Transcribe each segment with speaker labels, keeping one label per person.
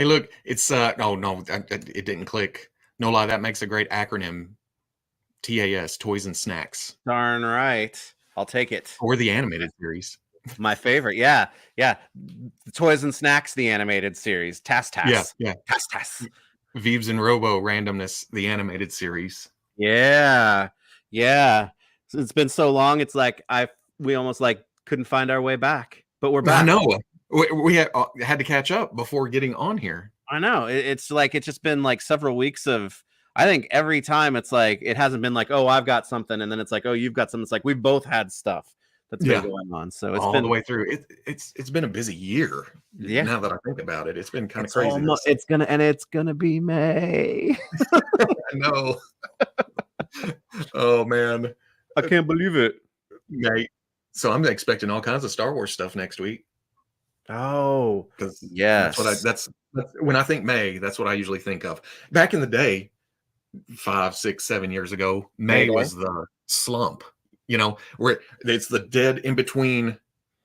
Speaker 1: Hey, look, it's oh no, it didn't click. No lie, that makes a great acronym. TAS, Toys and Snacks,
Speaker 2: Darn right. I'll take it.
Speaker 1: or the animated series.
Speaker 2: My favorite. Yeah. Toys and Snacks, the animated series. Tas.
Speaker 1: Yeah.
Speaker 2: Tas.
Speaker 1: Veebs and Robo, Randomness, the animated series.
Speaker 2: Yeah. It's been so long. It's like we almost like couldn't find our way back, but we're back.
Speaker 1: I know. We had to catch up before getting on here.
Speaker 2: I know. It's just been like several weeks of. I think every time it's like it hasn't been like, oh, I've got something, and then it's like, oh, you've got something. It's like we've both had stuff that's been going on. So it's
Speaker 1: all
Speaker 2: been
Speaker 1: the way through. It's been a busy year.
Speaker 2: Yeah.
Speaker 1: Now that I think about it, it's been kind of crazy.
Speaker 2: It's gonna be May.
Speaker 1: I know. Oh man,
Speaker 2: I can't believe it.
Speaker 1: May. So I'm expecting all kinds of Star Wars stuff next week.
Speaker 2: Oh,
Speaker 1: because
Speaker 2: yes,
Speaker 1: that's when I think May. That's what I usually think of. Back in the day, 5, 6, 7 years ago, May was the slump. You know, where it's the dead in between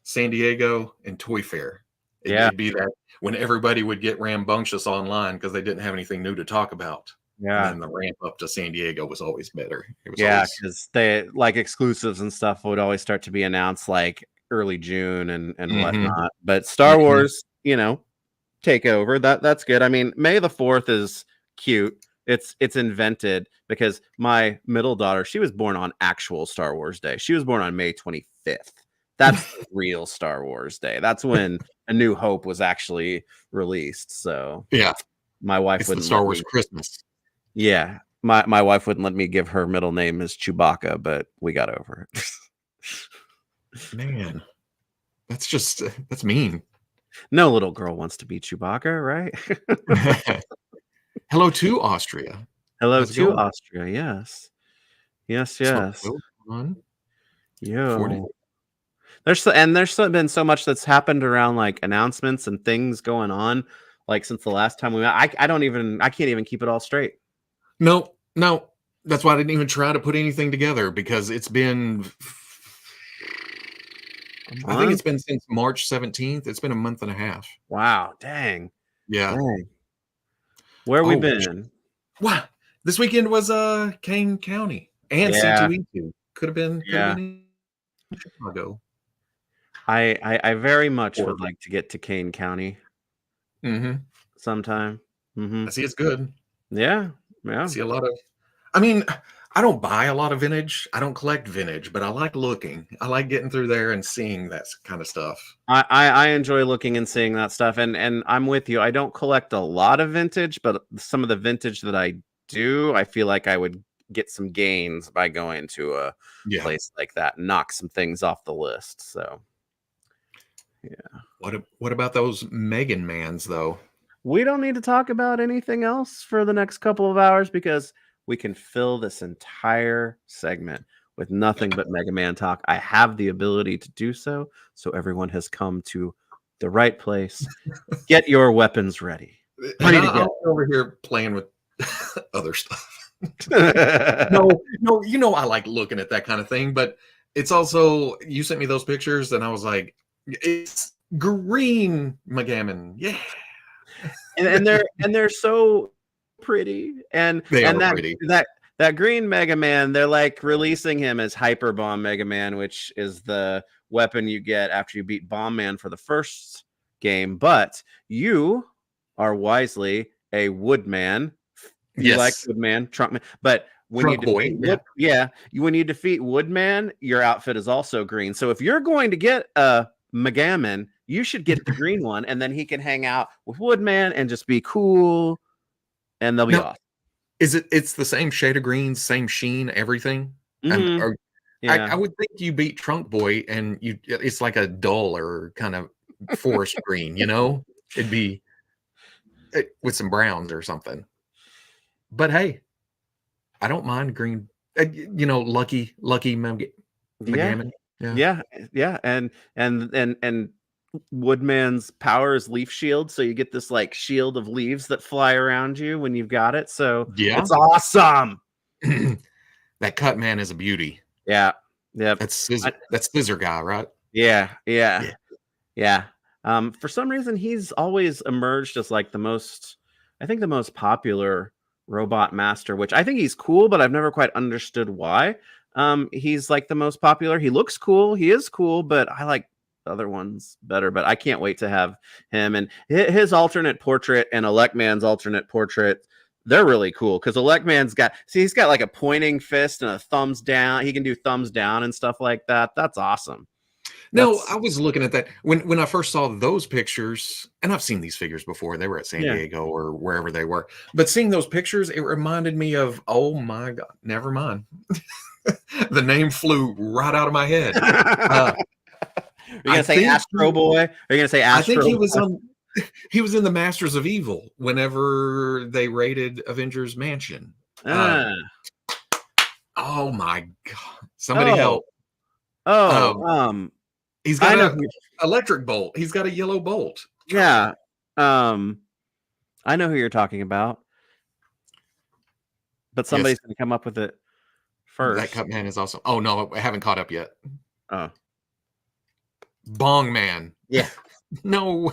Speaker 1: San Diego and Toy Fair. It'd be that when everybody would get rambunctious online because they didn't have anything new to talk about.
Speaker 2: Yeah.
Speaker 1: And then the ramp up to San Diego was always better. It was
Speaker 2: because they like exclusives and stuff would always start to be announced like early June and whatnot. But Star Wars, take over. That's good. I mean, May the 4th is cute. It's invented because my middle daughter, she was born on actual Star Wars Day. She was born on May 25th. That's the real Star Wars Day. That's when A New Hope was actually released. So
Speaker 1: yeah,
Speaker 2: my wife wouldn't
Speaker 1: Star Wars Christmas.
Speaker 2: Yeah, my wife wouldn't let me give her middle name as Chewbacca, but we got over it.
Speaker 1: Man, that's mean.
Speaker 2: No little girl wants to be Chewbacca, right?
Speaker 1: Hello to Austria.
Speaker 2: Hello to Austria. Yes. Yo. There's been so much that's happened around like announcements and things going on, like since the last time we met. I can't even keep it all straight.
Speaker 1: No. That's why I didn't even try to put anything together because it's been. I think it's been since March 17th. It's been a month and a half.
Speaker 2: Wow. Dang.
Speaker 1: Yeah.
Speaker 2: Dang. Where we been?
Speaker 1: Wow. This weekend was Kane County and C2E2. Could have been in Chicago.
Speaker 2: I very much would like to get to Kane County. Sometime.
Speaker 1: I see it's good.
Speaker 2: Yeah.
Speaker 1: I see a lot of. I mean, I don't buy a lot of vintage. I don't collect vintage, but I like looking. I like getting through there and seeing that kind of stuff.
Speaker 2: I enjoy looking and seeing that stuff. And I'm with you. I don't collect a lot of vintage, but some of the vintage that I do, I feel like I would get some gains by going to a place like that and knock some things off the list. So, yeah.
Speaker 1: What about those Megan Mans, though?
Speaker 2: We don't need to talk about anything else for the next couple of hours because we can fill this entire segment with nothing but Mega Man talk. I have the ability to do so. So everyone has come to the right place. Get your weapons ready.
Speaker 1: I'm over here playing with other stuff. No, I like looking at that kind of thing, but it's also, you sent me those pictures and I was like, it's green McGammon. Yeah.
Speaker 2: and they're so pretty. And that green Mega Man, they're like releasing him as Hyper Bomb Mega Man, which is the weapon you get after you beat Bomb Man for the first game. But you are wisely a Woodman. You like Woodman, Trunkman. But when you defeat Woodman, your outfit is also green. So if you're going to get a McGammon, you should get the green one, and then he can hang out with Woodman and just be cool, and they'll be awesome.
Speaker 1: It's the same shade of green, same sheen, everything? I would think you beat Trunk Boy, and it's like a duller kind of forest green, It'd be with some browns or something. But hey, I don't mind green. Lucky McGammon.
Speaker 2: Yeah. And Woodman's power is leaf shield, so you get this like shield of leaves that fly around you when you've got it. So it's awesome.
Speaker 1: That Cut Man is a beauty.
Speaker 2: Yeah.
Speaker 1: That's Scissor Guy, right?
Speaker 2: Yeah. For some reason, he's always emerged as like the most popular robot master, which I think he's cool, but I've never quite understood why. He's like the most popular. He looks cool. He is cool, but I like other ones better. But I can't wait to have him and his alternate portrait and Electman's alternate portrait. They're really cool because Electman's he's got like a pointing fist and a thumbs down. He can do thumbs down and stuff like that. That's awesome.
Speaker 1: No, I was looking at that when I first saw those pictures, and I've seen these figures before. They were at San Diego or wherever they were. But seeing those pictures, it reminded me of, oh my God, never mind. The name flew right out of my head.
Speaker 2: You're gonna say Astro Boy? Are you gonna say Astro?
Speaker 1: I think he was in the Masters of Evil whenever they raided Avengers Mansion. Oh my God! Somebody help! He's got an electric bolt. He's got a yellow bolt.
Speaker 2: Yeah. I know who you're talking about. But somebody's going to come up with it first.
Speaker 1: That Cut Man is awesome. Oh, no, I haven't caught up yet.
Speaker 2: Oh.
Speaker 1: Bong Man.
Speaker 2: Yeah.
Speaker 1: No.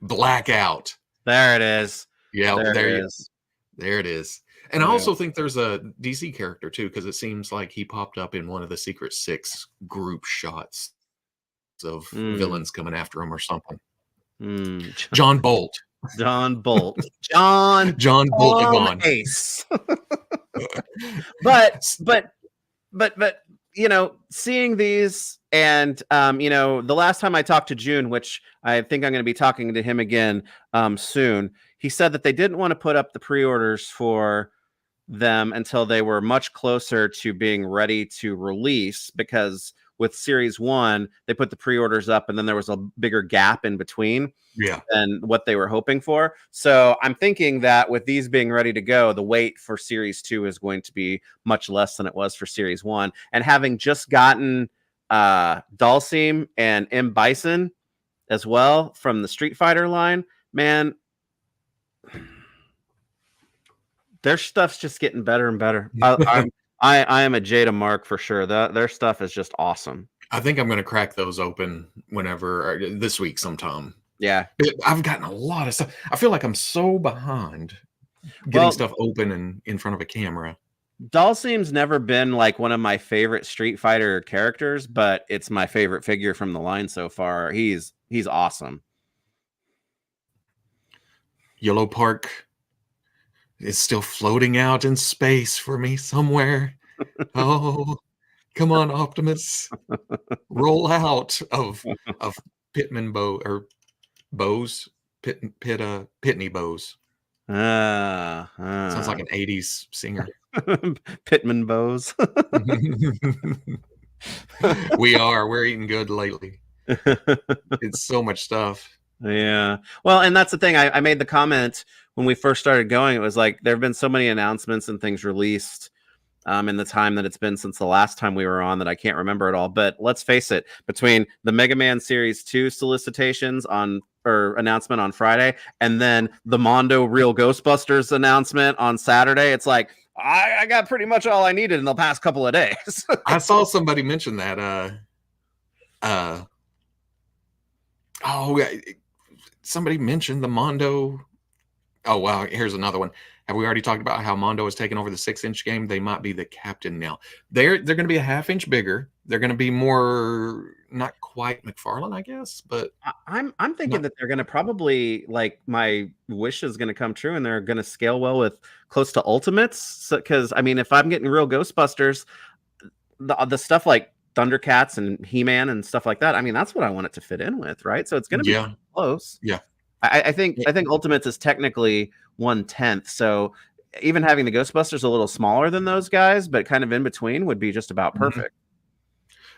Speaker 1: Blackout.
Speaker 2: There it is.
Speaker 1: Yeah, there it is. There it is. And I also think there's a DC character, too, because it seems like he popped up in one of the Secret Six group shots of villains coming after him or something. John Bolt.
Speaker 2: John Bolt. John
Speaker 1: Bolt
Speaker 2: Ace. but seeing these and the last time I talked to June, which I think I'm going to be talking to him again soon, he said that they didn't want to put up the pre-orders for them until they were much closer to being ready to release, because with Series 1, they put the pre-orders up and then there was a bigger gap in between than what they were hoping for. So I'm thinking that with these being ready to go, the wait for Series 2 is going to be much less than it was for Series 1. And having just gotten Dalsim and M. Bison as well from the Street Fighter line, man, their stuff's just getting better and better. I am a Jada Mark for sure. Their stuff is just awesome.
Speaker 1: I think I'm going to crack those open this week sometime.
Speaker 2: Yeah.
Speaker 1: I've gotten a lot of stuff. I feel like I'm so behind getting stuff open and in front of a camera.
Speaker 2: Dalsim's never been like one of my favorite Street Fighter characters, but it's my favorite figure from the line so far. He's awesome.
Speaker 1: Yellow Park is still floating out in space for me somewhere. Oh, come on, Optimus. Roll out of Pitman Bows. Pitney Bows. Sounds like an 80s singer.
Speaker 2: Pitman Bows.
Speaker 1: We're eating good lately. It's so much stuff.
Speaker 2: Yeah. Well, and that's the thing. I made the comment when we first started going. It was like there have been so many announcements and things released in the time that it's been since the last time we were on that I can't remember it all. But let's face it, between the Mega Man Series 2 solicitations or announcement on Friday and then the Mondo Real Ghostbusters announcement on Saturday, it's like I got pretty much all I needed in the past couple of days.
Speaker 1: I saw somebody mention that. Somebody mentioned the Mondo. Oh, wow. Here's another one. Have we already talked about how Mondo has taken over the 6-inch game? They might be the captain now. They're going to be a half-inch bigger. They're going to be more, not quite McFarlane, I guess, but
Speaker 2: I'm thinking that they're going to probably, like, my wish is going to come true and they're going to scale well with close to Ultimates. Because, I mean, if I'm getting real Ghostbusters, the stuff like Thundercats and He-Man and stuff like that, I mean, that's what I want it to fit in with, right? So it's going to be close.
Speaker 1: Yeah.
Speaker 2: I think Ultimates is technically 1/10. So even having the Ghostbusters a little smaller than those guys, but kind of in between, would be just about perfect.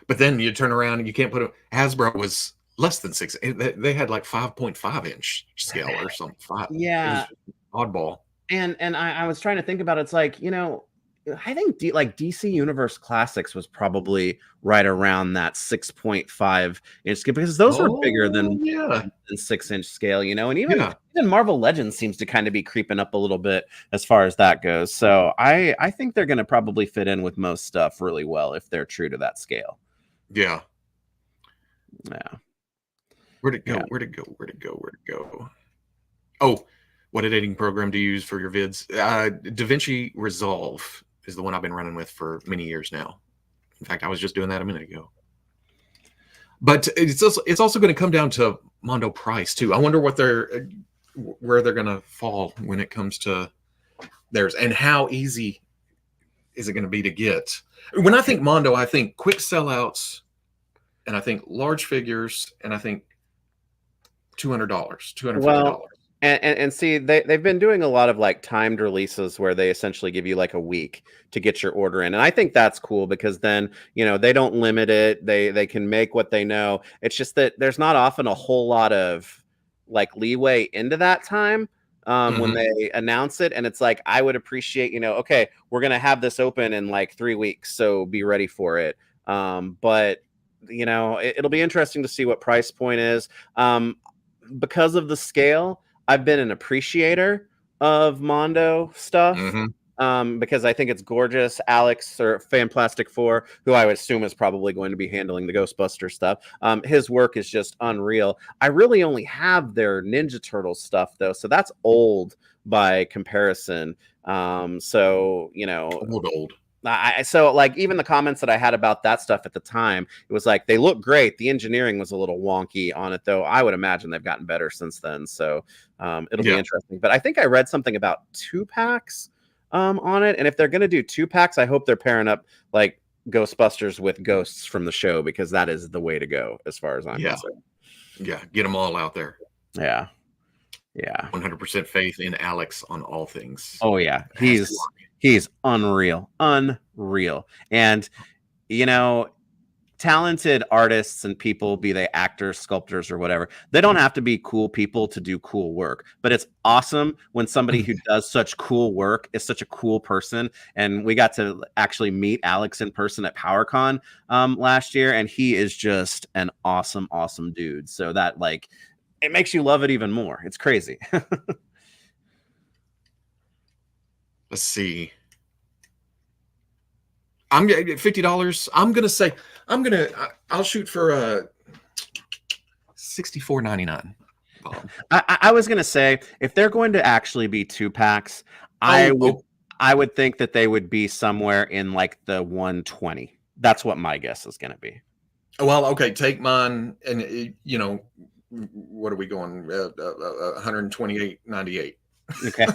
Speaker 1: But then you turn around and you can't put Hasbro was less than 6. They had like 5.5-inch scale or something.
Speaker 2: Yeah.
Speaker 1: Oddball.
Speaker 2: And I was trying to think about it. It's like, I think DC Universe Classics was probably right around that 6.5-inch scale, because those were bigger than 6-inch scale, and even Marvel Legends seems to kind of be creeping up a little bit as far as that goes. So I think they're going to probably fit in with most stuff really well if they're true to that scale.
Speaker 1: Yeah. Where'd it go?
Speaker 2: Yeah.
Speaker 1: Where'd it go? Where'd it go? Where'd it go? Oh, what editing program do you use for your vids? DaVinci Resolve is the one I've been running with for many years now. In fact, I was just doing that a minute ago. But it's also going to come down to Mondo price too. I wonder where they're going to fall when it comes to theirs, and how easy is it going to be to get. When I think Mondo, I think quick sellouts, and I think large figures, and I think $200, $250.
Speaker 2: Well, and see, they've been doing a lot of like timed releases where they essentially give you like a week to get your order in. And I think that's cool because then, they don't limit it. They can make what they know. It's just that there's not often a whole lot of like leeway into that time when they announce it. And it's like, I would appreciate, okay, we're going to have this open in like 3 weeks, so be ready for it. But it'll be interesting to see what price point is. Because of the scale, I've been an appreciator of Mondo stuff because I think it's gorgeous. Alex, or Fanplastic 4, who I would assume is probably going to be handling the Ghostbuster stuff, his work is just unreal. I really only have their Ninja Turtles stuff, though, so that's old by comparison. Old. So like even the comments that I had about that stuff at the time, it was like, they look great. The engineering was a little wonky on it, though. I would imagine they've gotten better since then. So it'll be interesting. But I think I read something about 2-packs on it. And if they're going to do 2-packs, I hope they're pairing up like Ghostbusters with ghosts from the show, because that is the way to go as far as I'm concerned.
Speaker 1: Yeah. Get them all out there.
Speaker 2: Yeah.
Speaker 1: 100% faith in Alex on all things.
Speaker 2: Oh yeah. He's unreal. And, talented artists and people, be they actors, sculptors, or whatever, they don't have to be cool people to do cool work. But it's awesome when somebody who does such cool work is such a cool person. And we got to actually meet Alex in person at PowerCon last year. And he is just an awesome, awesome dude. So that it makes you love it even more. It's crazy.
Speaker 1: Let's see. I'm $50. I'll shoot for $64.99.
Speaker 2: I was gonna say, if they're going to actually be 2-packs, I would think that they would be somewhere in like the 120. That's what my guess is gonna be.
Speaker 1: Well, okay, take mine, and what are we going? 128.98.
Speaker 2: Okay.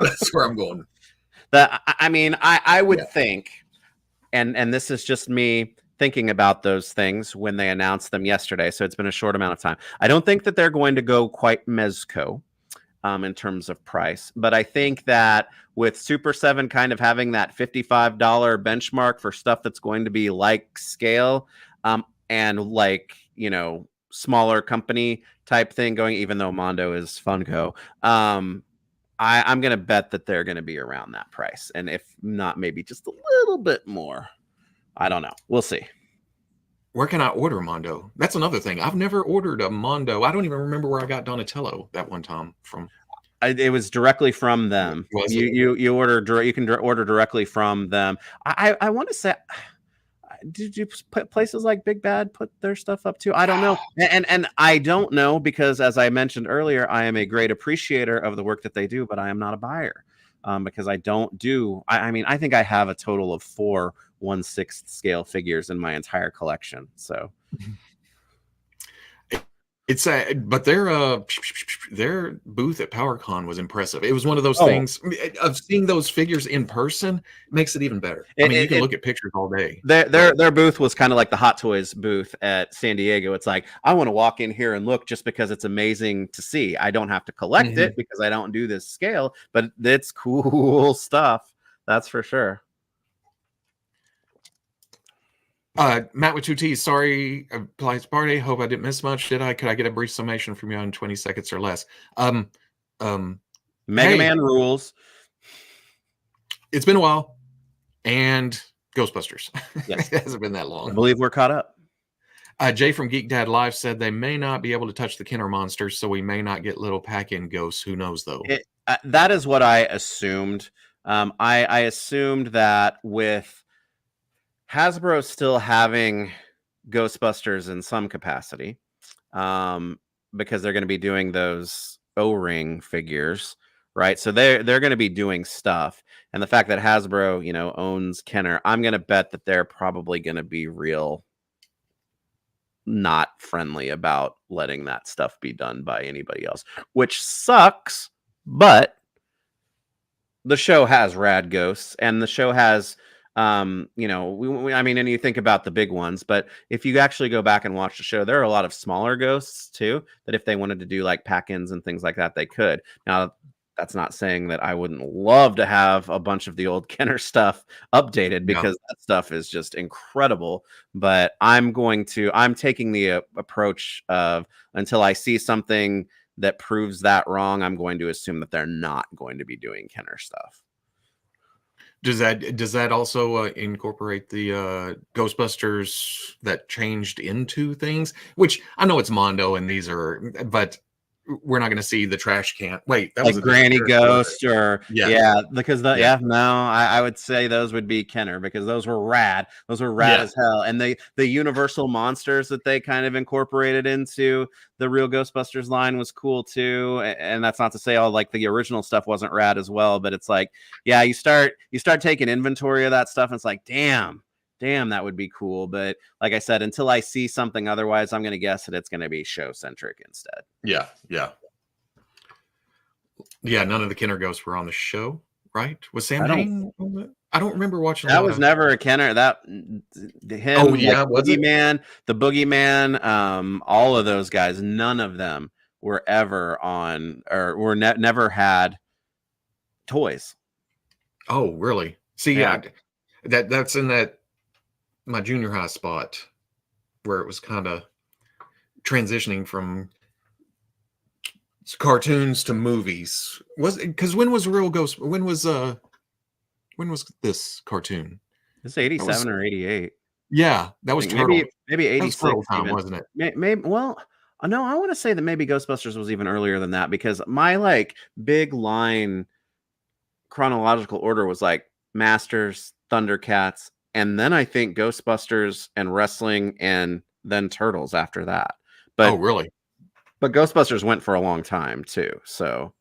Speaker 1: That's where I'm going.
Speaker 2: I would think, and this is just me thinking about those things when they announced them yesterday, so it's been a short amount of time. I don't think that they're going to go quite Mezco in terms of price, but I think that with Super 7 kind of having that $55 benchmark for stuff that's going to be like scale and smaller company type thing going, even though Mondo is Funko, I'm going to bet that they're going to be around that price. And if not, maybe just a little bit more. I don't know. We'll see.
Speaker 1: Where can I order Mondo? That's another thing. I've never ordered a Mondo. I don't even remember where I got Donatello that one time from.
Speaker 2: It was directly from them. You order. You can order directly from them. I want to say, did you put places like Big Bad put their stuff up too? I don't know. And I don't know because, as I mentioned earlier, I am a great appreciator of the work that they do, but I am not a buyer because I don't do. I think I have a total of 4 1/6 scale figures in my entire collection. So.
Speaker 1: But their booth at PowerCon was impressive. It was one of those things of seeing those figures in person makes it even better. You can look at pictures all day.
Speaker 2: Their booth was kind of like the Hot Toys booth at San Diego. It's like, I want to walk in here and look just because it's amazing to see. I don't have to collect it because I don't do this scale, but it's cool stuff. That's for sure.
Speaker 1: Matt with 2 T's, sorry, applies party. Hope I didn't miss much. Did I? Could I get a brief summation from you in 20 seconds or less?
Speaker 2: Mega Man rules.
Speaker 1: It's been a while, and Ghostbusters.
Speaker 2: Yes.
Speaker 1: It hasn't been that long.
Speaker 2: I believe we're caught up.
Speaker 1: Jay from Geek Dad Live said they may not be able to touch the Kenner monsters, so we may not get little pack-in ghosts. Who knows, though?
Speaker 2: That is what I assumed. I assumed that with Hasbro still having Ghostbusters in some capacity, because they're going to be doing those O-ring figures, right? So they're going to be doing stuff, and the fact that Hasbro, you know, owns Kenner, I'm going to bet that they're probably going to be real not friendly about letting that stuff be done by anybody else, which sucks. But the show has rad ghosts, and the show has, you know, I mean, and you think about the big ones, but if you actually go back and watch the show, there are a lot of smaller ghosts too, that if they wanted to do like pack-ins and things like that, they could. Now, that's not saying that I wouldn't love to have a bunch of the old Kenner stuff updated, because that stuff is just incredible. But I'm taking the approach of, until I see something that proves that wrong, I'm going to assume that they're not going to be doing Kenner stuff.
Speaker 1: Does that also incorporate the Ghostbusters that changed into things? Which I know it's Mondo, and these are, but we're not going to see the trash can. Wait,
Speaker 2: that like was Granny Ghost, or because I would say those would be Kenner, because those were rad. Those were rad as hell. And the Universal monsters that they kind of incorporated into the real Ghostbusters line was cool too. And that's not to say all like the original stuff wasn't rad as well, but it's like, you start taking inventory of that stuff, and it's like, damn, that would be cool. But like I said, until I see something otherwise, I'm going to guess that it's going to be show centric instead.
Speaker 1: Yeah. None of the Kenner ghosts were on the show, right? Was Sam Hain on that? I don't remember watching
Speaker 2: that. Was never a Kenner. That him. Oh yeah, like, was Boogeyman, the Boogeyman, all of those guys. None of them were ever on, or were never had toys.
Speaker 1: Oh really? See, that's in that my junior high spot where it was kind of transitioning from cartoons to movies. Was because when was Real Ghost? When was this cartoon?
Speaker 2: It's 87 or 88.
Speaker 1: Yeah, that was Turtle.
Speaker 2: Maybe 86
Speaker 1: time, wasn't it?
Speaker 2: Maybe well, no, I want to say that maybe Ghostbusters was even earlier than that, because my like big line chronological order was like Masters, Thundercats, and then I think Ghostbusters and Wrestling, and then Turtles after that. But
Speaker 1: oh really?
Speaker 2: But Ghostbusters went for a long time too. So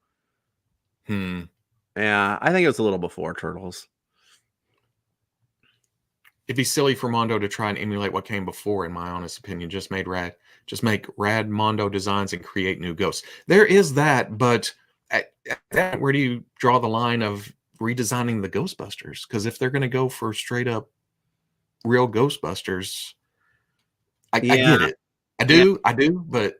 Speaker 2: yeah, I think it was a little before Turtles.
Speaker 1: It'd be silly for Mondo to try and emulate what came before, in my honest opinion. Just make rad Mondo designs and create new ghosts. There is that, but at that, where do you draw the line of redesigning the Ghostbusters? Because if they're going to go for straight up real Ghostbusters, I get it. I do, but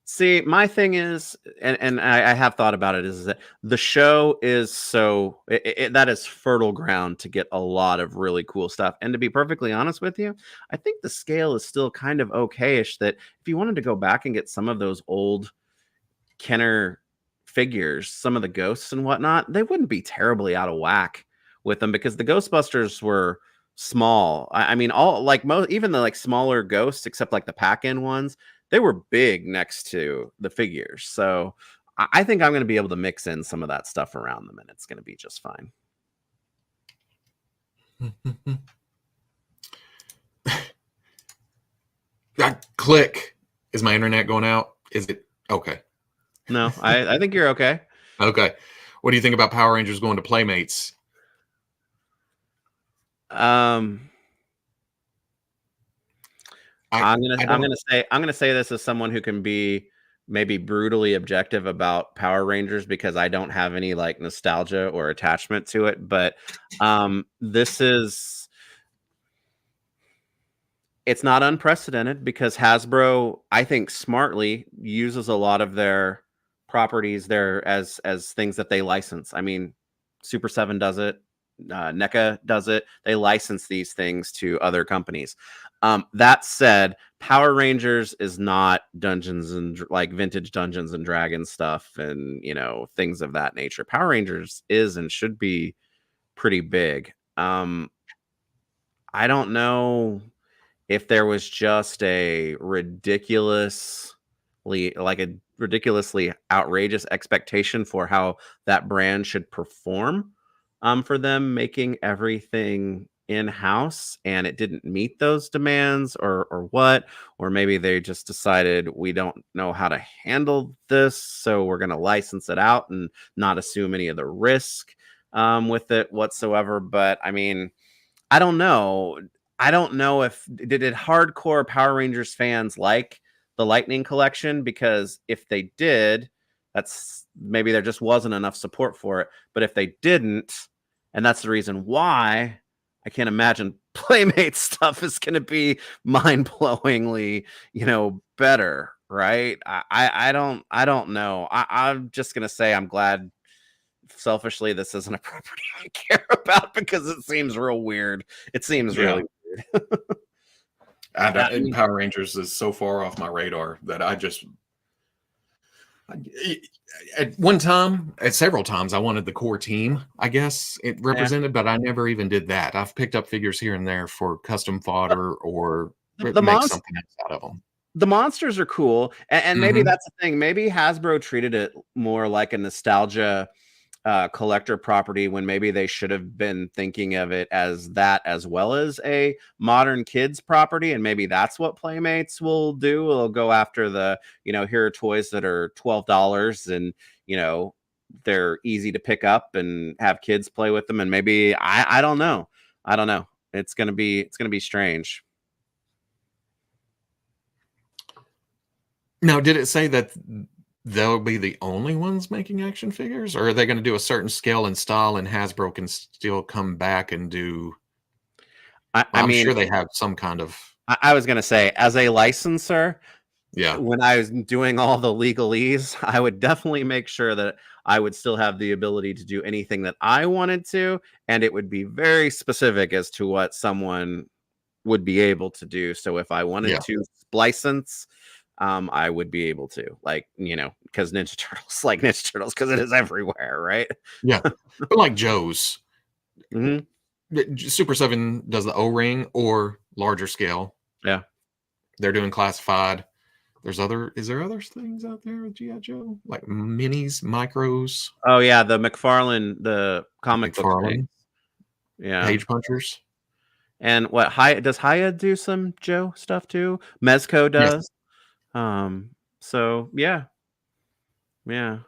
Speaker 2: see, my thing is, and I have thought about it, is that the show is so that is fertile ground to get a lot of really cool stuff. And to be perfectly honest with you, I think the scale is still kind of okayish. That if you wanted to go back and get some of those old Kenner figures, some of the ghosts and whatnot, they wouldn't be terribly out of whack with them, because the Ghostbusters were small. I mean, all like even the like smaller ghosts, except like the pack-in ones, they were big next to the figures. So I think I'm going to be able to mix in some of that stuff around them, and it's going to be just fine.
Speaker 1: Click. Is my internet going out? Is it okay?
Speaker 2: No, I think you're okay.
Speaker 1: Okay. What do you think about Power Rangers going to Playmates?
Speaker 2: I'm gonna say this as someone who can be maybe brutally objective about Power Rangers, because I don't have any like nostalgia or attachment to it. But it's not unprecedented, because Hasbro, I think, smartly uses a lot of their properties there as things that they license. I mean, Super 7 does it. NECA does it. They license these things to other companies. That said, Power Rangers is not Dungeons and like vintage Dungeons and Dragons stuff, and things of that nature. Power Rangers is and should be pretty big. I don't know if there was just a ridiculously outrageous expectation for how that brand should perform, for them making everything in-house and it didn't meet those demands, or what, or maybe they just decided we don't know how to handle this, so we're going to license it out and not assume any of the risk with it whatsoever. But I mean, I don't know. I don't know if did hardcore Power Rangers fans like the Lightning collection, because if they did, that's maybe there just wasn't enough support for it. But if they didn't, and that's the reason why, I can't imagine Playmate stuff is going to be mind-blowingly, better, right? I don't know. I'm just going to say I'm glad. Selfishly, this isn't a property I care about because it seems real weird. It seems really
Speaker 1: weird. Power Rangers is so far off my radar that at one time, at several times, I wanted the core team, I guess, it represented, but I never even did that. I've picked up figures here and there for custom fodder or make something else out of them.
Speaker 2: The monsters are cool, and maybe that's the thing. Maybe Hasbro treated it more like a nostalgia collector property when maybe they should have been thinking of it as that as well as a modern kids property. And maybe that's what Playmates will do. They'll go after the, here are toys that are $12 and, they're easy to pick up and have kids play with them. And maybe I don't know. It's going to be strange.
Speaker 1: Now, did it say that they'll be the only ones making action figures, or are they going to do a certain scale and style and Hasbro can still come back and do? I'm mean, sure they have some kind of.
Speaker 2: I was going to say, as a licensor,
Speaker 1: yeah,
Speaker 2: when I was doing all the legalese, I would definitely make sure that I would still have the ability to do anything that I wanted to, and it would be very specific as to what someone would be able to do. So if I wanted to license, I would be able to, because Ninja Turtles, because it is everywhere, right?
Speaker 1: Yeah, but like Joe's, Super 7 does the O-ring or larger scale.
Speaker 2: Yeah,
Speaker 1: they're doing classified. Is there other things out there with G.I. Joe, like minis, micros?
Speaker 2: Oh yeah, the McFarlane, the comic book thing. Yeah,
Speaker 1: page punchers.
Speaker 2: And what does Haya do some Joe stuff too? Mezco does. Yes. So yeah. And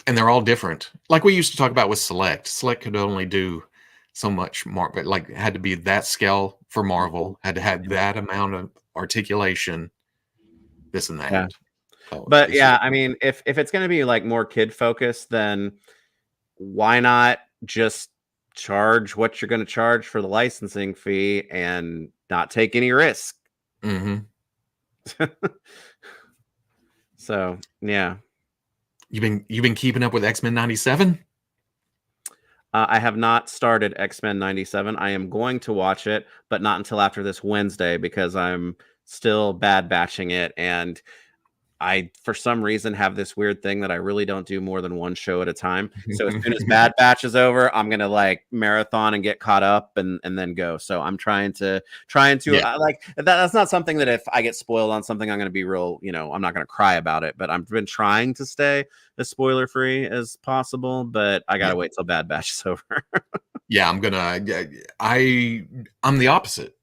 Speaker 1: they're all different. Like we used to talk about with Select. Select could only do so much more, but like it had to be that scale for Marvel, had to have that amount of articulation, this and that.
Speaker 2: Yeah. But yeah, I mean, if it's going to be like more kid focused, then why not just charge what you're going to charge for the licensing fee and not take any risk? So yeah,
Speaker 1: you've been keeping up with X-Men 97?
Speaker 2: I have not started X-Men 97. I am going to watch it, but not until after this Wednesday because I'm still bad batching it, and I, for some reason, have this weird thing that I really don't do more than one show at a time. So as soon as Bad Batch is over, I'm gonna like marathon and get caught up and then go. So I'm trying to like that's not something that if I get spoiled on something, I'm gonna be real. I'm not gonna cry about it. But I've been trying to stay as spoiler free as possible. But I gotta wait till Bad Batch is over.
Speaker 1: Yeah, I'm the opposite.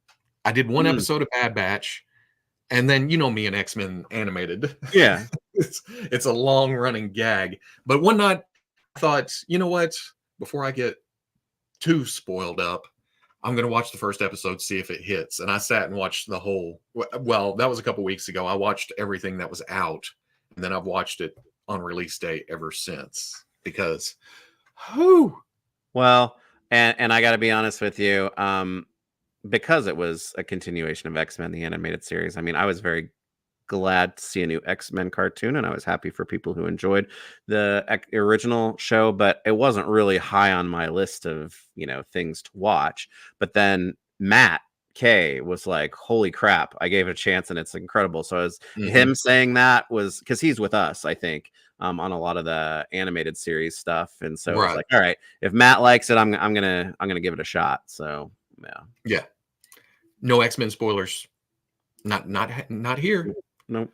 Speaker 1: I did one episode of Bad Batch. And then me and X-Men animated.
Speaker 2: Yeah.
Speaker 1: it's a long running gag. But one night I thought, you know what? Before I get too spoiled up, I'm going to watch the first episode, see if it hits. And I sat and watched the whole, well, that was a couple weeks ago. I watched everything that was out. And then I've watched it on release day ever since because,
Speaker 2: Well, and I got to be honest with you. Because it was a continuation of X-Men, the animated series. I mean, I was very glad to see a new X-Men cartoon, and I was happy for people who enjoyed the original show, but it wasn't really high on my list of, things to watch. But then Matt K was like, holy crap, I gave it a chance and it's incredible. So as him saying that was because he's with us, I think, on a lot of the animated series stuff. And so it's like, all right, if Matt likes it, I'm gonna give it a shot. So
Speaker 1: yeah, no X-Men spoilers, not here.
Speaker 2: No,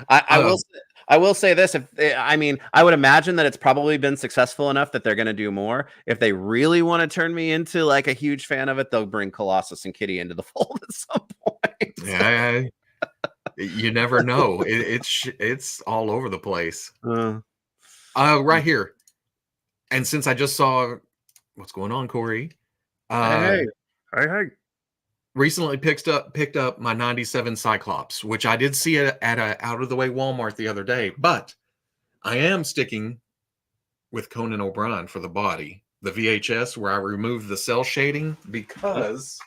Speaker 2: I will say, I will say this: I would imagine that it's probably been successful enough that they're going to do more. If they really want to turn me into like a huge fan of it, they'll bring Colossus and Kitty into the fold at some point.
Speaker 1: Yeah, you never know. It's all over the place. Right here, and since I just saw what's going on, Corey.
Speaker 2: Hey.
Speaker 1: Recently picked up my 97 Cyclops, which I did see at a out of the way Walmart the other day, but I am sticking with Conan O'Brien for the body, the VHS where I removed the cell shading because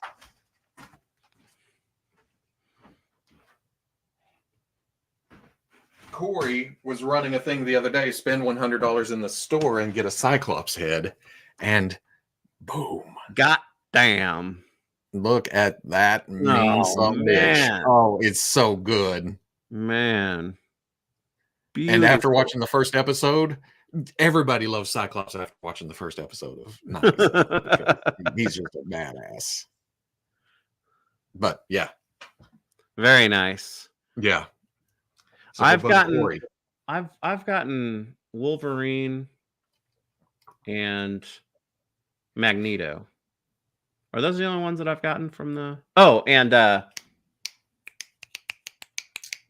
Speaker 1: Corey was running a thing the other day, spend $100 in the store and get a Cyclops head, and boom.
Speaker 2: God damn.
Speaker 1: Look at that mean bitch. Oh, it's so good.
Speaker 2: Man.
Speaker 1: Beautiful. And after watching the first episode, everybody loves Cyclops after watching the first episode of 97. He's just a badass. But yeah.
Speaker 2: Very nice.
Speaker 1: Yeah. So
Speaker 2: I've gotten Wolverine and Magneto. Are those the only ones that I've gotten from the... Oh, and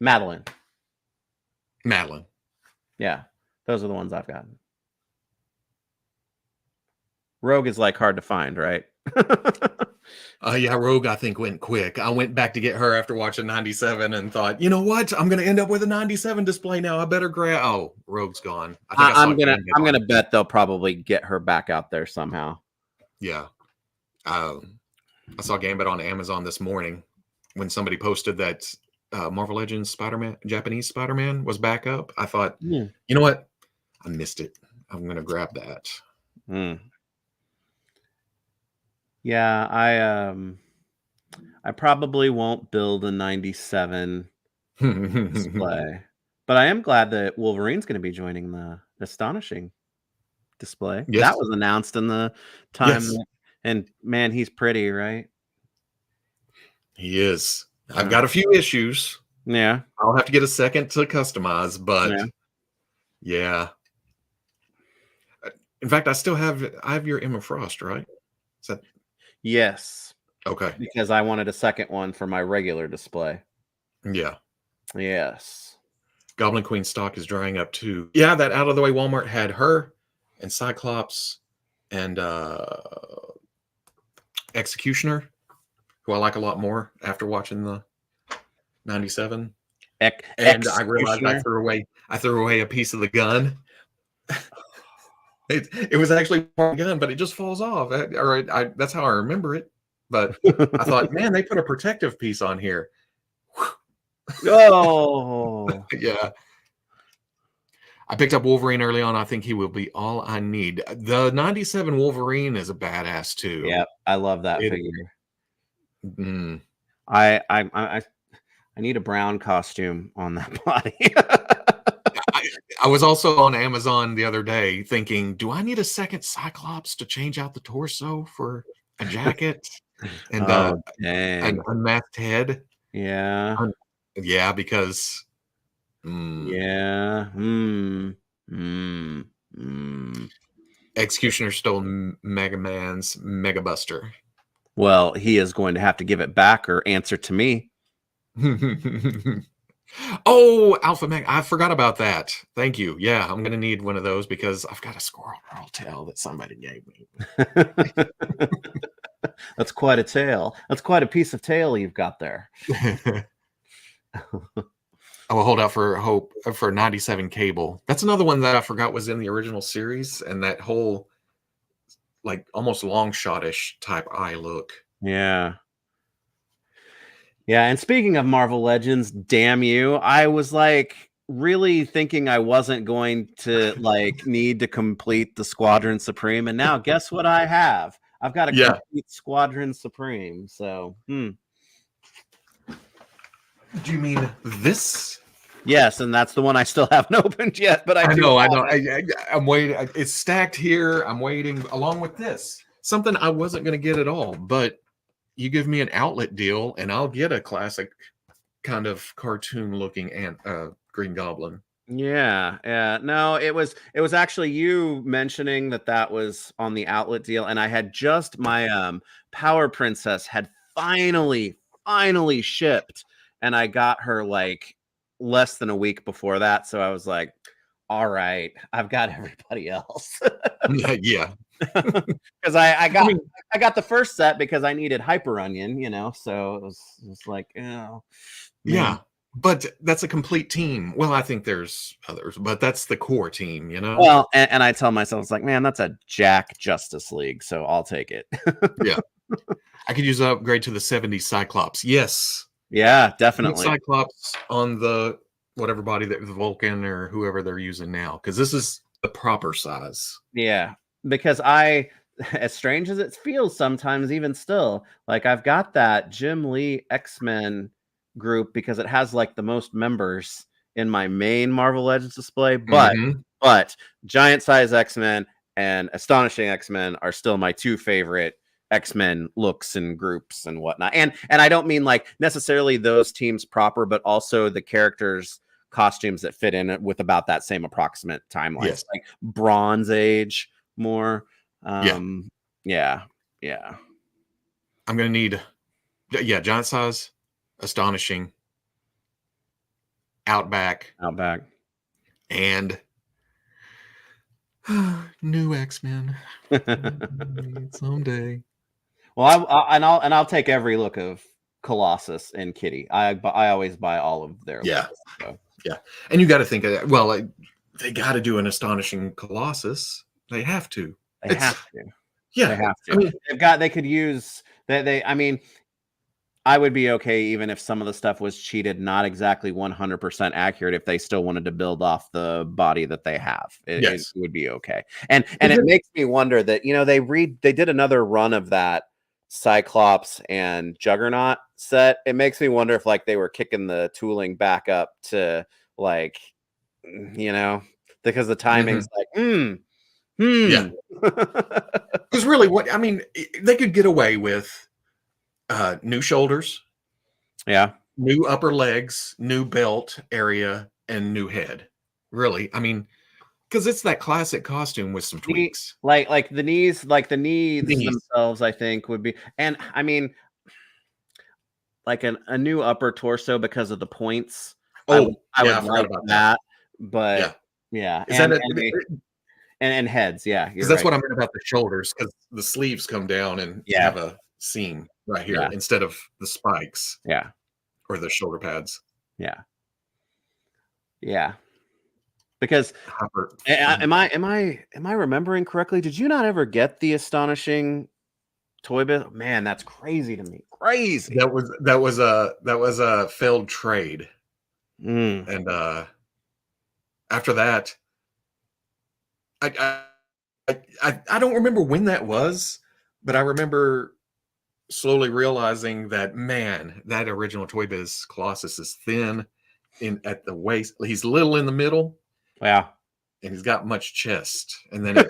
Speaker 2: Madeline. Yeah, those are the ones I've gotten. Rogue is like hard to find, right?
Speaker 1: Yeah, Rogue I think went quick. I went back to get her after watching 97 and thought, you know what? I'm going to end up with a 97 display now. I better grab... Oh, Rogue's gone.
Speaker 2: I'm gonna bet they'll probably get her back out there somehow.
Speaker 1: Yeah. I saw Gambit on Amazon this morning when somebody posted that Marvel Legends Spider-Man, Japanese Spider-Man was back up. I thought, you know what? I missed it. I'm going to grab that.
Speaker 2: Yeah, I probably won't build a 97 display, but I am glad that Wolverine's going to be joining the Astonishing display.
Speaker 1: Yes.
Speaker 2: That was announced in the time. Yes. And man, he's pretty, right?
Speaker 1: He is. I've got a few issues.
Speaker 2: Yeah.
Speaker 1: I'll have to get a second to customize, but yeah. In fact, I have your Emma Frost, right? Is that...
Speaker 2: Yes.
Speaker 1: Okay.
Speaker 2: Because I wanted a second one for my regular display.
Speaker 1: Yeah.
Speaker 2: Yes.
Speaker 1: Goblin Queen stock is drying up too. Yeah, that out of the way Walmart had her and Cyclops and Executioner, who I like a lot more after watching the 97. And I realized I threw away a piece of the gun. It was actually part of the gun, but it just falls off. That's how I remember it. But I thought, man, they put a protective piece on here.
Speaker 2: Oh,
Speaker 1: yeah. I picked up Wolverine early on. I think he will be all I need. The 97 Wolverine is a badass too.
Speaker 2: Yeah, I love that figure. I need a brown costume on that body.
Speaker 1: I was also on Amazon the other day thinking, do I need a second Cyclops to change out the torso for a jacket and an unmasked head?
Speaker 2: Yeah.
Speaker 1: Yeah, because Executioner stole Mega Man's Mega Buster.
Speaker 2: Well, he is going to have to give it back or answer to me.
Speaker 1: Oh, Alpha Mega. I forgot about that. Thank you. Yeah, I'm going to need one of those because I've got a Squirrel Girl tail that somebody gave me.
Speaker 2: That's quite a tail. That's quite a piece of tail you've got there.
Speaker 1: I will hold out for hope for 97 Cable. That's another one that I forgot was in the original series, and that whole like almost long shot-ish type eye look.
Speaker 2: Yeah. Yeah, and speaking of Marvel Legends, damn you, I was like really thinking I wasn't going to like need to complete the Squadron Supreme, and now guess what I have? I've got a complete Squadron Supreme. So,
Speaker 1: Do you mean this?
Speaker 2: Yes, and that's the one I still haven't opened yet. But I know.
Speaker 1: I'm waiting. It's stacked here. I'm waiting along with this. Something I wasn't going to get at all, but you give me an outlet deal, and I'll get a classic kind of cartoon-looking Green Goblin.
Speaker 2: Yeah. No, it was actually you mentioning that was on the outlet deal, and I had just my Power Princess had finally shipped, and I got her like less than a week before that, so I was like, all right, I've got everybody else.
Speaker 1: Yeah.
Speaker 2: Because I got the first set because I needed Hyper Onion, so it was like, oh, man.
Speaker 1: Yeah. But that's a complete team. Well, I think there's others, but that's the core team,
Speaker 2: Well, and I tell myself, it's like, man, that's a Jack Justice League, so I'll take it.
Speaker 1: Yeah. I could use an upgrade to the 70s Cyclops. Yes.
Speaker 2: Yeah, definitely.
Speaker 1: Cyclops on the whatever body that the Vulcan or whoever they're using now, because this is the proper size.
Speaker 2: Yeah, because as strange as it feels sometimes, even still, like I've got that Jim Lee X-Men group because it has like the most members in my main Marvel Legends display, but Giant Size X-Men and Astonishing X-Men are still my two favorite X-Men looks and groups and whatnot. And I don't mean like necessarily those teams proper, but also the characters' costumes that fit in it with about that same approximate timeline.
Speaker 1: Yes.
Speaker 2: Like Bronze Age more. Yeah.
Speaker 1: I'm gonna need Giant Size, Astonishing, Outback, and new X-Men. Someday.
Speaker 2: Well, I'll take every look of Colossus and Kitty. I always buy all of their looks, so.
Speaker 1: Yeah, and you got to think of that. Well, they got to do an Astonishing Colossus. They have to.
Speaker 2: They have to.
Speaker 1: Yeah,
Speaker 2: they have to.
Speaker 1: I mean,
Speaker 2: they could use they. I mean, I would be okay even if some of the stuff was cheated, not exactly 100% accurate. If they still wanted to build off the body that they have, it would be okay. And it makes me wonder that they did another run of that Cyclops and Juggernaut set. It makes me wonder if like they were kicking the tooling back up to like, because the timing's like,
Speaker 1: yeah. Because really, they could get away with new shoulders, new upper legs, new belt area, and new head. Really, I mean, because it's that classic costume with some tweaks,
Speaker 2: like the knees themselves. I think would be, and I mean, like a new upper torso because of the points. I would like that, but yeah, and heads,
Speaker 1: because that's what I meant about the shoulders, because the sleeves come down and have a seam right here instead of the spikes, or the shoulder pads,
Speaker 2: because am I remembering correctly? Did you not ever get the Astonishing Toy Biz? Man, that's crazy to me. Crazy.
Speaker 1: That was a failed trade, and after that, I don't remember when that was, but I remember slowly realizing that, man, that original Toy Biz Colossus is thin at the waist. He's little in the middle.
Speaker 2: Yeah.
Speaker 1: And he's got much chest. And then it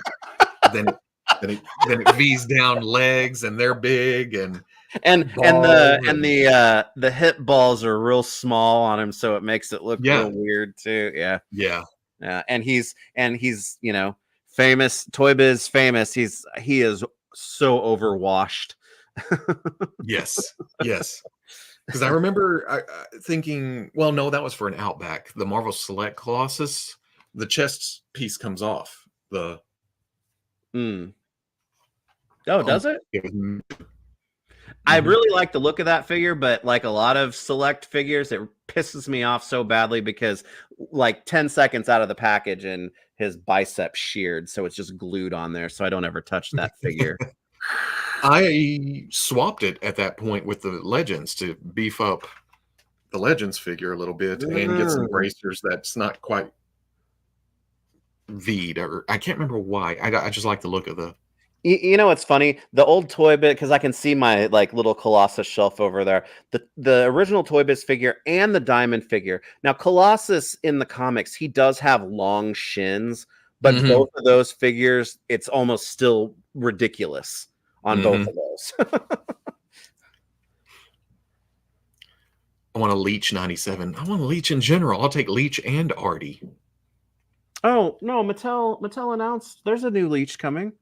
Speaker 1: V's down legs, and they're big, and
Speaker 2: the hip balls are real small on him, so it makes it look real weird too. Yeah. And he's famous, Toy Biz famous. He is so overwashed.
Speaker 1: Yes. Because I remember thinking, well, no, that was for an Outback. The Marvel Select Colossus, the chest piece comes off. Oh,
Speaker 2: does it? I really like the look of that figure, but like a lot of Select figures, it pisses me off so badly because like 10 seconds out of the package and his bicep sheared, so it's just glued on there, so I don't ever touch that figure.
Speaker 1: I swapped it at that point with the Legends to beef up the Legends figure a little bit and get some bracers that's not quite V'd, or I can't remember why. I just like the look of the.
Speaker 2: It's funny, the old Toy Biz, because I can see my like little Colossus shelf over there. The original Toy Biz figure and the Diamond figure. Now Colossus in the comics, he does have long shins, but both of those figures, it's almost still ridiculous on both of those.
Speaker 1: I want a Leech 97. I want a Leech in general. I'll take Leech and Artie.
Speaker 2: Oh no, Mattel announced there's a new Leech coming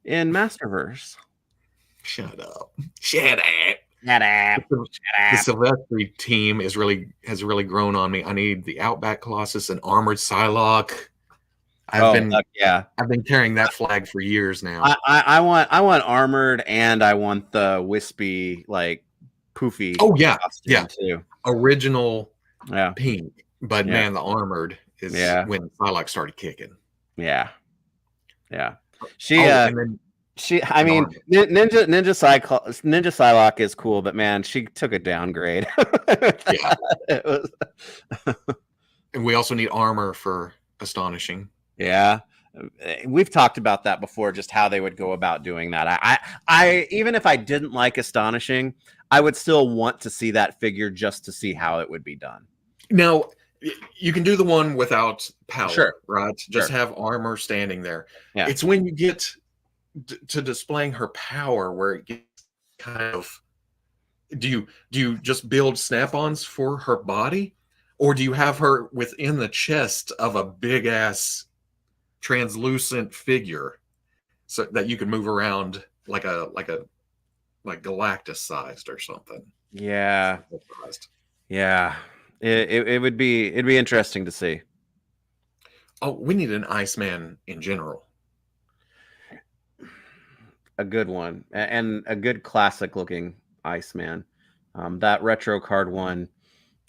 Speaker 2: in Masterverse.
Speaker 1: Shut up! Shut up!
Speaker 2: Shut up!
Speaker 1: The Silvestri team has really grown on me. I need the Outback Colossus and Armored Psylocke. I've been carrying that flag for years now.
Speaker 2: I want armored, and I want the wispy like poofy.
Speaker 1: Oh yeah, too. Original pink, but man, the armored is when Psylocke started kicking.
Speaker 2: Yeah. She I mean, Ninja Psylocke is cool, but man, she took a downgrade.
Speaker 1: And we also need armor for Astonishing.
Speaker 2: Yeah. We've talked about that before, just how they would go about doing that. I even if I didn't like Astonishing, I would still want to see that figure just to see how it would be done.
Speaker 1: Now, you can do the one without power, right? Just have armor standing there. Yeah. It's when you get to displaying her power where it gets kind of. Do you just build snap-ons for her body, or do you have her within the chest of a big ass translucent figure so that you can move around like Galactus sized or something?
Speaker 2: Yeah. It'd be interesting to see.
Speaker 1: Oh, we need an Iceman in general.
Speaker 2: A good one, and a good classic looking Iceman. That retro card one,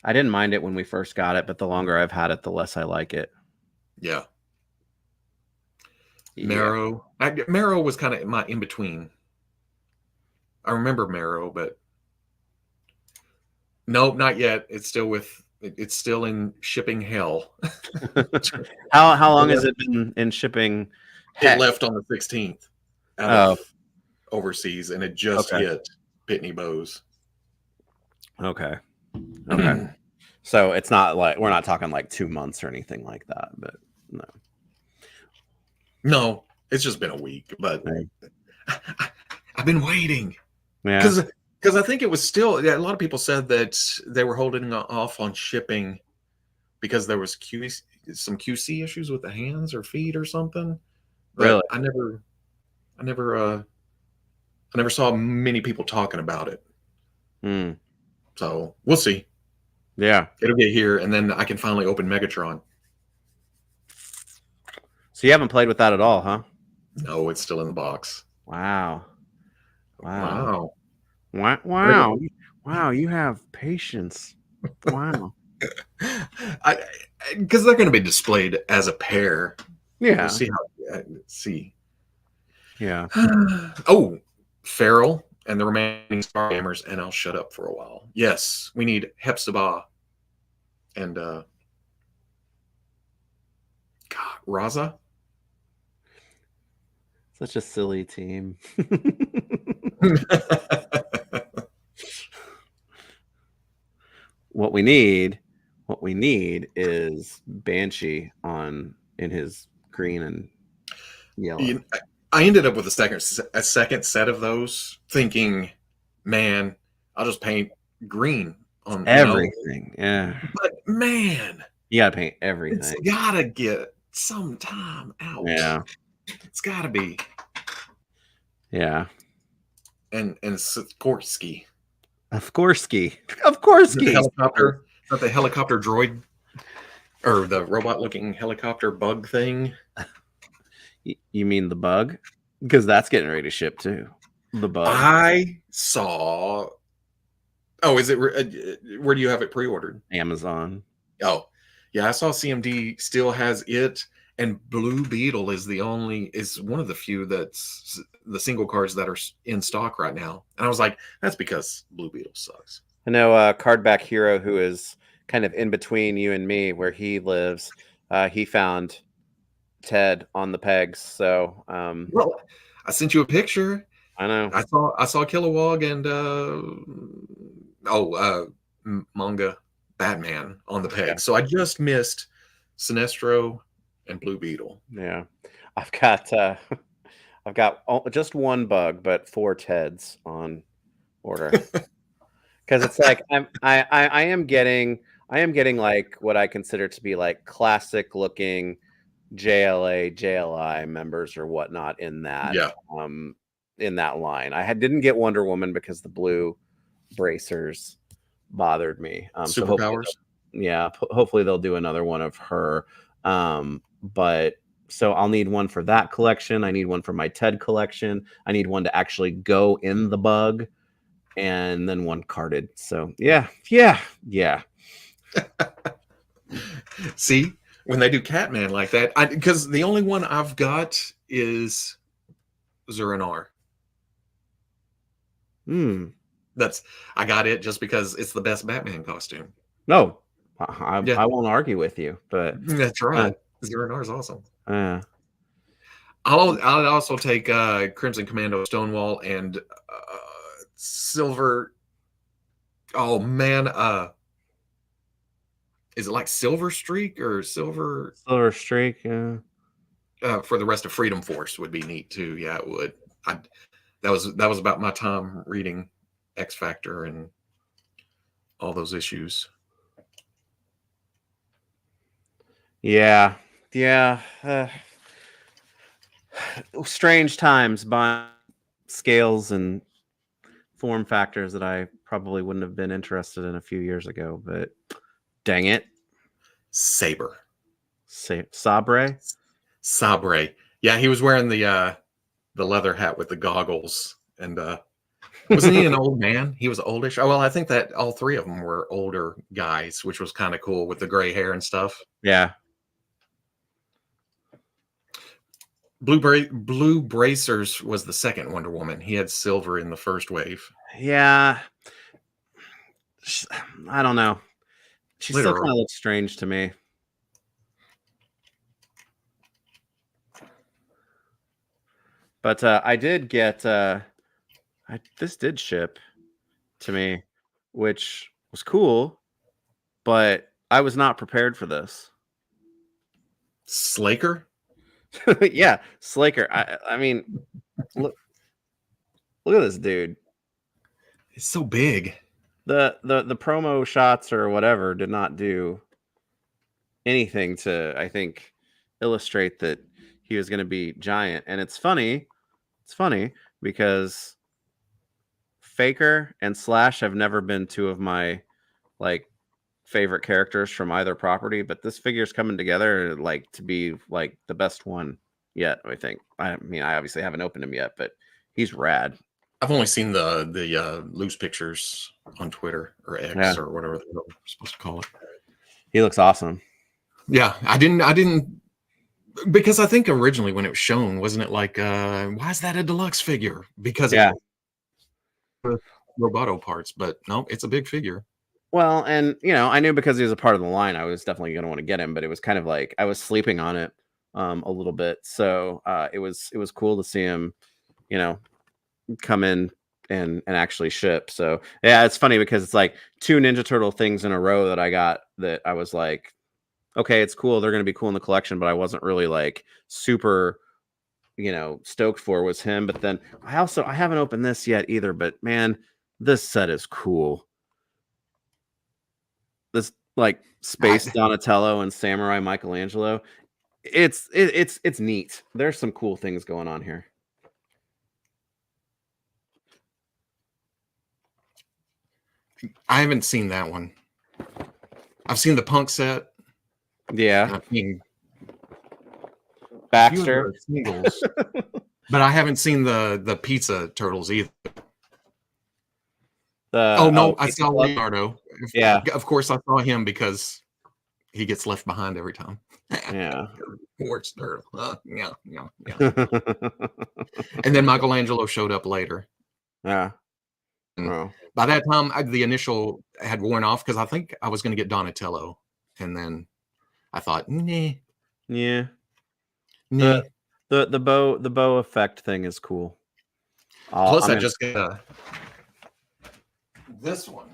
Speaker 2: I didn't mind it when we first got it, but the longer I've had it, the less I like it.
Speaker 1: Yeah. Marrow. Marrow was kind of my in between. I remember Marrow, but nope, not yet. It's still in shipping hell.
Speaker 2: How long has it been in shipping?
Speaker 1: It left on the 16th out of overseas, and it just hit Pitney Bowes.
Speaker 2: Okay. So it's not like we're not talking like 2 months or anything like that, but no.
Speaker 1: No, it's just been a week, but I've been waiting.
Speaker 2: Yeah.
Speaker 1: Because I think it was still, a lot of people said that they were holding off on shipping because there was some QC issues with the hands or feet or something. But
Speaker 2: really?
Speaker 1: I never saw many people talking about it. So we'll see.
Speaker 2: Yeah.
Speaker 1: It'll get here, and then I can finally open Megatron.
Speaker 2: So you haven't played with that at all, huh?
Speaker 1: No, it's still in the box.
Speaker 2: Wow.
Speaker 1: Wow.
Speaker 2: You have patience. Wow.
Speaker 1: Because they're going to be displayed as a pair.
Speaker 2: Yeah.
Speaker 1: We'll see.
Speaker 2: Yeah.
Speaker 1: Oh, Farrell and the remaining Star Gamers, and I'll shut up for a while. Yes, we need Hepzibah and Raza.
Speaker 2: Such a silly team. What we need is Banshee in his green and yellow.
Speaker 1: I ended up with a second set of those, thinking, man, I'll just paint green on
Speaker 2: everything. Yeah,
Speaker 1: but man,
Speaker 2: you gotta paint everything.
Speaker 1: It's gotta get some time out.
Speaker 2: Yeah,
Speaker 1: it's gotta be.
Speaker 2: Yeah,
Speaker 1: and Sikorsky.
Speaker 2: Of course. The
Speaker 1: helicopter, not the helicopter droid, or the robot-looking helicopter bug thing.
Speaker 2: You mean the bug? Because that's getting ready to ship too. The bug.
Speaker 1: I saw. Oh, is it? Where do you have it pre-ordered?
Speaker 2: Amazon.
Speaker 1: Oh, yeah. I saw CMD still has it, and Blue Beetle is one of the few that's the single cards that are in stock right now. And I was like, that's because Blue Beetle sucks.
Speaker 2: I know Cardback Hero, who is kind of in between you and me, where he lives, he found Ted on the pegs. So
Speaker 1: well, I sent you a picture.
Speaker 2: I know.
Speaker 1: I saw Kilowog and manga Batman on the pegs. Yeah. So I just missed Sinestro and Blue Beetle.
Speaker 2: Yeah, I've got just one bug, but 4 Teds on order. Because it's like I am getting like what I consider to be like classic looking JLI members or whatnot in that line. I didn't get Wonder Woman because the blue bracers bothered me.
Speaker 1: Superpowers.
Speaker 2: Hopefully they'll do another one of her. But so I'll need one for that collection. I need one for my Ted collection. I need one to actually go in the bug, and then one carded. So yeah.
Speaker 1: See, when they do Catman like that, because the only one I've got is Zur-En-Arrh. I got it just because it's the best Batman costume.
Speaker 2: No, I won't argue with you, but
Speaker 1: that's right. Zur-En-Arrh is awesome. I'll also take Crimson Commando Stonewall and Silver. Oh man, is it like Silver Streak or Silver
Speaker 2: Streak? Yeah.
Speaker 1: For the rest of Freedom Force would be neat too. Yeah, it would. That was about my time reading X Factor and all those issues.
Speaker 2: Yeah. Strange times buying scales and form factors that I probably wouldn't have been interested in a few years ago, but dang it.
Speaker 1: Sabre.
Speaker 2: Sabre?
Speaker 1: Yeah, he was wearing the leather hat with the goggles, and wasn't he an old man? He was oldish. Oh well, I think that all three of them were older guys, which was kind of cool with the gray hair and stuff.
Speaker 2: Yeah.
Speaker 1: Blue Bracers was the second Wonder Woman. He had silver in the first wave.
Speaker 2: Yeah. I don't know. She still kind of looks strange to me. But I did get this did ship to me, which was cool, but I was not prepared for this.
Speaker 1: Slaker?
Speaker 2: Yeah, Slaker. I mean, look at this dude.
Speaker 1: It's so big.
Speaker 2: The promo shots or whatever did not do anything to, I think, illustrate that he was going to be giant. And it's funny because Faker and Slash have never been two of my like favorite characters from either property, but this figure's coming together like to be like the best one yet, I think. I mean, I obviously haven't opened him yet, but he's rad.
Speaker 1: I've only seen the loose pictures on Twitter or X or whatever they're supposed to call it.
Speaker 2: He looks awesome.
Speaker 1: Yeah, I didn't because I think originally when it was shown, wasn't it like why is that a deluxe figure? Because it was Roboto parts, but no, it's a big figure.
Speaker 2: Well, and I knew because he was a part of the line, I was definitely going to want to get him, but it was kind of like I was sleeping on it a little bit. So it was cool to see him, come in and actually ship. So yeah, it's funny because it's like 2 Ninja Turtle things in a row that I got that I was like, okay, it's cool. They're going to be cool in the collection, but I wasn't really like super, stoked for was him. But then I haven't opened this yet either, but man, this set is cool. This like Space Donatello and Samurai Michelangelo. It's neat. There's some cool things going on here.
Speaker 1: I haven't seen that one. I've seen the Punk set.
Speaker 2: Yeah.
Speaker 1: I've seen
Speaker 2: Baxter
Speaker 1: singles, but I haven't seen the Pizza Turtles either. I saw Leonardo.
Speaker 2: Yeah,
Speaker 1: of course I saw him because he gets left behind every time.
Speaker 2: Yeah,
Speaker 1: worst turtle. Yeah. And then Michelangelo showed up later.
Speaker 2: Yeah.
Speaker 1: By that time, the initial had worn off because I think I was going to get Donatello, and then I thought, nah.
Speaker 2: Yeah. Nah. The bow effect thing is cool.
Speaker 1: Plus, I just got this one.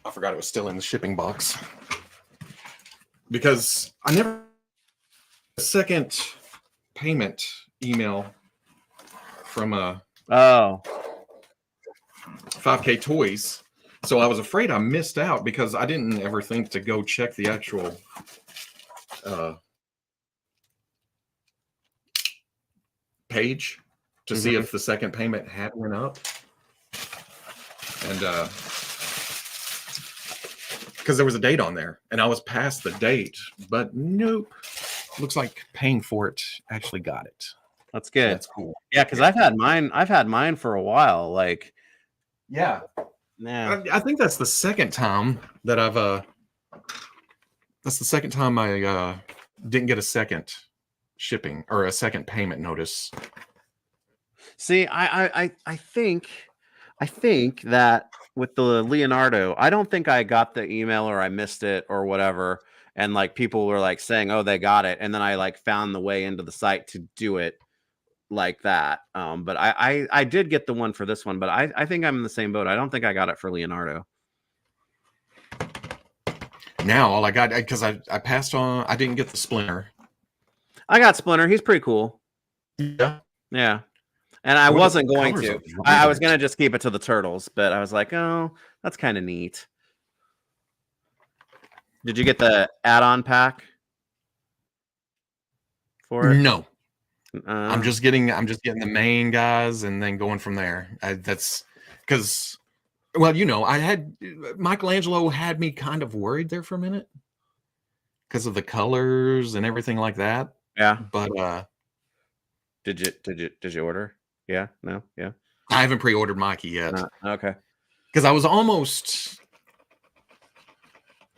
Speaker 1: I forgot it was still in the shipping box because I never a second payment email from 5K Toys, So I was afraid I missed out because I didn't ever think to go check the actual page to see if the second payment had went up. And because there was a date on there and I was past the date, but nope. Looks like paying for it actually got it.
Speaker 2: That's good.
Speaker 1: So that's cool.
Speaker 2: Yeah, because I've had mine for a while. Like,
Speaker 1: yeah. I think that's the second time that that's the second time I didn't get a second shipping or a second payment notice.
Speaker 2: See, I think that with the Leonardo, I don't think I got the email or I missed it or whatever. And like people were like saying, oh, they got it. And then I like found the way into the site to do it like that. But I did get the one for this one, but I think I'm in the same boat. I don't think I got it for Leonardo.
Speaker 1: Now all I got, because I passed on, I didn't get the Splinter.
Speaker 2: I got Splinter. He's pretty cool.
Speaker 1: Yeah.
Speaker 2: Yeah. And I wasn't going to. I was going to just keep it to the Turtles, but I was like, oh, that's kind of neat. Did you get the add-on pack for it?
Speaker 1: No. I'm just getting the main guys and then going from there. That's because, well, you know, Michelangelo had me kind of worried there for a minute because of the colors and everything like that.
Speaker 2: Yeah.
Speaker 1: But
Speaker 2: did you order? Yeah. No. Yeah.
Speaker 1: I haven't pre-ordered Mikey yet.
Speaker 2: Okay.
Speaker 1: Because I was almost.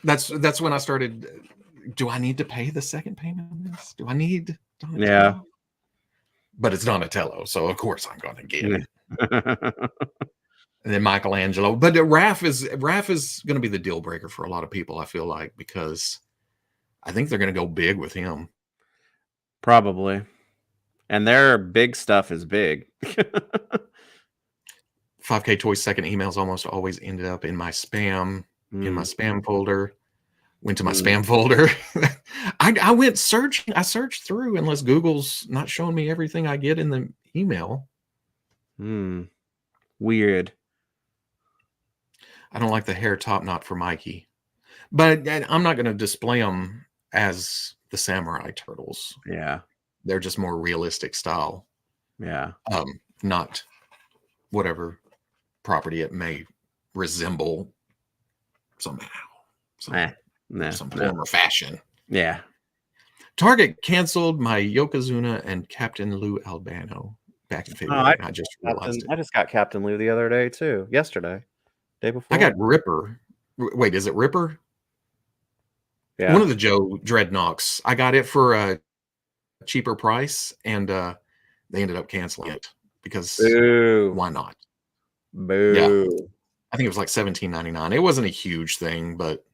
Speaker 1: That's when I started. Do I need to pay the second payment on this? Do I need? Donatello?
Speaker 2: Yeah.
Speaker 1: But it's Donatello, so of course I'm going to get it. And then Michelangelo, but Raph is going to be the deal breaker for a lot of people. I feel like, because I think they're going to go big with him.
Speaker 2: Probably. And their big stuff is big.
Speaker 1: 5K Toys second emails almost always ended up in my spam, in my spam folder. Went to my spam folder. I went searching. I searched through, unless Google's not showing me everything I get in the email.
Speaker 2: Weird.
Speaker 1: I don't like the hair top knot for Mikey. But I'm not going to display them as the Samurai Turtles.
Speaker 2: Yeah.
Speaker 1: They're just more realistic style.
Speaker 2: Yeah.
Speaker 1: Not whatever property it may resemble somehow. Some form or fashion.
Speaker 2: Yeah.
Speaker 1: Target canceled my Yokozuna and Captain Lou Albano back in February. I just realized
Speaker 2: I just got Captain Lou the other day too. Yesterday. Day before.
Speaker 1: I got Ripper. Wait, is it Ripper?
Speaker 2: Yeah.
Speaker 1: One of the Joe Dreadnoks. I got it for a cheaper price, and they ended up canceling it because why not?
Speaker 2: Boo.
Speaker 1: Yeah. I think it was like $17.99. It wasn't a huge thing, but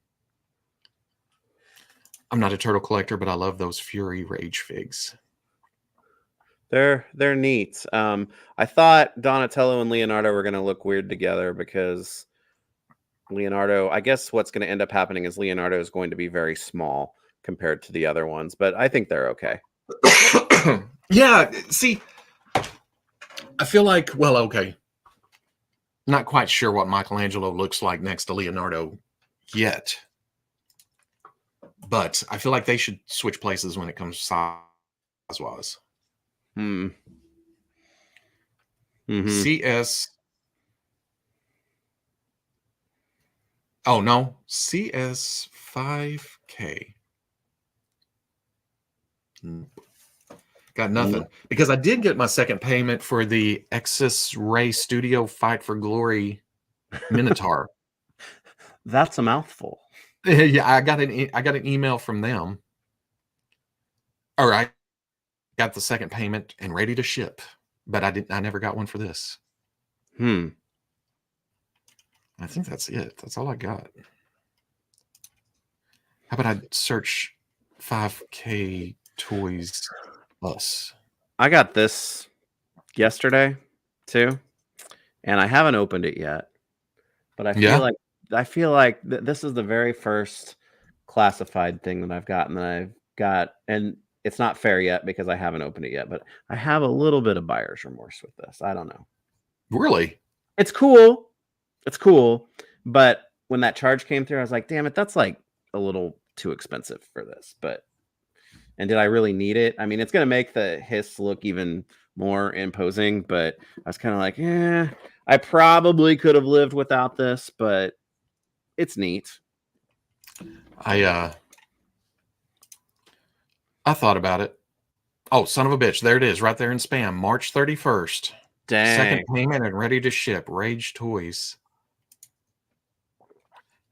Speaker 1: I'm not a turtle collector, but I love those Fury Rage figs.
Speaker 2: They're neat. I thought Donatello and Leonardo were going to look weird together because Leonardo, I guess what's going to end up happening is Leonardo is going to be very small compared to the other ones, but I think they're okay.
Speaker 1: Yeah, see, I feel like, well, okay. Not quite sure what Michelangelo looks like next to Leonardo yet. But I feel like they should switch places when it comes size-wise. CS. Oh, no. CS 5K. Got nothing. Because I did get my second payment for the Exus Ray Studio Fight for Glory Minotaur.
Speaker 2: That's a mouthful.
Speaker 1: Yeah, I got an email from them. All right. Got the second payment and ready to ship. But I never got one for this. I think that's it. That's all I got. How about I search 5K Toys Plus?
Speaker 2: I got this yesterday too, and I haven't opened it yet. But I feel like this is the very first classified thing that I've gotten and it's not fair yet because I haven't opened it yet, but I have a little bit of buyer's remorse with this. I don't know.
Speaker 1: Really?
Speaker 2: It's cool. It's cool. But when that charge came through, I was like, damn it, that's like a little too expensive for this. And did I really need it? I mean, it's going to make the hiss look even more imposing, but I was kind of like, I probably could have lived without this, but it's neat.
Speaker 1: I thought about it. Oh, son of a bitch. There it is, right there in spam. March 31st.
Speaker 2: Dang.
Speaker 1: Second payment and ready to ship. Rage Toys.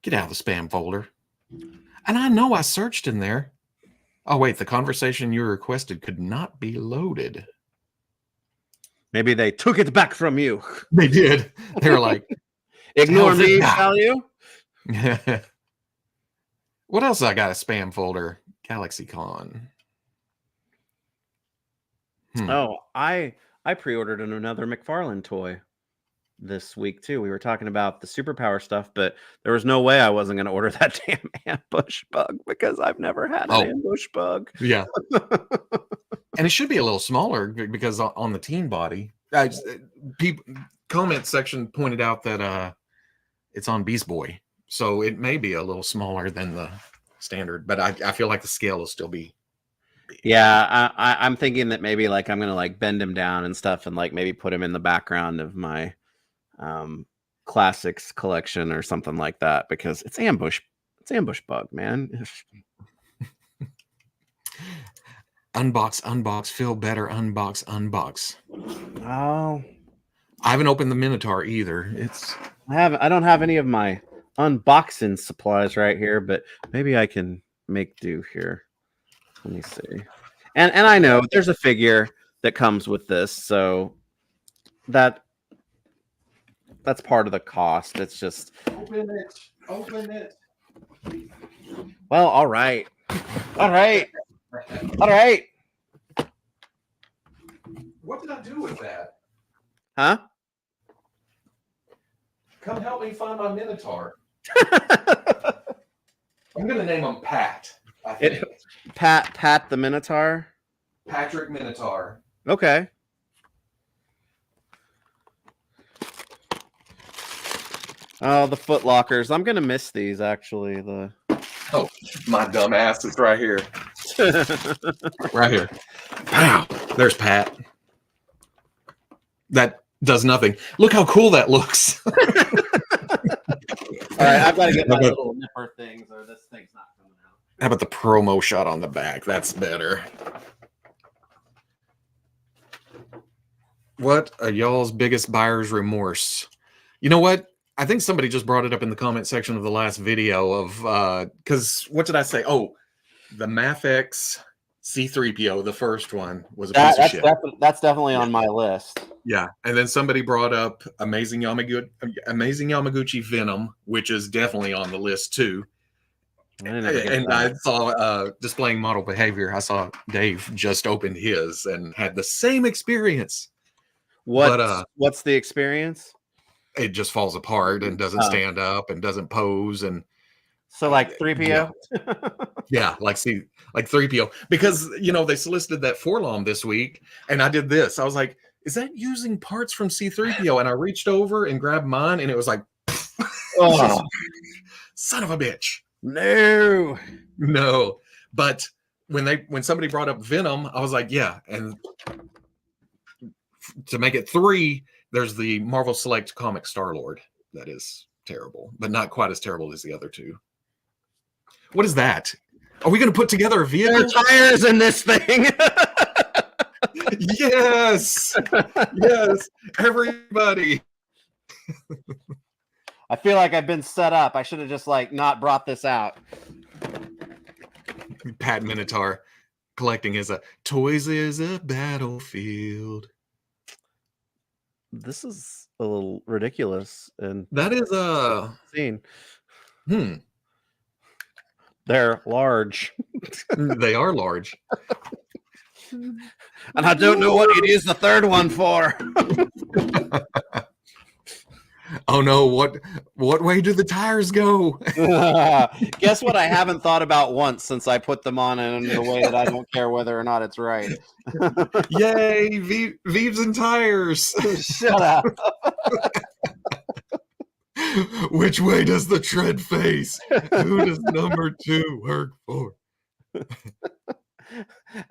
Speaker 1: Get out of the spam folder. And I know I searched in there. Oh, wait. The conversation you requested could not be loaded.
Speaker 2: Maybe they took it back from you.
Speaker 1: They did. They were like,
Speaker 2: ignore me, value.
Speaker 1: What else I got? A spam folder. GalaxyCon.
Speaker 2: Oh, I pre-ordered another McFarlane toy this week too. We were talking about the superpower stuff, but there was no way I wasn't going to order that damn ambush bug because I've never had an ambush bug.
Speaker 1: Yeah. And it should be a little smaller because on the teen body, people comment section pointed out that it's on Beast Boy, so it may be a little smaller than the standard, but I feel like the scale will still be.
Speaker 2: Yeah, I'm thinking that maybe like I'm gonna like bend him down and stuff, and like maybe put him in the background of my classics collection or something like that, because it's ambush bug, man.
Speaker 1: Unbox, feel better, unbox.
Speaker 2: Oh,
Speaker 1: I haven't opened the Minotaur either.
Speaker 2: I don't have any of my unboxing supplies right here, but maybe I can make do here. Let me see. And I know there's a figure that comes with this, so that's part of the cost. It's just open it. Well, all right.
Speaker 1: What did I do with that?
Speaker 2: Huh?
Speaker 1: Come help me find my Minotaur. I'm gonna name him Pat. I think.
Speaker 2: Pat the Minotaur.
Speaker 1: Patrick Minotaur.
Speaker 2: Okay. Oh, the foot lockers. I'm gonna miss these actually.
Speaker 1: Oh, my dumb ass is right here. Right here. Wow. There's Pat. That does nothing. Look how cool that looks.
Speaker 2: All right, I've got to get my little nipper things, or this thing's not coming out.
Speaker 1: How about the promo shot on the back? That's better. What are y'all's biggest buyer's remorse? You know what? I think somebody just brought it up in the comment section of the last video of, because what did I say? Oh, the Mafex C-3PO, the first one, was a piece of shit.
Speaker 2: That's definitely on my list.
Speaker 1: Yeah, and then somebody brought up Amazing Yamaguchi Venom, which is definitely on the list too. And I saw displaying model behavior. I saw Dave just opened his and had the same experience.
Speaker 2: What's the experience?
Speaker 1: It just falls apart and doesn't stand up and doesn't pose, and
Speaker 2: so like 3PO.
Speaker 1: Yeah, like 3PO, because they solicited that Forlom this week, and I did this. I was like, is that using parts from C-3PO? And I reached over and grabbed mine, and it was like, oh, son of a bitch.
Speaker 2: No.
Speaker 1: But when somebody brought up Venom, I was like, yeah. And to make it 3, there's the Marvel Select Comic Star-Lord. That is terrible, but not quite as terrible as the other 2. What is that? Are we going to put together a vehicle?
Speaker 2: There are tires in this thing.
Speaker 1: Yes. Everybody.
Speaker 2: I feel like I've been set up. I should have just not brought this out.
Speaker 1: Pat Minotaur collecting toys is a battlefield.
Speaker 2: This is a little ridiculous, and
Speaker 1: that is a
Speaker 2: scene. They're large.
Speaker 1: They are large.
Speaker 2: And I don't know what you'd use the third one for.
Speaker 1: Oh no, what way do the tires go?
Speaker 2: Guess what I haven't thought about once since I put them on in a way that I don't care whether or not it's right.
Speaker 1: Yay, Veebs and tires.
Speaker 2: Shut up.
Speaker 1: Which way does the tread face? Who does number 2 work for?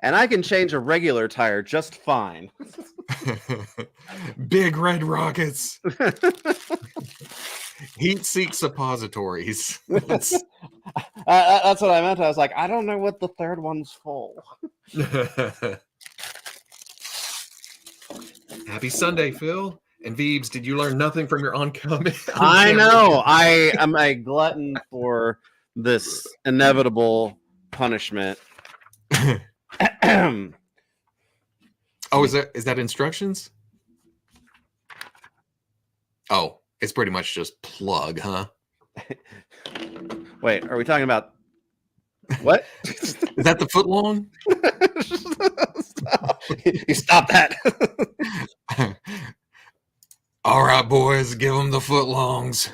Speaker 2: And I can change a regular tire just fine.
Speaker 1: Big red rockets. Heat seek suppositories.
Speaker 2: That's what I meant. I was like, I don't know what the third one's for.
Speaker 1: Happy Sunday, Phil. And Veebs, did you learn nothing from your oncoming?
Speaker 2: I know. I am a glutton for this inevitable punishment.
Speaker 1: Oh, is that instructions? Oh, it's pretty much just plug, huh?
Speaker 2: Wait, are we talking about what?
Speaker 1: Is that the foot long?
Speaker 2: You stop that.
Speaker 1: All right, boys, give them the foot longs.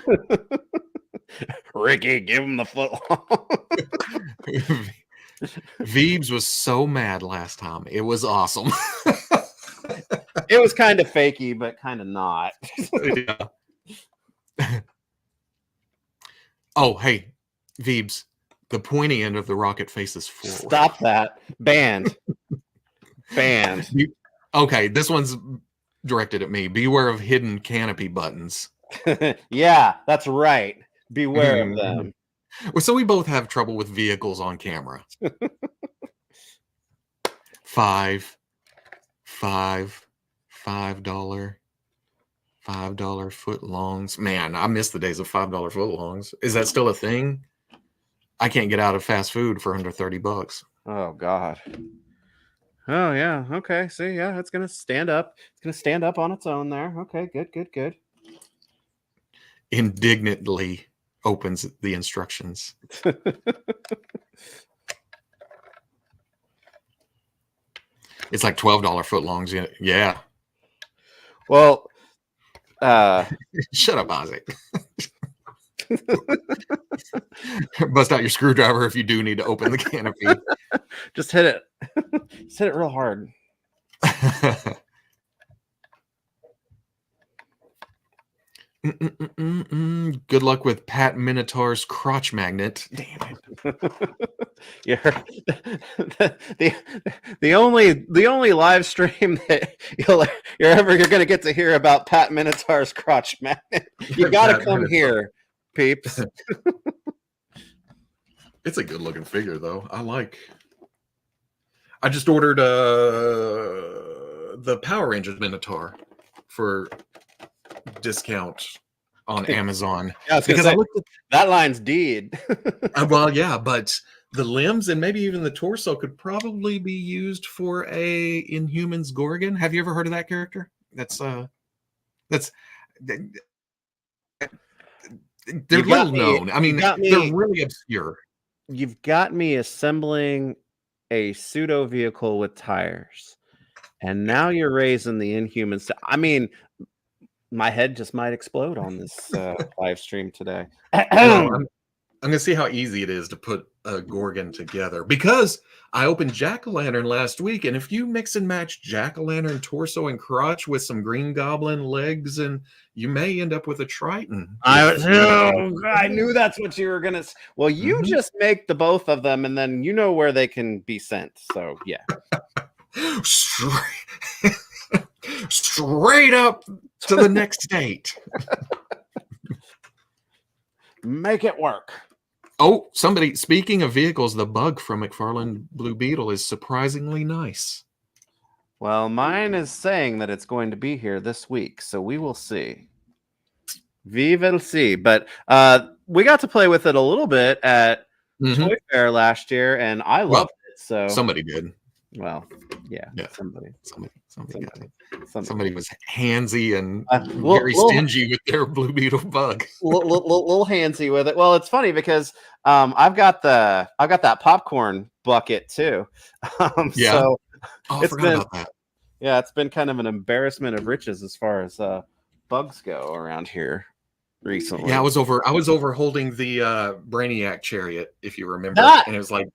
Speaker 2: Ricky, give him the foot long.
Speaker 1: Veebs was so mad last time. It was awesome.
Speaker 2: It was kind of fakey, but kind of not.
Speaker 1: Yeah. Oh, hey, Veebs, the pointy end of the rocket faces forward.
Speaker 2: Stop that. Banned. Banned.
Speaker 1: Okay, this one's directed at me. Beware of hidden canopy buttons.
Speaker 2: Yeah, that's right. Beware of them.
Speaker 1: Well, so we both have trouble with vehicles on camera. $5 foot longs. Man, I miss the days of $5 foot longs. Is that still a thing? I can't get out of fast food for under $30.
Speaker 2: Oh God. Oh yeah. Okay. See, yeah, it's gonna stand up. It's gonna stand up on its own there. Okay. Good.
Speaker 1: Indignantly opens the instructions. It's like $12 foot longs. Yeah.
Speaker 2: Well,
Speaker 1: shut up, Isaac. Bust out your screwdriver if you do need to open the canopy.
Speaker 2: Just hit it. Just hit it real hard.
Speaker 1: Good luck with Pat Minotaur's crotch magnet. Damn
Speaker 2: it! the only live stream that you're gonna get to hear about Pat Minotaur's crotch magnet. You gotta come here, peeps.
Speaker 1: It's a good looking figure, though. I just ordered the Power Rangers Minotaur for discount on Amazon.
Speaker 2: Yeah, because I looked at that line's deed.
Speaker 1: Well, yeah, but the limbs and maybe even the torso could probably be used for a Inhumans Gorgon. Have you ever heard of that character? They're little known. I mean, they're really obscure.
Speaker 2: You've got me assembling a pseudo vehicle with tires, and now you're raising the Inhumans. I mean, my head just might explode on this live stream today.
Speaker 1: I'm going to see how easy it is to put a Gorgon together, because I opened Jack-o'-lantern last week, and if you mix and match Jack-o'-lantern torso and crotch with some Green Goblin legs, and you may end up with a Triton.
Speaker 2: I knew that's what you were going to. Well, you just make the both of them, and then you know where they can be sent. So, yeah.
Speaker 1: Straight up to the next date.
Speaker 2: Make it work.
Speaker 1: Oh, speaking of vehicles, the bug from McFarlane Blue Beetle is surprisingly nice.
Speaker 2: Well, mine is saying that it's going to be here this week, so we will see. We will see. But we got to play with it a little bit at Toy Fair last year, and I loved it. So
Speaker 1: somebody did.
Speaker 2: Well, yeah. Somebody
Speaker 1: was handsy and very stingy with their Blue Beetle bug.
Speaker 2: little handsy with it. Well, it's funny because I've got that popcorn bucket too. So
Speaker 1: I forgot about that.
Speaker 2: Yeah, it's been kind of an embarrassment of riches as far as bugs go around here recently.
Speaker 1: Yeah, I was over holding the Brainiac chariot, if you remember, and it was like.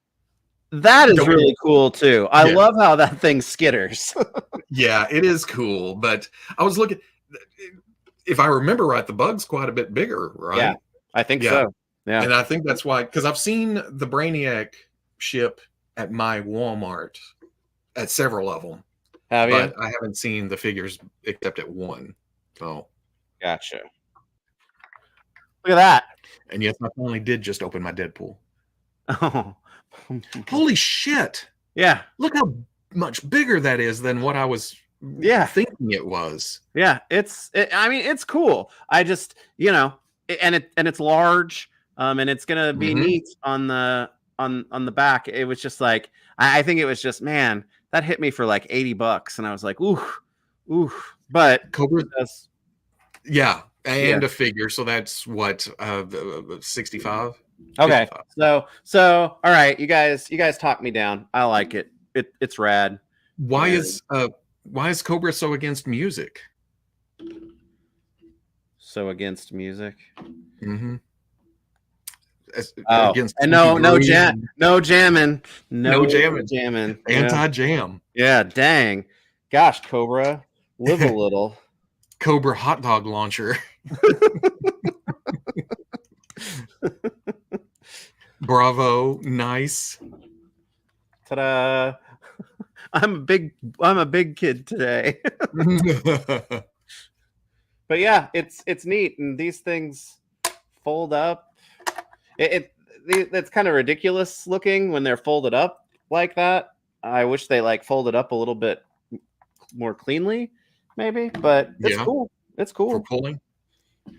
Speaker 2: That is really cool too. I love how that thing skitters.
Speaker 1: Yeah, it is cool. But I was looking. if I remember right, the bug's quite a bit bigger, right?
Speaker 2: Yeah, I think so. Yeah.
Speaker 1: And I think that's why, because I've seen the Brainiac ship at my Walmart at several of them.
Speaker 2: Have you?
Speaker 1: But I haven't seen the figures except at one. So.
Speaker 2: Gotcha. Look at that.
Speaker 1: And yes, I finally did just open my Deadpool.
Speaker 2: Oh.
Speaker 1: Holy shit.
Speaker 2: Yeah.
Speaker 1: Look how much bigger that is than what I was thinking it was.
Speaker 2: Yeah, I mean, it's cool. I just, and it's large, and it's gonna be neat on the back. It was just like, I think it was just, man, that hit me for like $80, and I was like, ooh. But
Speaker 1: Cobra does, and a figure. So that's what 65.
Speaker 2: Okay, 55. So all right, you guys talk me down. I like it. It's rad.
Speaker 1: Why is Cobra so against music?
Speaker 2: So against music?
Speaker 1: Mm-hmm.
Speaker 2: Against no jamming.
Speaker 1: Anti-jam.
Speaker 2: Yeah, dang. Gosh, Cobra, live a little.
Speaker 1: Cobra hot dog launcher. Bravo, nice.
Speaker 2: Ta-da. I'm a big kid today. But yeah, it's neat, and these things fold up. It's kind of ridiculous looking when they're folded up like that. I wish they like folded up a little bit more cleanly, maybe, but it's cool. It's cool
Speaker 1: for pulling.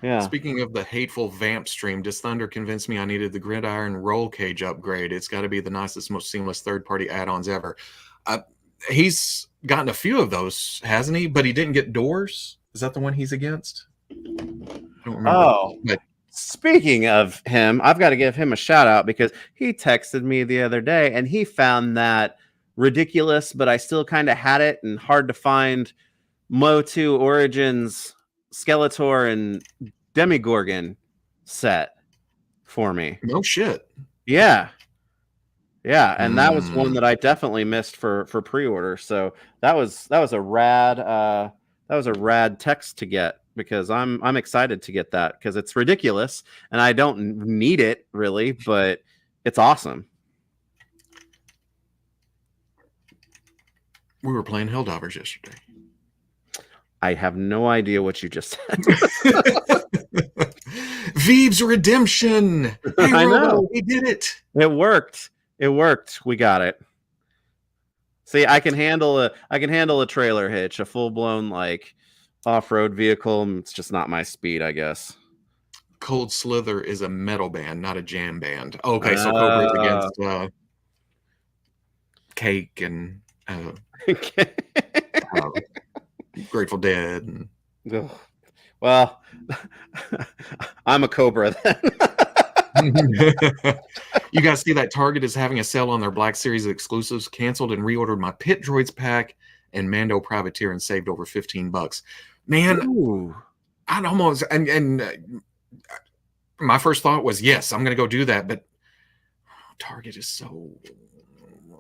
Speaker 2: Yeah.
Speaker 1: Speaking of the hateful vamp stream, Does Thunder convince me I needed the gridiron roll cage upgrade? It's got to be the nicest, most seamless third-party add-ons ever. He's gotten a few of those, hasn't he? But he didn't get doors. Is that the one he's against? I don't remember.
Speaker 2: Oh, but speaking of him, I've got to give him a shout out because he texted me the other day and he found that ridiculous, but I still kind of had it and hard to find Mo2 Origins Skeletor and Demigorgon set for me.
Speaker 1: No shit.
Speaker 2: Yeah. And that was one that I definitely missed for pre-order. So that was a rad text to get because I'm excited to get that because it's ridiculous and I don't need it really, but it's awesome.
Speaker 1: We were playing Helldivers yesterday.
Speaker 2: I have no idea what you just said.
Speaker 1: Veebs Redemption. Hey,
Speaker 2: I
Speaker 1: Robo,
Speaker 2: know.
Speaker 1: we did it.
Speaker 2: It worked. We got it. See, I can handle a trailer hitch, a full-blown like off-road vehicle. It's just not my speed, I guess.
Speaker 1: Cold Slither is a metal band, not a jam band. Okay, so Cobra's against Cake and Grateful Dead. And...
Speaker 2: Well, I'm a Cobra then.
Speaker 1: You guys see that Target is having a sale on their Black Series exclusives. Canceled and reordered my Pit Droids pack and Mando Privateer and saved over $15. Man, ooh. I'd almost and my first thought was yes, I'm gonna go do that, but Target is so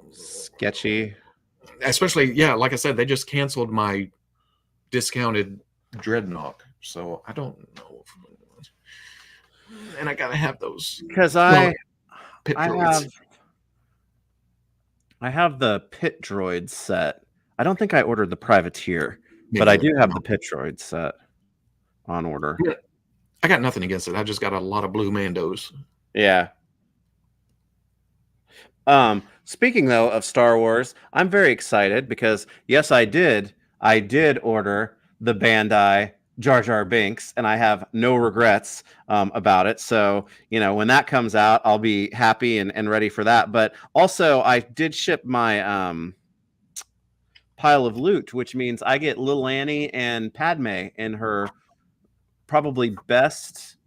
Speaker 2: sketchy.
Speaker 1: Especially, like I said, they just canceled my discounted Dreadnought, so I don't know. And I gotta have those
Speaker 2: because I have the Pit Droid set. I don't think I ordered the Privateer, but I do have the Pit Droid set on order.
Speaker 1: Yeah. I got nothing against it. I just got a lot of blue Mandos.
Speaker 2: Yeah. Speaking though of Star Wars, I'm very excited because yes, I did order the Bandai Jar Jar Binks, and I have no regrets about it. So, when that comes out, I'll be happy and ready for that. But also, I did ship my pile of loot, which means I get Little Annie and Padme in her probably best,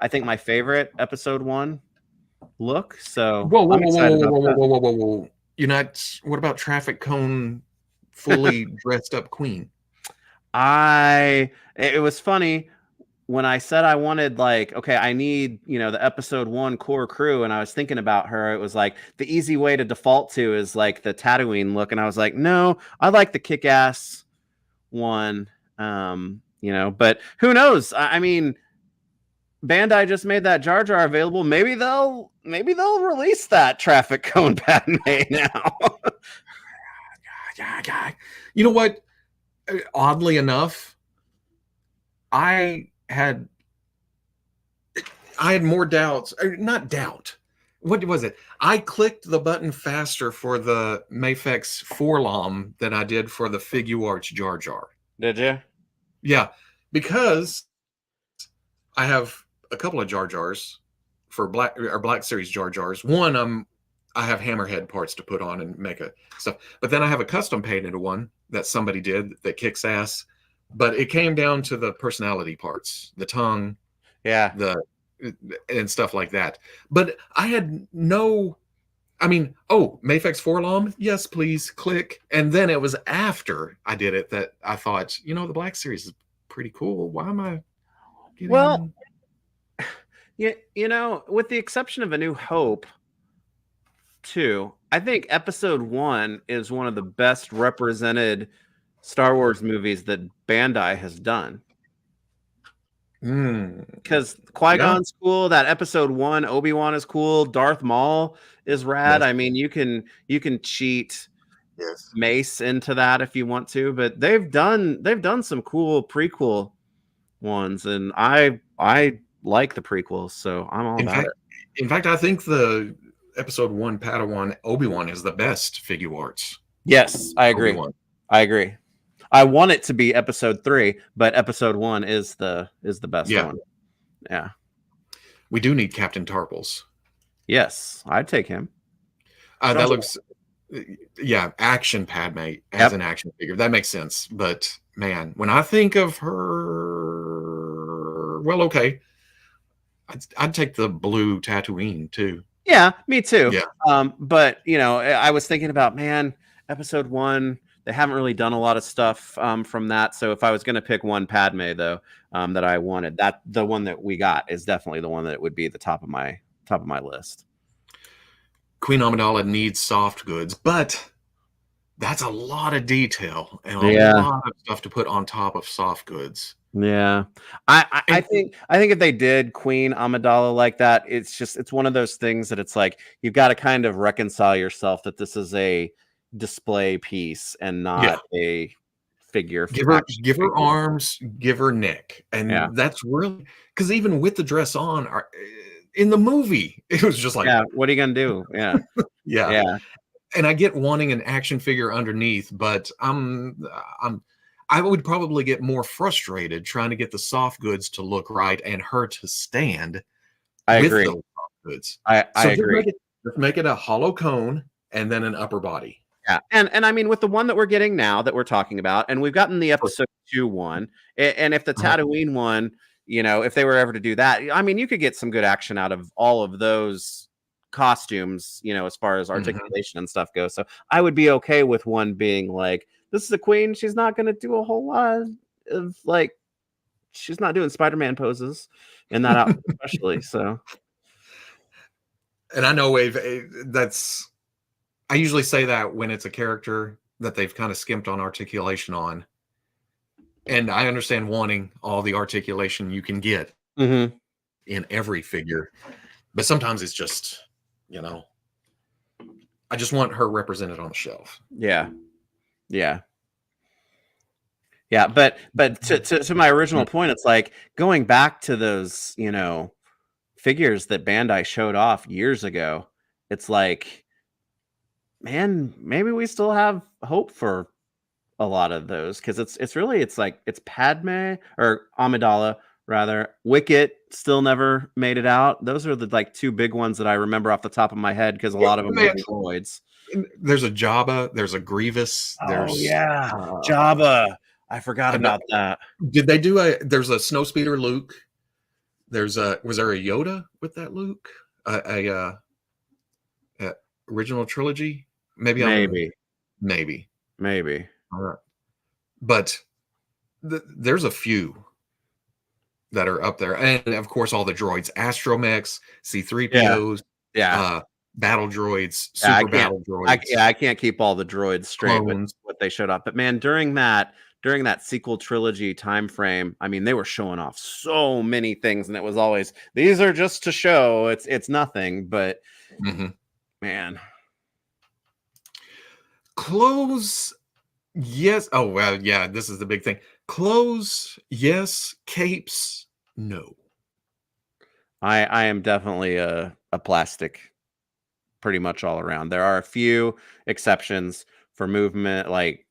Speaker 2: I think my favorite episode 1 look. So,
Speaker 1: whoa. You're not, what about Traffic Cone fully dressed up queen?
Speaker 2: It was funny when I said I wanted I need, the episode 1 core crew. And I was thinking about her. It was like the easy way to default to is like the Tatooine look. And I was like, no, I like the kick-ass one. But who knows? I mean, Bandai just made that Jar Jar available. Maybe they'll release that traffic cone Padme now.
Speaker 1: You know what? Oddly enough, I had more doubts. Not doubt. What was it? I clicked the button faster for the Mafex Forlom than I did for the Figuarts Jar Jar.
Speaker 2: Did you?
Speaker 1: Yeah, because I have a couple of Jar Jars for Black Series Jar Jars. One, I have Hammerhead parts to put on and make a stuff, but then I have a custom painted one that somebody did that kicks ass. But it came down to the personality parts, the tongue,
Speaker 2: yeah,
Speaker 1: and stuff like that. But I had no. I mean, Mafex Forlom, yes, please, click. And then it was after I did it that I thought, the Black Series is pretty cool. Why am I getting...
Speaker 2: Well, with the exception of A New Hope 2, I think Episode 1 is one of the best represented Star Wars movies that Bandai has done. Because Qui-Gon's cool. That Episode 1 Obi-Wan is cool. Darth Maul is rad. Yes. I mean, you can cheat Mace into that if you want to, but they've done some cool prequel ones, and I like the prequels, so I'm all about it.
Speaker 1: In fact, I think the Episode 1 Padawan Obi-Wan is the best Figuarts.
Speaker 2: Yes, I agree. Obi-Wan. I agree. I want it to be Episode 3, but Episode 1 is the best one. Yeah.
Speaker 1: We do need Captain Tarpals.
Speaker 2: Yes, I'd take him.
Speaker 1: That looks, action Padme as an action figure. That makes sense. But man, when I think of her, well, okay, I'd take the blue Tatooine too.
Speaker 2: Yeah, me too. Yeah. But I was thinking about, Episode 1. They haven't really done a lot of stuff from that. So if I was going to pick one Padme though, that I wanted, that the one that we got is definitely the one that would be the top of my list.
Speaker 1: Queen Amidala needs soft goods, but that's a lot of detail and a lot of stuff to put on top of soft goods.
Speaker 2: Yeah. I think if they did Queen Amidala like that, it's one of those things that it's like, you've got to kind of reconcile yourself that this is a display piece and not a figure.
Speaker 1: Give her arms, give her neck. And that's really, because even with the dress on, in the movie, it was just like,
Speaker 2: what are you gonna do?
Speaker 1: Yeah. And I get wanting an action figure underneath, but I would probably get more frustrated trying to get the soft goods to look right and her to stand.
Speaker 2: I agree.
Speaker 1: Those soft goods.
Speaker 2: I agree.
Speaker 1: Let's make it a hollow cone and then an upper body.
Speaker 2: Yeah, and I mean, with the one that we're getting now that we're talking about, and we've gotten the Episode 2 one, and if the Tatooine one, if they were ever to do that, I mean, you could get some good action out of all of those costumes, as far as articulation and stuff goes. So I would be okay with one being like, this is a queen. She's not going to do a whole lot of she's not doing Spider-Man poses in that outfit, especially. So,
Speaker 1: and I know I usually say that when it's a character that they've kind of skimped on articulation on. And I understand wanting all the articulation you can get in every figure. But sometimes it's just, I just want her represented on the shelf.
Speaker 2: Yeah. But to my original point, it's like going back to those, figures that Bandai showed off years ago. It's like, man, maybe we still have hope for a lot of those, because it's Padme or Amidala rather. Wicket still never made it out. Those are the two big ones that I remember off the top of my head, because a lot of them are droids.
Speaker 1: There's a Jabba, there's a Grievous.
Speaker 2: Jabba. I forgot about that.
Speaker 1: Did they do there's a Snowspeeder Luke. Was there a Yoda with that Luke? A original trilogy? Maybe. But there's a few that are up there, and of course all the droids, astromechs, C3POs, battle droids, battle droids.
Speaker 2: I can't keep all the droids straight with what they showed up. But man, during that during that sequel trilogy time frame, I mean, they were showing off so many things, and it was always, these are just to show, it's nothing, but man.
Speaker 1: Clothes, yes. Oh, well, yeah, this is the big thing. Clothes, yes. Capes, no.
Speaker 2: I am definitely a plastic pretty much all around. There are a few exceptions for movement, like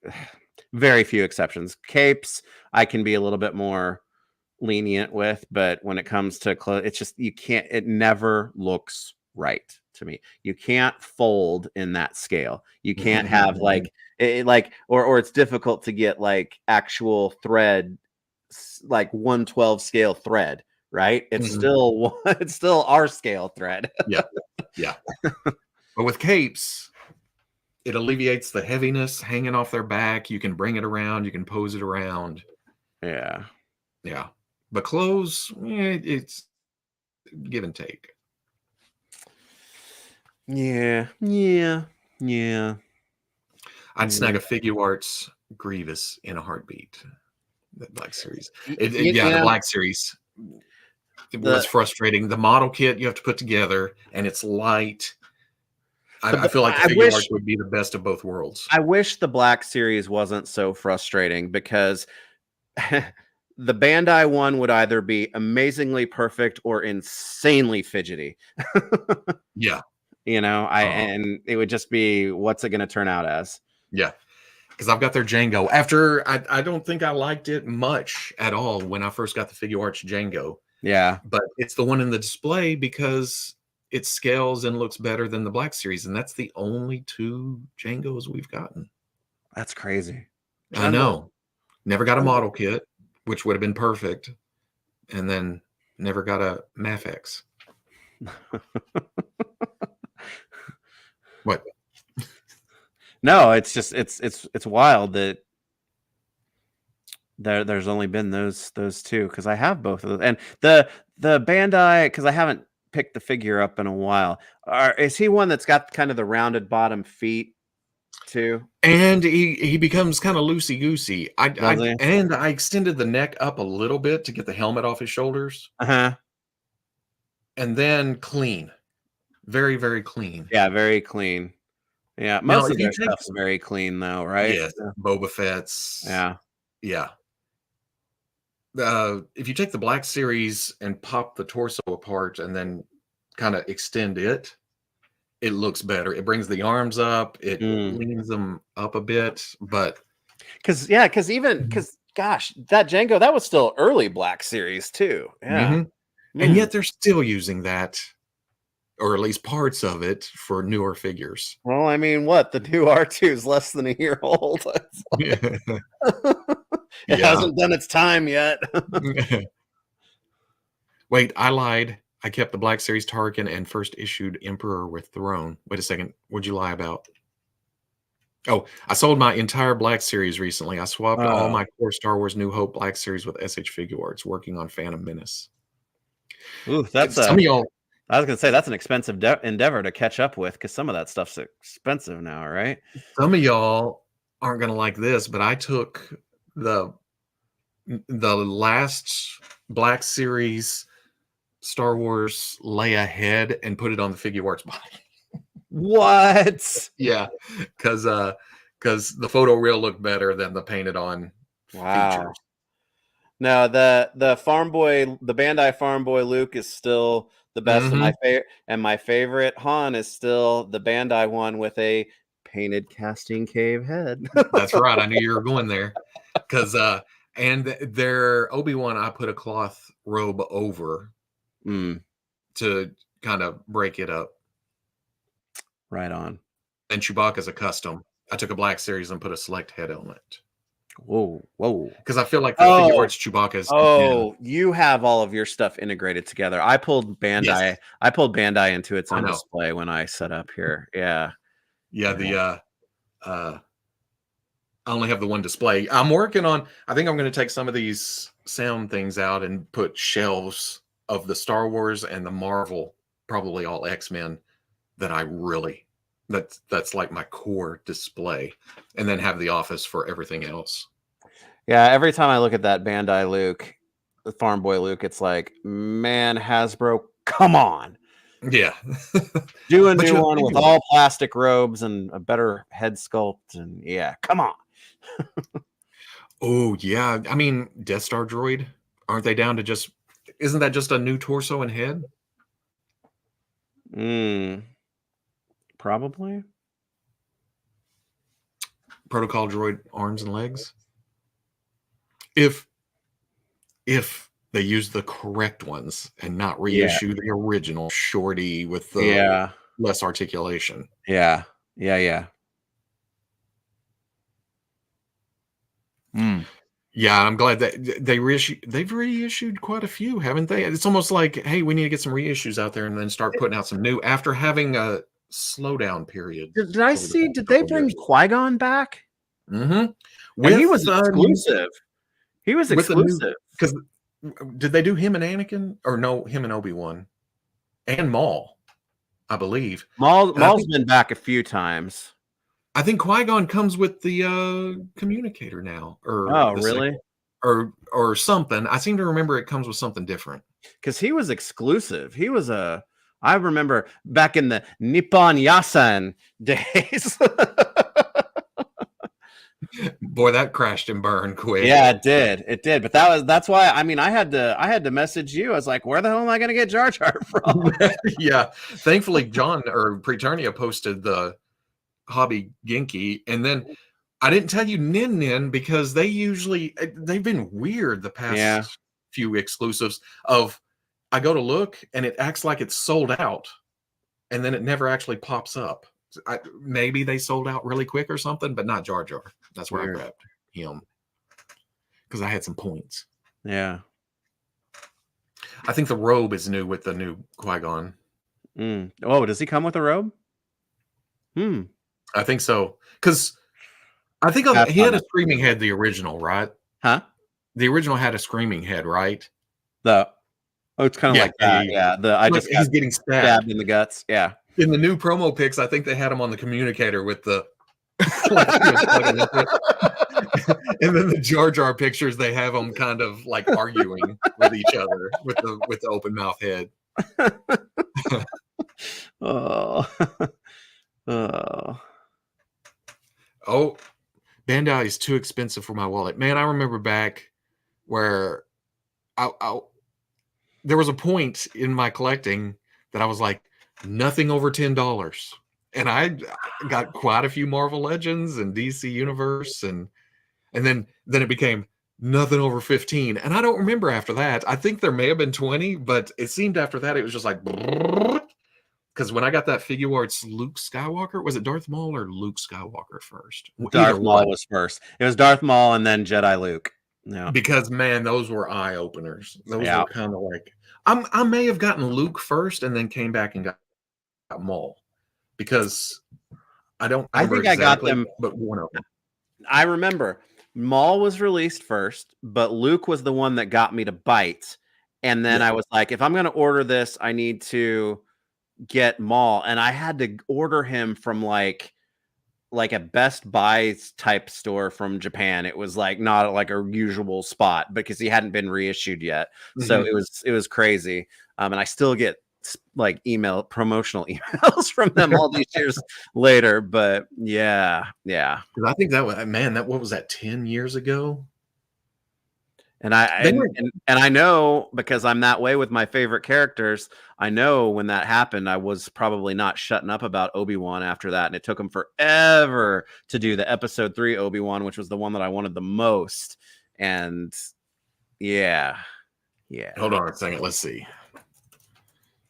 Speaker 2: very few exceptions. Capes, I can be a little bit more lenient with, but when it comes to clothes, it's just, you can't, it never looks right to me. You can't fold in that scale. You can't have like or it's difficult to get like actual thread, like 1/12 scale thread, right? It's still our scale thread.
Speaker 1: Yeah. But with capes, it alleviates the heaviness hanging off their back. You can bring it around, you can pose it around.
Speaker 2: Yeah.
Speaker 1: But clothes, it's give and take.
Speaker 2: Yeah.
Speaker 1: I'd snag a Figure Arts Grievous in a heartbeat. The Black Series. The Black Series. It was frustrating. The model kit you have to put together, and it's light. I feel like the Figure Arts would be the best of both worlds.
Speaker 2: I wish the Black Series wasn't so frustrating, because the Bandai one would either be amazingly perfect or insanely fidgety.
Speaker 1: Yeah.
Speaker 2: And it would just be, what's it going to turn out as?
Speaker 1: Yeah. Because I've got their Django. After, I don't think I liked it much at all when I first got the Figure Arts Django.
Speaker 2: Yeah.
Speaker 1: But it's the one in the display because it scales and looks better than the Black Series. And that's the only 2 Djangos we've gotten.
Speaker 2: That's crazy.
Speaker 1: I know. Never got a model kit, which would have been perfect. And then never got a Mafex. What?
Speaker 2: No, it's just it's wild that there's only been those 2, because I have both of those. And the Bandai, because I haven't picked the figure up in a while. Is he one that's got kind of the rounded bottom feet too?
Speaker 1: And he becomes kind of loosey goosey. I extended the neck up a little bit to get the helmet off his shoulders.
Speaker 2: And
Speaker 1: then clean. Very, very clean.
Speaker 2: Yeah, very clean. Yeah, most of their stuff's very clean though, right?
Speaker 1: Yes, Boba Fett's.
Speaker 2: Yeah.
Speaker 1: If you take the Black Series and pop the torso apart and then kind of extend it, it looks better. It brings the arms up, it leans them up a bit, but
Speaker 2: because gosh, that Django, that was still early Black Series too. Yeah.
Speaker 1: And yet they're still using that, or at least parts of it, for newer figures.
Speaker 2: Well, I mean, what? The new R2 is less than a year old. It hasn't done its time yet.
Speaker 1: Wait, I lied. I kept the Black Series Tarkin and first issued Emperor with Throne. Wait a second. What'd you lie about? Oh, I sold my entire Black Series recently. I swapped all my core Star Wars New Hope Black Series with SH Figure Arts, working on Phantom Menace.
Speaker 2: Ooh, that's some of y'all. I was gonna say that's an expensive endeavor to catch up with, because some of that stuff's expensive now, right?
Speaker 1: Some of y'all aren't gonna like this, but I took the last Black Series Star Wars Leia head and put it on the Figure Arts body.
Speaker 2: What?
Speaker 1: Yeah, because the photoreal looked better than the painted on features.
Speaker 2: No, the Farm Boy, the Bandai Farm Boy Luke is still the best of my favorite, and my favorite Han is still the Bandai one with a painted casting cave head.
Speaker 1: That's right. I knew you were going there, because and their Obi-Wan, I put a cloth robe over to kind of break it up.
Speaker 2: Right on.
Speaker 1: And Chewbacca's a custom. I took a Black Series and put a select head on it.
Speaker 2: Whoa.
Speaker 1: Because I feel like the Figure Arts Chewbacca's.
Speaker 2: You have all of your stuff integrated together. I pulled Bandai. Yes. I pulled Bandai into its own display when I set up here. Yeah.
Speaker 1: I only have the one display. I'm working on. I think I'm going to take some of these sound things out and put shelves of the Star Wars and the Marvel, probably all X-Men, that I really. That's like my core display, and then have the office for everything else.
Speaker 2: Yeah, every time I look at that Bandai Luke, the Farm Boy Luke, it's like, man, Hasbro, come on.
Speaker 1: Yeah.
Speaker 2: Do a new one with all plastic robes and a better head sculpt, and yeah, come on.
Speaker 1: Oh, yeah. I mean, Death Star droid, aren't they down to just... Isn't that just a new torso and head?
Speaker 2: Probably.
Speaker 1: Protocol droid arms and legs. If they use the correct ones and not reissue the original shorty with the less articulation.
Speaker 2: Yeah.
Speaker 1: Yeah, I'm glad that they've reissued quite a few, haven't they? It's almost like, hey, we need to get some reissues out there and then start putting out some new after having a slowdown period.
Speaker 2: Did I see? Did they bring Qui-Gon back?
Speaker 1: Mm-hmm.
Speaker 2: And he was exclusive. He was exclusive.
Speaker 1: Because did they do him and Anakin, or no, him and Obi-Wan and Maul? I believe
Speaker 2: Maul's been back a few times.
Speaker 1: I think Qui-Gon comes with the communicator now,
Speaker 2: or really,
Speaker 1: or something. I seem to remember it comes with something different.
Speaker 2: Because he was exclusive. He was I remember back in the Nippon Yasan days.
Speaker 1: Boy, that crashed and burned quick.
Speaker 2: Yeah, it did. But that's why. I mean, I had to message you. I was like, where the hell am I going to get Jar Jar from?
Speaker 1: Yeah, thankfully, John or Preternia posted the Hobby Genki, and then I didn't tell you Nin because they've been weird the past few exclusives. I go to look and it acts like it's sold out, and then it never actually pops up. Maybe they sold out really quick or something, but not Jar Jar. That's where I grabbed him because I had some points.
Speaker 2: Yeah,
Speaker 1: I think the robe is new with the new Qui-Gon.
Speaker 2: Oh, does he come with a robe?
Speaker 1: I think so, because I think he had a screaming head, the original, right?
Speaker 2: Huh?
Speaker 1: The original had a screaming head, right?
Speaker 2: It's kind of like that. Yeah,
Speaker 1: he's getting
Speaker 2: stabbed in the guts. Yeah.
Speaker 1: In the new promo pics, I think they had him on the communicator with the and then the Jar Jar pictures, they have them kind of like arguing with each other with the open mouth head. Oh, Bandai is too expensive for my wallet. Man, I remember back where there was a point in my collecting that I was like, nothing over $10. And I got quite a few Marvel Legends and DC Universe, and then it became nothing over 15. And I don't remember after that. I think there may have been 20, but it seemed after that it was just like, because when I got that figure arts Luke Skywalker, was it Darth Maul or Luke Skywalker first?
Speaker 2: Darth Maul was first. It was Darth Maul and then Jedi Luke. Yeah.
Speaker 1: Because man, those were eye openers. Those were kind of like, I may have gotten Luke first and then came back and got Maul, because I think exactly,
Speaker 2: I got them,
Speaker 1: but one of them.
Speaker 2: I remember Maul was released first, but Luke was the one that got me to bite. And then I was like, if I'm going to order this, I need to get Maul, and I had to order him from like a Best Buy type store from Japan. It was like not like a usual spot because he hadn't been reissued yet. So it was crazy. And I still get like promotional emails from them all these years later. But yeah.
Speaker 1: I think that was, man, what was that, 10 years ago?
Speaker 2: And I know, because I'm that way with my favorite characters, I know when that happened, I was probably not shutting up about Obi-Wan after that. And it took him forever to do the episode 3 Obi-Wan, which was the one that I wanted the most. And yeah.
Speaker 1: Hold on a second. Let's see.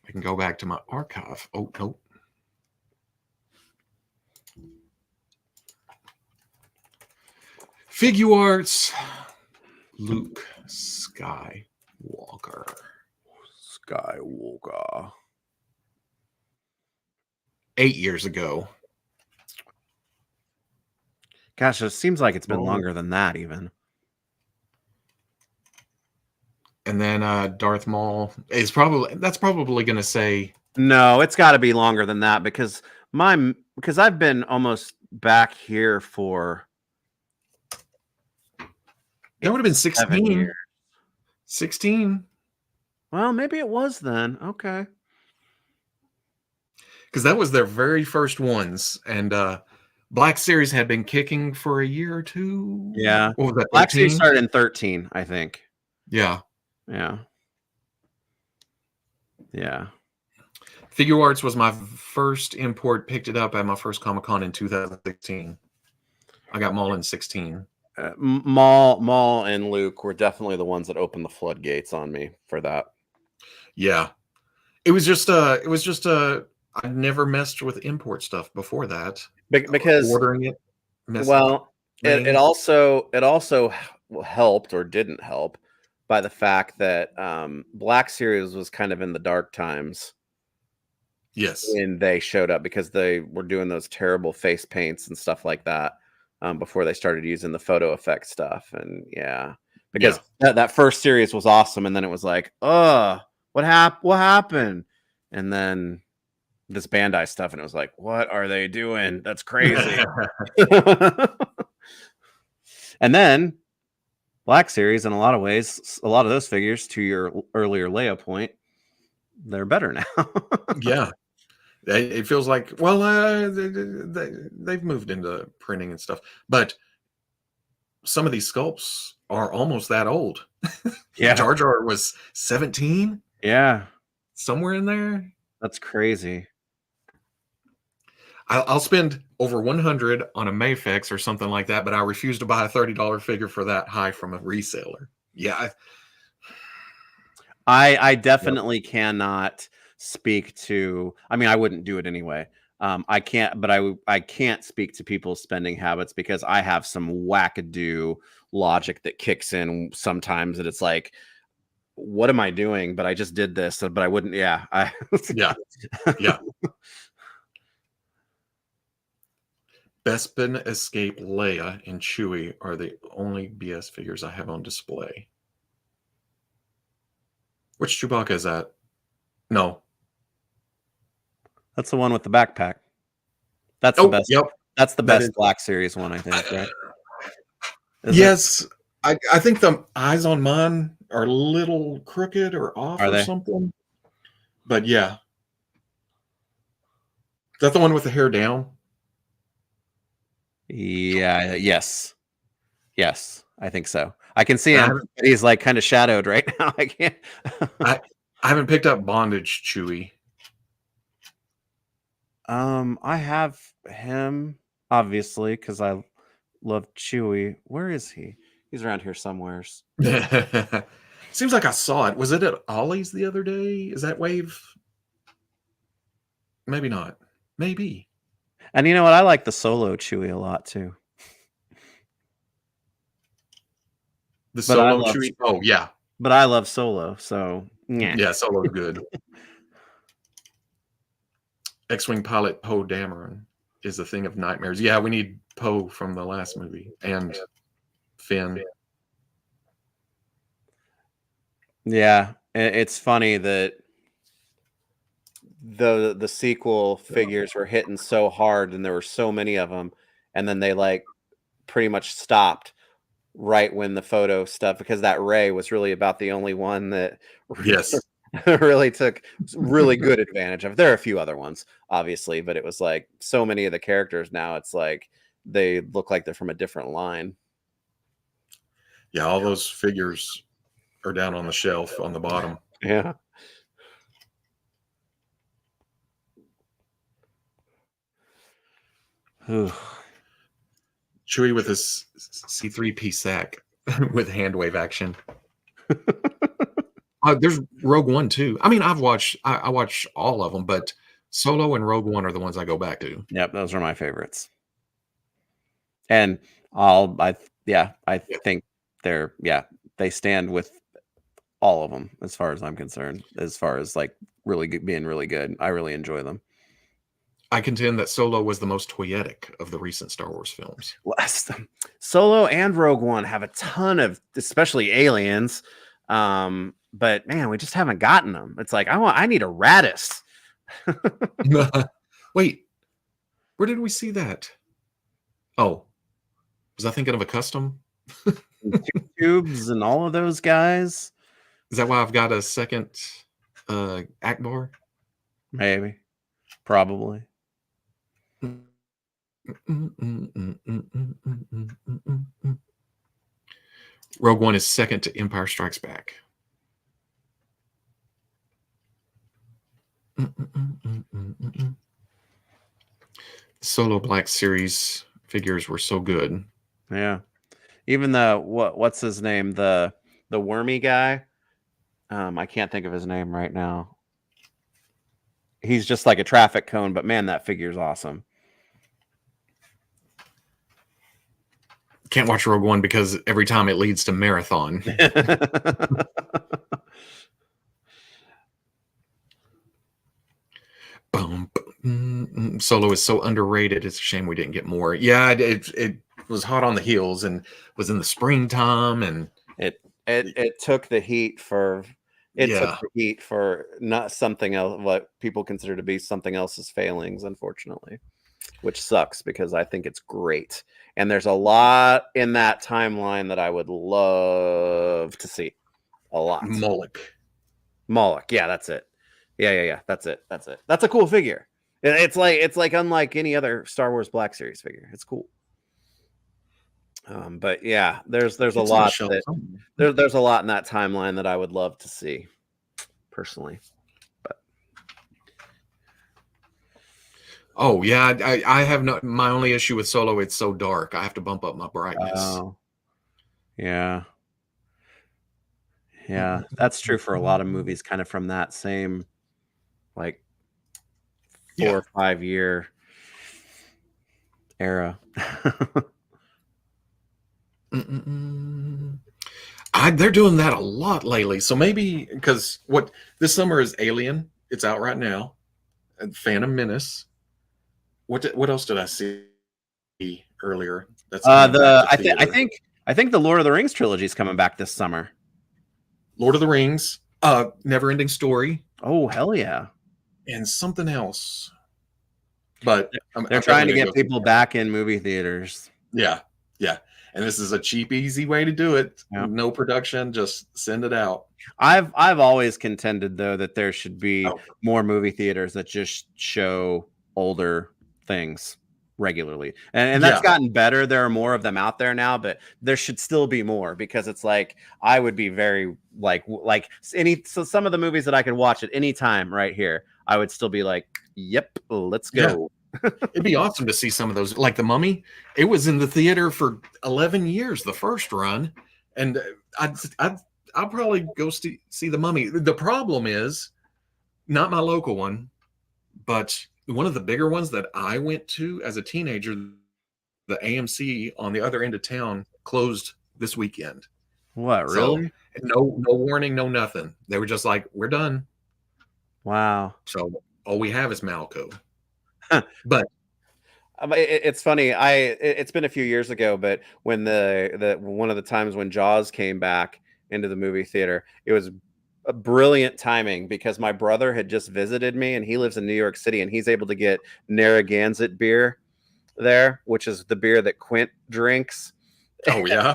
Speaker 1: I can go back to my archive. Oh, no. Figure arts. Luke Skywalker. 8 years ago.
Speaker 2: Gosh, it seems like it's been longer than that even.
Speaker 1: And then Darth Maul is probably going to say,
Speaker 2: no, it's got to be longer than that, because I've been almost back here for
Speaker 1: That would have been 16
Speaker 2: years.
Speaker 1: 16.
Speaker 2: Well, maybe it was then. Okay.
Speaker 1: Because that was their very first ones. And Black Series had been kicking for a year or two.
Speaker 2: Yeah.
Speaker 1: What was that,
Speaker 2: Black
Speaker 1: 13?
Speaker 2: Series started in 13, I think.
Speaker 1: Yeah.
Speaker 2: Yeah. Yeah.
Speaker 1: Figure Arts was my first import. Picked it up at my first Comic-Con in 2016. I got Maul in 16.
Speaker 2: Maul and Luke were definitely the ones that opened the floodgates on me for that.
Speaker 1: Yeah. It was just I'd never messed with import stuff before that.
Speaker 2: Because
Speaker 1: ordering it.
Speaker 2: Well, it also helped or didn't help by the fact that Black Series was kind of in the dark times.
Speaker 1: Yes.
Speaker 2: When they showed up, because they were doing those terrible face paints and stuff like that before they started using the photo effect stuff. And because that first series was awesome, and then it was like, what happened? And then this Bandai stuff, and it was like, what are they doing? That's crazy. And then Black Series, in a lot of ways, a lot of those figures, to your earlier Leia point, they're better now.
Speaker 1: Yeah. It feels like, well, they've moved into printing and stuff, but some of these sculpts are almost that old.
Speaker 2: Yeah.
Speaker 1: Jar Jar was 17.
Speaker 2: Yeah.
Speaker 1: Somewhere in there.
Speaker 2: That's crazy.
Speaker 1: I'll spend over 100 on a Mayfix or something like that, but I refuse to buy a $30 figure for that high from a reseller. Yeah.
Speaker 2: I definitely cannot speak to, I mean, I wouldn't do it anyway. I can't, but I can't speak to people's spending habits, because I have some wackadoo logic that kicks in sometimes that it's like, what am I doing? But I just did this, but I wouldn't. Yeah.
Speaker 1: Yeah. Bespin, Escape, Leia, and Chewie are the only BS figures I have on display. Which Chewbacca is that? No.
Speaker 2: That's the one with the backpack. That's the best.
Speaker 1: Yep.
Speaker 2: That's the best Black Series one, I think, right?
Speaker 1: Yes. I think the eyes on mine are a little crooked or off or something. But yeah. Is that the one with the hair down?
Speaker 2: Yeah. Yes. I think so. I can see him. He's like kind of shadowed right now. I can't.
Speaker 1: I haven't picked up Bondage Chewie.
Speaker 2: I have him, obviously, because I love Chewie. Where is he? He's around here somewhere.
Speaker 1: Seems like I saw it. Was it at Ollie's the other day? Is that wave? Maybe not. Maybe.
Speaker 2: And you know what? I like the Solo Chewie a lot too.
Speaker 1: The Solo Chewie? Oh, yeah.
Speaker 2: But I love Solo, so
Speaker 1: yeah, Solo's good. X-Wing pilot Poe Dameron is a thing of nightmares. Yeah, we need Poe from the last movie and Finn.
Speaker 2: Yeah, it's funny that the sequel figures were hitting so hard, and there were so many of them, and then they like pretty much stopped right when the photo stuff, because that Rey was really about the only one that really took really good advantage of. There are a few other ones, obviously, but it was like so many of the characters now, it's like they look like they're from a different line.
Speaker 1: Yeah, all those figures are down on the shelf on the bottom.
Speaker 2: Yeah.
Speaker 1: Chewie with his C-3P sack with hand wave action. There's Rogue One too. I mean, I watch all of them, but Solo and Rogue One are the ones I go back to.
Speaker 2: Yep, those are my favorites. And I think they stand with all of them as far as I'm concerned. As far as like really being really good, I really enjoy them.
Speaker 1: I contend that Solo was the most toyetic of the recent Star Wars films.
Speaker 2: Solo and Rogue One have a ton of, especially aliens. But man, we just haven't gotten them. It's like I need a Radis.
Speaker 1: Wait, where did we see that? Oh, was I thinking of a custom?
Speaker 2: Tubes and all of those guys.
Speaker 1: Is that why I've got a second Akbar?
Speaker 2: Maybe. Probably.
Speaker 1: Rogue One is second to Empire Strikes Back. Solo Black Series figures were so good.
Speaker 2: Yeah. Even the what's his name? The wormy guy. I can't think of his name right now. He's just like a traffic cone, but man, that figure's awesome.
Speaker 1: Can't watch Rogue One because every time it leads to marathon. Solo is so underrated. It's a shame we didn't get more. Yeah, it was hot on the heels and was in the springtime, and
Speaker 2: it took the heat for not something else, what people consider to be something else's failings, unfortunately, which sucks because I think it's great. And there's a lot in that timeline that I would love to see. A lot. Moloch. Yeah, that's it. Yeah. That's it. That's a cool figure. It's like unlike any other Star Wars Black Series figure. It's cool. But yeah, there's a lot there's a lot in that timeline that I would love to see personally. But
Speaker 1: oh yeah, I have no. My only issue with Solo, it's so dark. I have to bump up my brightness.
Speaker 2: Oh, yeah, that's true for a lot of movies. Kind of from that same, like 4 or 5 year era.
Speaker 1: They're doing that a lot lately. So maybe because this summer is Alien. It's out right now. And Phantom Menace. What else did I see earlier?
Speaker 2: That's I think the Lord of the Rings trilogy is coming back this summer.
Speaker 1: Lord of the Rings, Never Ending Story.
Speaker 2: Oh hell yeah!
Speaker 1: And something else. But
Speaker 2: they're trying to get people back in movie theaters.
Speaker 1: Yeah. And this is a cheap, easy way to do it. Yep. No production, just send it out.
Speaker 2: I've always contended though that there should be more movie theaters that just show older things regularly, and that's gotten better. There are more of them out there now, but there should still be more, because it's like I would be very so some of the movies that I could watch at any time right here, I would still be like, yep, let's go. Yeah.
Speaker 1: It'd be awesome to see some of those, like The Mummy. It was in the theater for 11 years, the first run, and I'll probably go see The Mummy. The problem is not my local one, but one of the bigger ones that I went to as a teenager, the AMC on the other end of town, closed this weekend.
Speaker 2: What, really?
Speaker 1: So, no warning, no nothing. They were just like, we're done.
Speaker 2: Wow.
Speaker 1: So all we have is Malco. But
Speaker 2: it's funny. It's been a few years ago, but when the one of the times when Jaws came back into the movie theater, it was a brilliant timing because my brother had just visited me, and he lives in New York City, and he's able to get Narragansett beer there, which is the beer that Quint drinks.
Speaker 1: Oh yeah.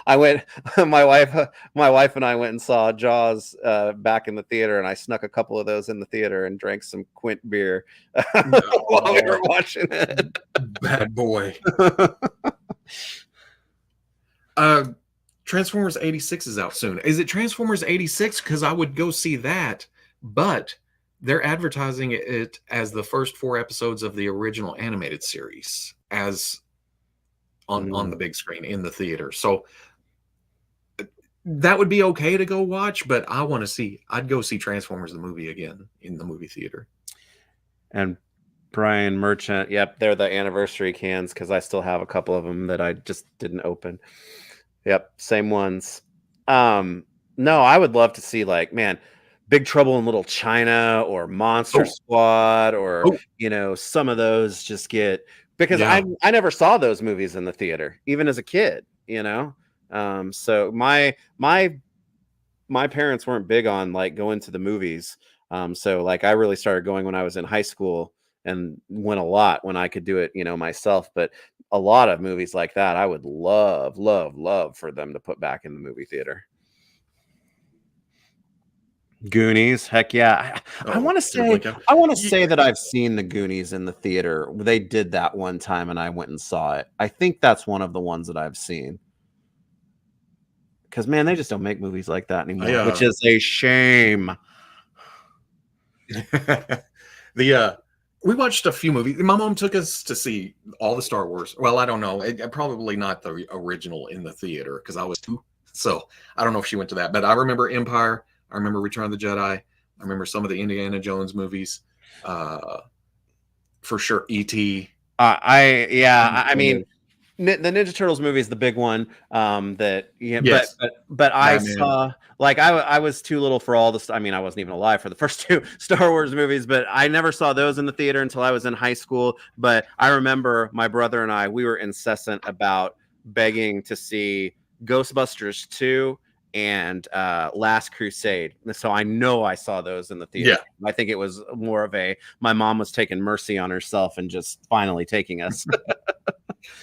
Speaker 2: I went. My wife and I went and saw Jaws back in the theater, and I snuck a couple of those in the theater and drank some Quint beer while we were watching it.
Speaker 1: Bad boy. Transformers 86 is out soon. Is it Transformers 86? Because I would go see that, but they're advertising it as the first 4 episodes of the original animated series as on the big screen in the theater. So that would be okay to go watch, but I'd go see Transformers the movie again in the movie theater.
Speaker 2: And Brian Merchant, yep, they're the anniversary cans, because I still have a couple of them that I just didn't open. Yep, same ones. No, I would love to see, like, man, Big Trouble in Little China or Monster Squad or some of those just get, because I never saw those movies in the theater, even as a kid, so my parents weren't big on like going to the movies. So like I really started going when I was in high school, and went a lot when I could do it, myself. But a lot of movies like that, I would love for them to put back in the movie theater. Goonies, heck yeah. I want to say that I've seen the Goonies in the theater. They did that one time and I went and saw it. I think that's one of the ones that I've seen. Because man, they just don't make movies like that anymore, which is a shame.
Speaker 1: We watched a few movies. My mom took us to see all the Star Wars. Well, I don't know. Probably not the original in the theater because I was 2. So I don't know if she went to that. But I remember Empire. I remember Return of the Jedi. I remember some of the Indiana Jones movies. For sure, E.T.
Speaker 2: I mean, the Ninja Turtles movie is the big one. Yes. But I saw, like, I was too little for all this. I mean, I wasn't even alive for the first 2 Star Wars movies, but I never saw those in the theater until I was in high school. But I remember my brother and we were incessant about begging to see Ghostbusters 2 and Last Crusade. So I know I saw those in the theater. Yeah. I think it was more of my mom was taking mercy on herself and just finally taking us.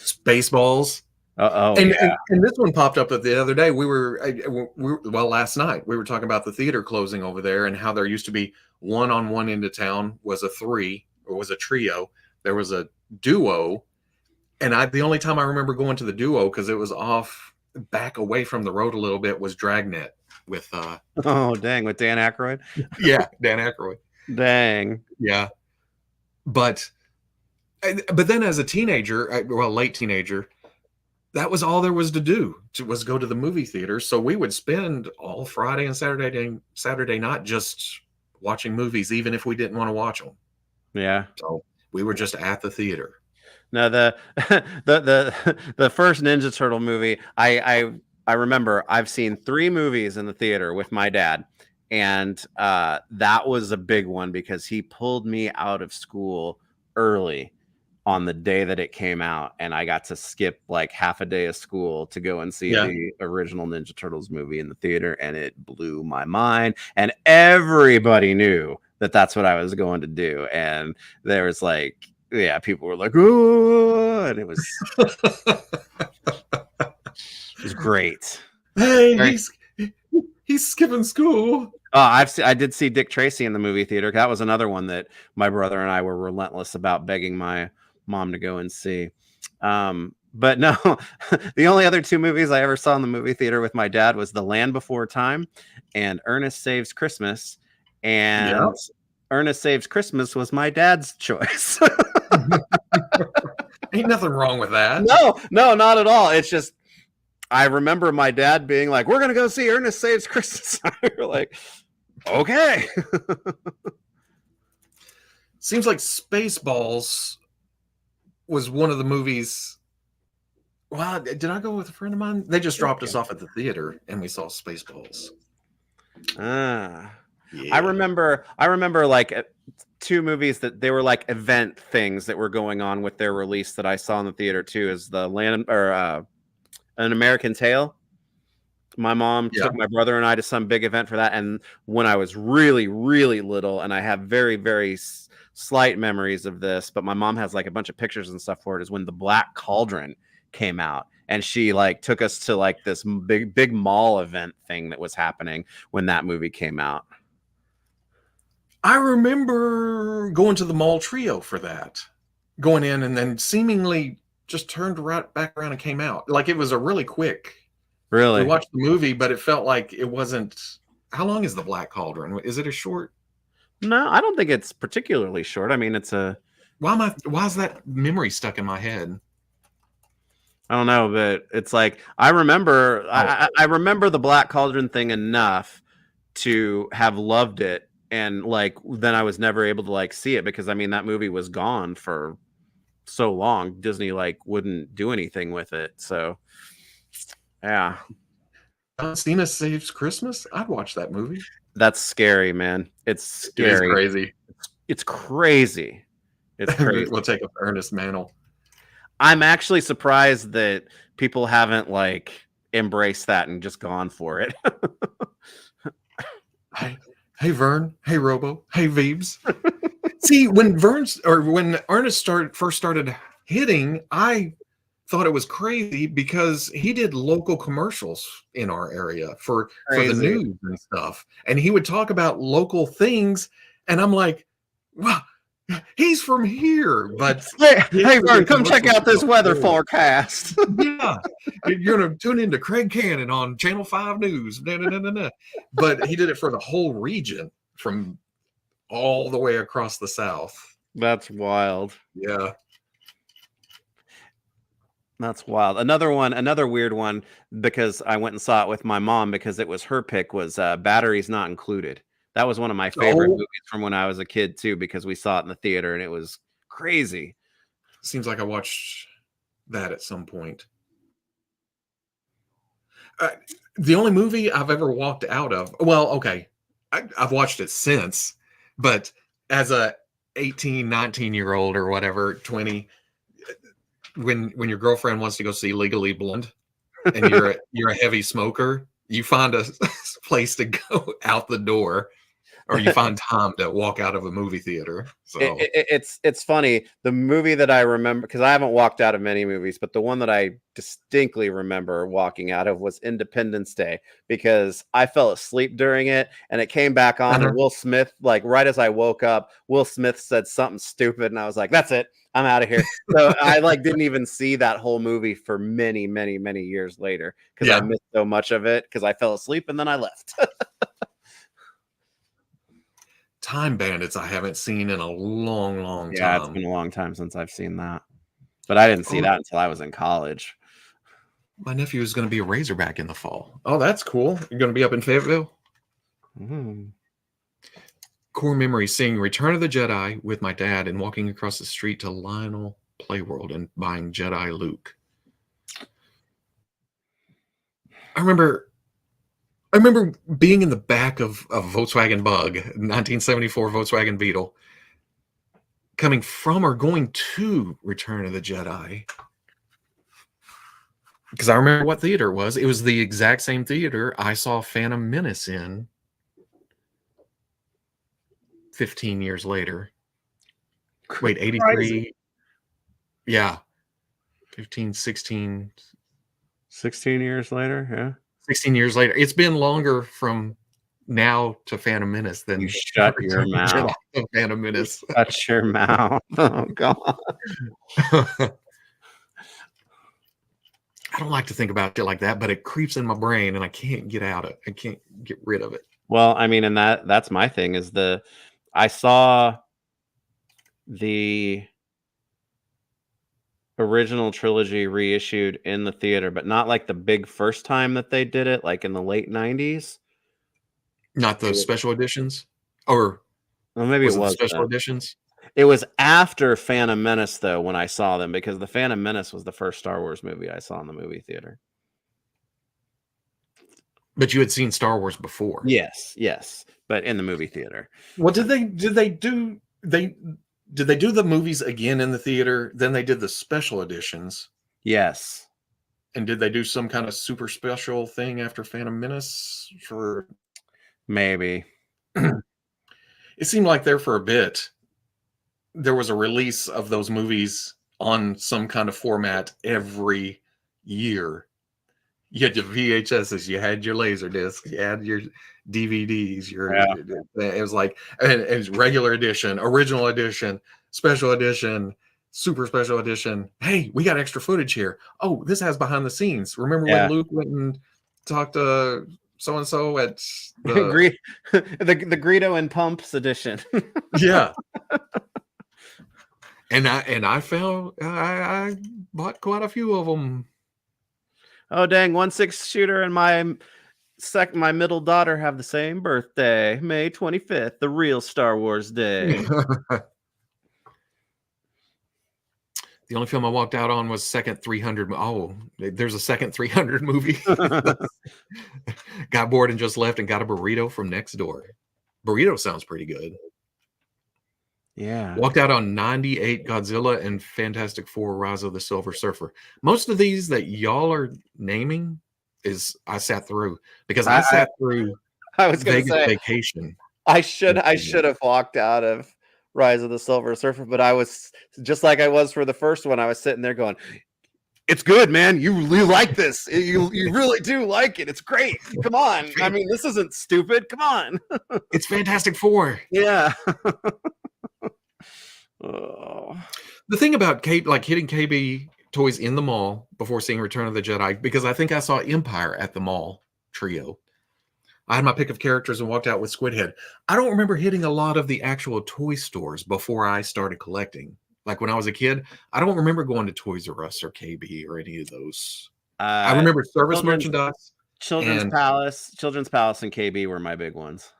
Speaker 1: Spaceballs. And this one popped up the other day. Last night we were talking about the theater closing over there and how there used to be one on one end of town was a 3 or was a trio. There was a duo, and the only time I remember going to the duo because it was off back away from the road a little bit was Dragnet with
Speaker 2: with Dan Aykroyd.
Speaker 1: Yeah, Dan Aykroyd.
Speaker 2: Dang.
Speaker 1: Yeah. But then as a teenager, late teenager, that was all there was to do was go to the movie theater. So we would spend all Friday and Saturday night just watching movies, even if we didn't want to watch them.
Speaker 2: Yeah.
Speaker 1: So we were just at the theater.
Speaker 2: Now the first Ninja Turtle movie, I remember I've seen 3 movies in the theater with my dad, and that was a big one because he pulled me out of school early on the day that it came out, and I got to skip like half a day of school to go and see the original Ninja Turtles movie in the theater, and it blew my mind. And everybody knew that that's what I was going to do, and there was like. Yeah, people were like, "Oh!" and it was great.
Speaker 1: Hey, he's skipping school.
Speaker 2: I did see Dick Tracy in the movie theater. That was another one that my brother and I were relentless about begging my mom to go and see. But no, the only other 2 movies I ever saw in the movie theater with my dad was The Land Before Time and Ernest Saves Christmas. And Ernest Saves Christmas was my dad's choice.
Speaker 1: Ain't nothing wrong with that.
Speaker 2: No, not at all. It's just I remember my dad being like, "We're gonna go see Ernest Saves Christmas." We're like, "Okay."
Speaker 1: Seems like Spaceballs was one of the movies. Well, did I go with a friend of mine? They just dropped us off at the theater, and we saw Spaceballs.
Speaker 2: Yeah. I remember like 2 movies that they were like event things that were going on with their release that I saw in the theater too. Is the An American Tail. My mom took my brother and I to some big event for that, and when I was really, really little, and I have very, very slight memories of this, but my mom has like a bunch of pictures and stuff for it, is when The Black Cauldron came out, and she like took us to like this big mall event thing that was happening when that movie came out.
Speaker 1: I remember going to the mall trio for that, going in and then seemingly just turned right back around and came out. Like it was a really quick.
Speaker 2: Really?
Speaker 1: We watched the movie, but it felt like it wasn't. How long is The Black Cauldron? Is it a short?
Speaker 2: No, I don't think it's particularly short. I mean, it's a.
Speaker 1: Why is that memory stuck in my head?
Speaker 2: I don't know, but it's like I remember. I remember The Black Cauldron thing enough to have loved it. And like then I was never able to like see it because I mean that movie was gone for so long. Disney like wouldn't do anything with it. So yeah.
Speaker 1: Cena Saves Christmas? I'd watch that movie.
Speaker 2: That's scary, man. It's scary.
Speaker 1: It is crazy.
Speaker 2: It's crazy. It's crazy.
Speaker 1: We'll take up Ernest Mantle.
Speaker 2: I'm actually surprised that people haven't like embraced that and just gone for it.
Speaker 1: Hey Vern. Hey Robo. Hey Veebs. See, when Ernest first started hitting, I thought it was crazy because he did local commercials in our area for the news and stuff, and he would talk about local things, and I'm like, wow, he's from here. But
Speaker 2: hey Vern, come check out this weather forecast.
Speaker 1: Yeah, you're gonna tune into Craig Cannon on Channel 5 News. But he did it for the whole region from all the way across the South.
Speaker 2: That's wild.
Speaker 1: Yeah.
Speaker 2: That's wild. Another weird one, because I went and saw it with my mom because it was her pick, was Batteries Not Included. That was one of my favorite movies from when I was a kid too, because we saw it in the theater and it was crazy.
Speaker 1: Seems like I watched that at some point. The only movie I've ever walked out of, well, okay, I've watched it since, but as a 18, 19-year-old or whatever, 20, when your girlfriend wants to go see Legally Blonde and you're a heavy smoker, you find a place to go out the door, or you find time to walk out of a movie theater. So
Speaker 2: it's funny. The movie that I remember, because I haven't walked out of many movies, but the one that I distinctly remember walking out of was Independence Day, because I fell asleep during it and it came back on. And Will Smith, like right as I woke up, Will Smith said something stupid and I was like, that's it, I'm out of here. So I didn't even see that whole movie for many, many, many years later, because I missed so much of it because I fell asleep and then I left.
Speaker 1: Time Bandits I haven't seen in a long time.
Speaker 2: Yeah, it's been a long time since I've seen that. But I didn't see that until I was in college.
Speaker 1: My nephew is going to be a Razorback in the fall. Oh, that's cool. You're going to be up in Fayetteville?
Speaker 2: Mm-hmm.
Speaker 1: Core memory seeing Return of the Jedi with my dad and walking across the street to Lionel Playworld and buying Jedi Luke. I remember being in the back of a Volkswagen Bug, 1974 Volkswagen Beetle, coming from or going to Return of the Jedi. Because I remember what theater it was. It was the exact same theater I saw Phantom Menace in 15 years later. Wait, 83? Yeah. 15, 16.
Speaker 2: 16 years later, yeah.
Speaker 1: 16 years later. It's been longer from now to Phantom Menace than
Speaker 2: you shut your mouth.
Speaker 1: Phantom Menace.
Speaker 2: Shut your mouth. Oh God.
Speaker 1: I don't like to think about it like that, but it creeps in my brain and I can't get out of it. I can't get rid of it.
Speaker 2: Well, I mean, and that's my thing is I saw the original trilogy reissued in the theater, but not like the big first time that they did it, like in the late 90s.
Speaker 1: Not the special editions? Or
Speaker 2: well, maybe it was
Speaker 1: special editions?
Speaker 2: It was after Phantom Menace, though, when I saw them, because the Phantom Menace was the first Star Wars movie I saw in the movie theater.
Speaker 1: But you had seen Star Wars before?
Speaker 2: Yes, but in the movie theater.
Speaker 1: Well, did they do the movies again in the theater? Then they did the special editions.
Speaker 2: Yes.
Speaker 1: And did they do some kind of super special thing after Phantom Menace for?
Speaker 2: Maybe.
Speaker 1: It seemed like there for a bit, there was a release of those movies on some kind of format every year. You had your VHSs, you had your Laserdiscs, you had your DVDs, it was like, and it was regular edition, original edition, special edition, super special edition. Hey, we got extra footage here. Oh, this has behind the scenes. Remember when Luke went and talked to so-and-so at
Speaker 2: the Greedo and Pumps edition?
Speaker 1: Yeah. And I found I bought quite a few of them.
Speaker 2: Oh dang! 1/6 shooter and my middle daughter have the same birthday, May 25th, the real Star Wars day.
Speaker 1: The only film I walked out on was second 300. Oh, there's a second 300 movie. Got bored and just left and got a burrito from next door. Burrito sounds pretty good.
Speaker 2: Yeah.
Speaker 1: Walked out on 98 Godzilla and Fantastic Four Rise of the Silver Surfer. Most of these that y'all are naming is I sat through, because I sat through
Speaker 2: I was going to say
Speaker 1: Vacation.
Speaker 2: I should have walked out of Rise of the Silver Surfer, but I was just like I was for the first one. I was sitting there going, "It's good, man. You like this. You really do like it. It's great. Come on. I mean, this isn't stupid. Come on."
Speaker 1: It's Fantastic Four.
Speaker 2: Yeah.
Speaker 1: The thing about hitting KB toys in the mall before seeing Return of the Jedi, because I think I saw Empire at the mall trio. I had my pick of characters and walked out with Squidhead. I don't remember hitting a lot of the actual toy stores before I started collecting. Like when I was a kid, I don't remember going to Toys R Us or KB or any of those. I remember service merchandise.
Speaker 2: Children's Palace and KB were my big ones.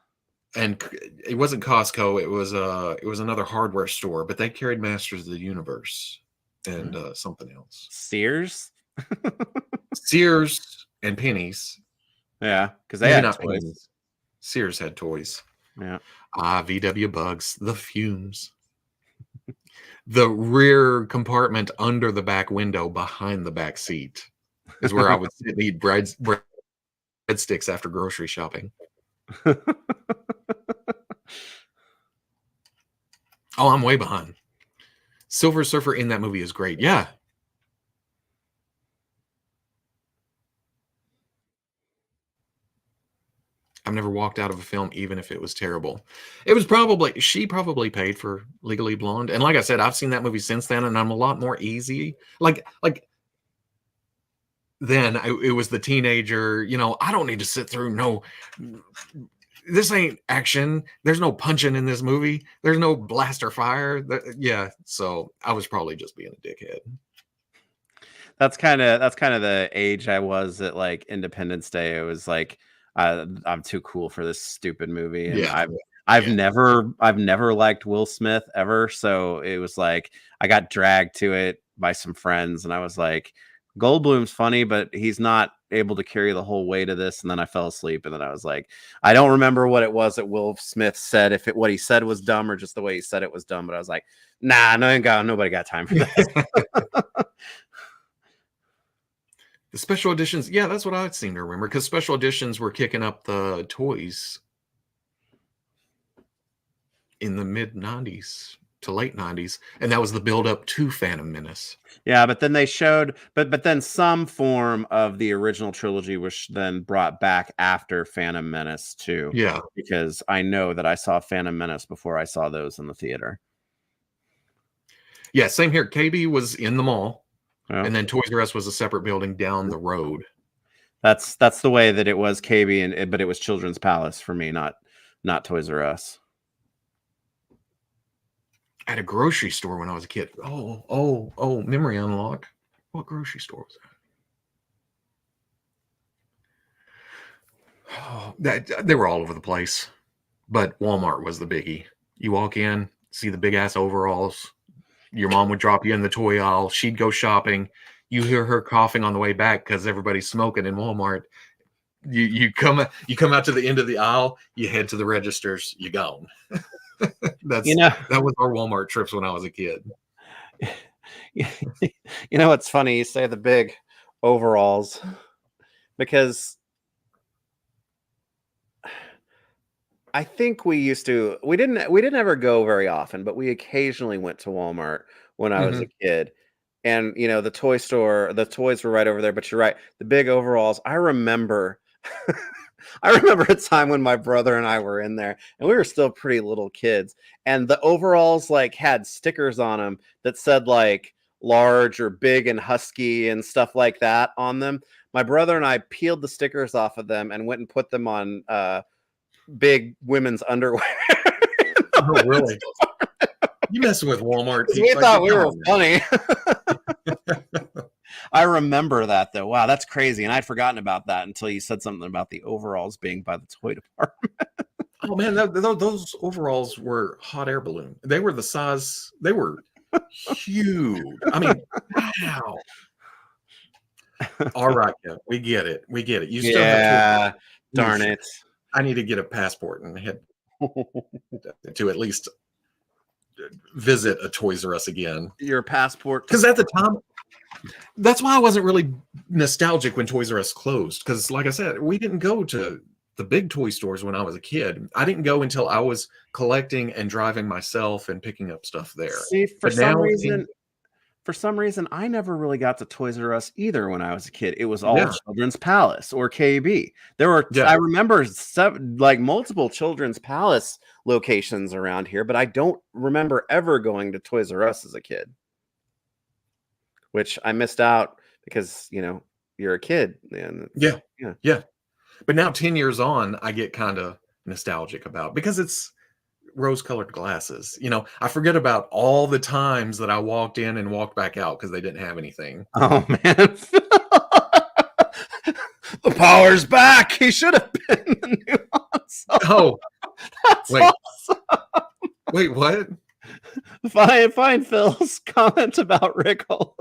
Speaker 1: And it wasn't Costco. It was another hardware store, but they carried Masters of the Universe and something else.
Speaker 2: Sears
Speaker 1: and Pennies.
Speaker 2: Yeah, because they had toys.
Speaker 1: Pennies. Sears had toys.
Speaker 2: Yeah.
Speaker 1: VW Bugs, the fumes. The rear compartment under the back window behind the back seat is where I would sit and eat breadsticks after grocery shopping. Oh, I'm way behind. Silver Surfer in that movie is great. Yeah. I've never walked out of a film, even if it was terrible. She probably paid for Legally Blonde. And like I said, I've seen that movie since then, and I'm a lot more easy. Like then it was the teenager, I don't need to sit through this ain't action. There's no punching in this movie. There's no blaster fire. Yeah. So I was probably just being a dickhead.
Speaker 2: That's kind of the age I was at like Independence Day. It was like, I'm too cool for this stupid movie. And
Speaker 1: yeah.
Speaker 2: I've never liked Will Smith ever. So it was like, I got dragged to it by some friends and I was like, Goldblum's funny, but he's not able to carry the whole weight of this. And then I fell asleep. And then I was like, I don't remember what it was that Will Smith said, what he said was dumb or just the way he said it was dumb. But I was like, nah, nobody got time for that.
Speaker 1: The special editions, yeah, that's what I seem to remember, because special editions were kicking up the toys in the mid-90s to late 90s, and that was the build-up to Phantom Menace.
Speaker 2: Yeah, but then they showed, but then some form of the original trilogy was then brought back after Phantom Menace too.
Speaker 1: Yeah,
Speaker 2: because I know that I saw Phantom Menace before I saw those in the theater.
Speaker 1: Yeah, same here. KB was in the mall. Oh. And then Toys R Us was a separate building down the road.
Speaker 2: That's the way that it was KB, but it was Children's Palace for me, not Toys R Us.
Speaker 1: At a grocery store when I was a kid. Oh, memory unlock. What grocery store was that? Oh, they were all over the place. But Walmart was the biggie. You walk in, see the big ass overalls. Your mom would drop you in the toy aisle. She'd go shopping. You hear her coughing on the way back because everybody's smoking in Walmart. You come out to the end of the aisle. You head to the registers. You're gone. That was our Walmart trips when I was a kid.
Speaker 2: What's funny? You say the big overalls because I think we didn't ever go very often, but we occasionally went to Walmart when I was a kid. And, the toy store, the toys were right over there, but you're right. The big overalls. I remember a time when my brother and I were in there and we were still pretty little kids. And the overalls had stickers on them that said like large or big and husky and stuff like that on them. My brother and I peeled the stickers off of them and went and put them on, big women's underwear.
Speaker 1: Oh, really? You messing with Walmart?
Speaker 2: We thought we were funny. I remember that though. Wow, that's crazy, and I'd forgotten about that until you said something about the overalls being by the toy department.
Speaker 1: Oh man, those overalls were hot air balloon. They were the size. They were huge. I mean, wow. All right, yeah, we get it. You still have to,
Speaker 2: darn it.
Speaker 1: I need to get a passport and head to at least visit a Toys R Us again.
Speaker 2: Your passport.
Speaker 1: Because at the time, that's why I wasn't really nostalgic when Toys R Us closed. Because like I said, we didn't go to the big toy stores when I was a kid. I didn't go until I was collecting and driving myself and picking up stuff there.
Speaker 2: See, for some reason, I never really got to Toys R Us either when I was a kid. It was all Children's Palace or KB. There were, I remember multiple Children's Palace locations around here, but I don't remember ever going to Toys R Us as a kid, which I missed out because, you're a kid. And
Speaker 1: yeah. But now 10 years on, I get kind of nostalgic about, because it's rose-colored glasses. I forget about all the times that I walked in and walked back out because they didn't have anything.
Speaker 2: Oh, man. The power's back. He should have been the new Han Solo.
Speaker 1: Oh,
Speaker 2: that's awesome.
Speaker 1: Wait, what?
Speaker 2: Find Phil's comment about Rick Holy.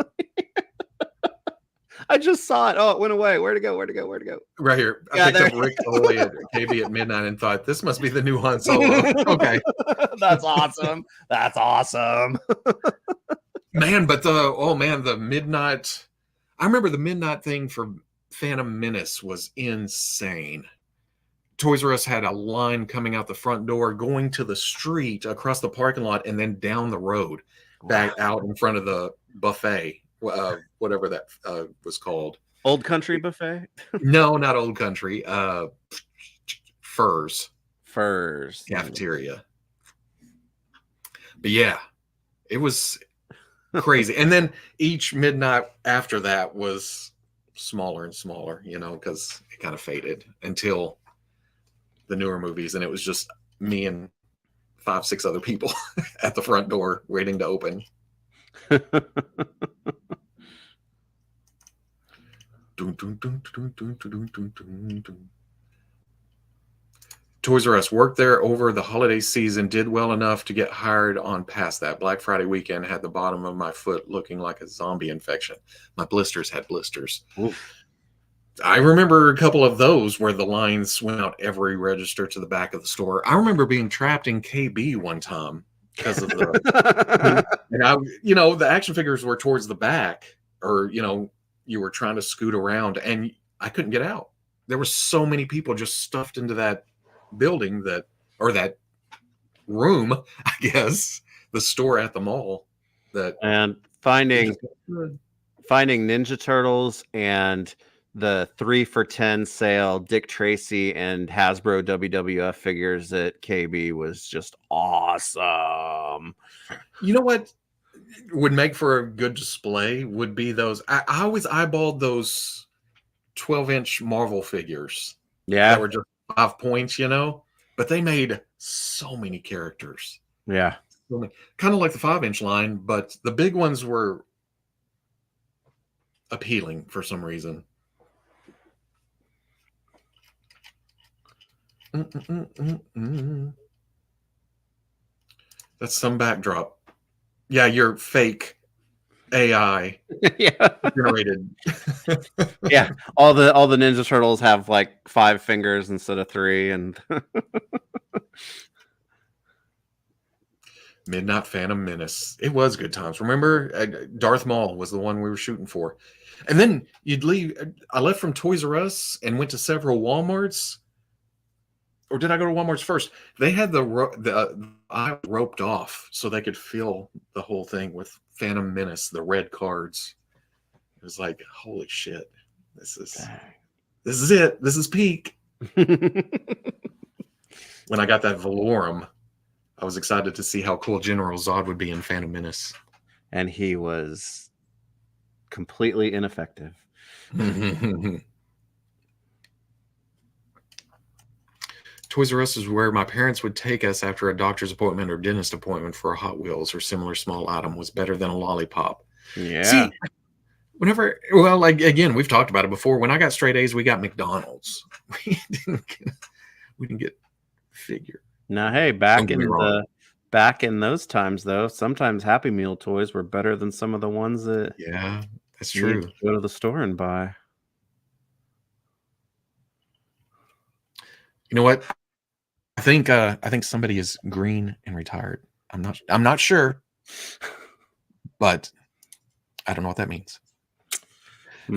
Speaker 2: I just saw it. Oh, it went away. Where'd it go?
Speaker 1: Right here. I picked up Rick Holy at KB at midnight and thought, this must be the new Han Solo. Okay.
Speaker 2: That's awesome. That's awesome.
Speaker 1: Man, but the midnight. I remember the midnight thing for Phantom Menace was insane. Toys R Us had a line coming out the front door, going to the street, across the parking lot, and then down the road, back out in front of the buffet. Whatever that was called.
Speaker 2: Old Country Buffet?
Speaker 1: No, not Old Country. Furs cafeteria. But yeah, it was crazy. And then each midnight after that was smaller and smaller, because it kind of faded until the newer movies, and it was just me and 5-6 other people at the front door waiting to open. Toys R Us worked there over the holiday season, did well enough to get hired on past that. Black Friday weekend had the bottom of my foot looking like a zombie infection. My blisters had blisters. Oof. I remember a couple of those where the lines went out every register to the back of the store. I remember being trapped in KB one time because of the and the action figures were towards the back, or you were trying to scoot around and I couldn't get out. There were so many people just stuffed into that building that room, I guess, the store at the mall,
Speaker 2: and finding Ninja Turtles and the 3 for $10 sale Dick Tracy and Hasbro WWF figures at KB was just awesome.
Speaker 1: You know what would make for a good display would be those. I always eyeballed those 12-inch Marvel figures.
Speaker 2: Yeah,
Speaker 1: that were just 5 points, but they made so many characters.
Speaker 2: Yeah,
Speaker 1: kind of like the 5-inch line, but the big ones were appealing for some reason. That's some backdrop. Yeah, you're fake AI generated.
Speaker 2: Yeah, all the Ninja Turtles have like 5 fingers instead of 3, and
Speaker 1: Midnight Phantom Menace. It was good times. Remember, Darth Maul was the one we were shooting for, and then you'd leave. I left from Toys R Us and went to several Walmarts. Or did I go to Walmart's first? They had the eye roped off so they could fill the whole thing with Phantom Menace, the red cards. It was like, holy shit. This is it. This is peak. When I got that Valorum, I was excited to see how cool General Zod would be in Phantom Menace.
Speaker 2: And he was completely ineffective.
Speaker 1: Toys R Us is where my parents would take us after a doctor's appointment or dentist appointment for a Hot Wheels or similar small item was better than a lollipop.
Speaker 2: Yeah.
Speaker 1: See, again, we've talked about it before. When I got straight A's, we got McDonald's. We didn't get figure.
Speaker 2: Now, hey, back in those times, though, sometimes Happy Meal toys were better than some of the ones that
Speaker 1: that's true.
Speaker 2: Go to the store and buy.
Speaker 1: You know what? I think somebody is green and retired. I'm not sure, but I don't know what that means.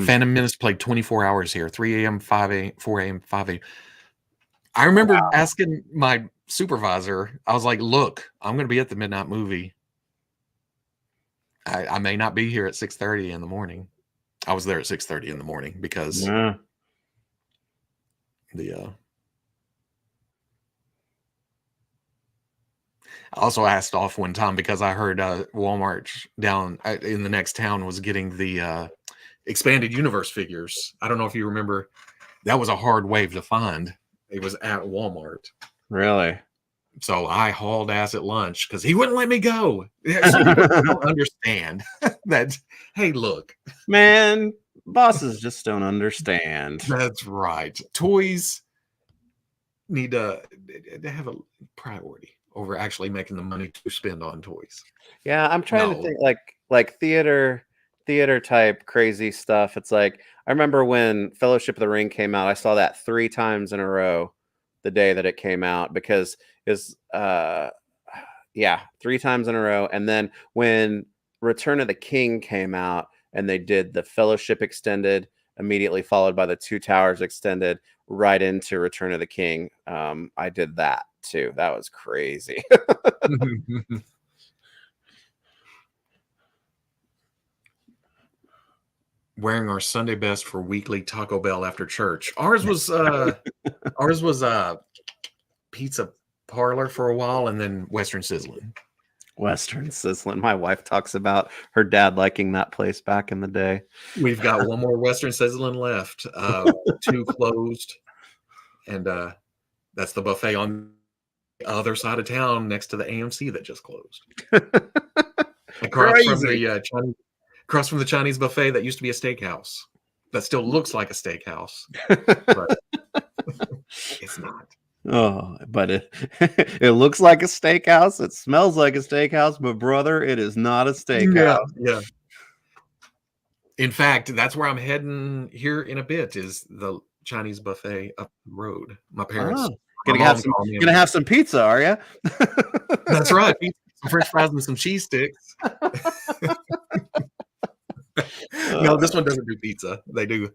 Speaker 1: Phantom Menace played 24 hours here, 3 a.m., 5 a.m., 4 a.m., 5 a.m. I remember asking my supervisor, I was like, look, I'm going to be at the midnight movie. I may not be here at 6:30 in the morning. I was there at 6:30 in the morning because the I also asked off one time because I heard Walmart down in the next town was getting the expanded universe figures. I don't know if you remember. That was a hard wave to find. It was at Walmart.
Speaker 2: Really?
Speaker 1: So I hauled ass at lunch because he wouldn't let me go. Some people don't understand that. Hey, look,
Speaker 2: man, bosses just don't understand.
Speaker 1: That's right. Toys need to have a priority over actually making the money to spend on toys.
Speaker 2: Yeah, I'm trying to think like theater type crazy stuff. It's like I remember when Fellowship of the Ring came out, I saw that 3 times in a row the day that it came out because is 3 times in a row. And then when Return of the King came out and they did the Fellowship extended, immediately followed by the Two Towers extended, right into Return of the King. I did that too. That was crazy.
Speaker 1: Wearing our Sunday best for weekly Taco Bell after church. Ours was Pizza Parlor for a while, and then Western Sizzlin'.
Speaker 2: Western Sizzlin'. My wife talks about her dad liking that place back in the day.
Speaker 1: We've got one more Western Sizzlin' left. 2 closed, and that's the buffet on the other side of town next to the AMC that just closed. Across from the Chinese buffet that used to be a steakhouse. That still looks like a steakhouse, but it's not.
Speaker 2: Oh, but it looks like a steakhouse. It smells like a steakhouse, but brother, it is not a steakhouse.
Speaker 1: Yeah. In fact, that's where I'm heading here in a bit. Is the Chinese buffet up the road? My parents
Speaker 2: gonna have some pizza, are you?
Speaker 1: That's right. Some French fries and some cheese sticks. No, this one doesn't do pizza. They do,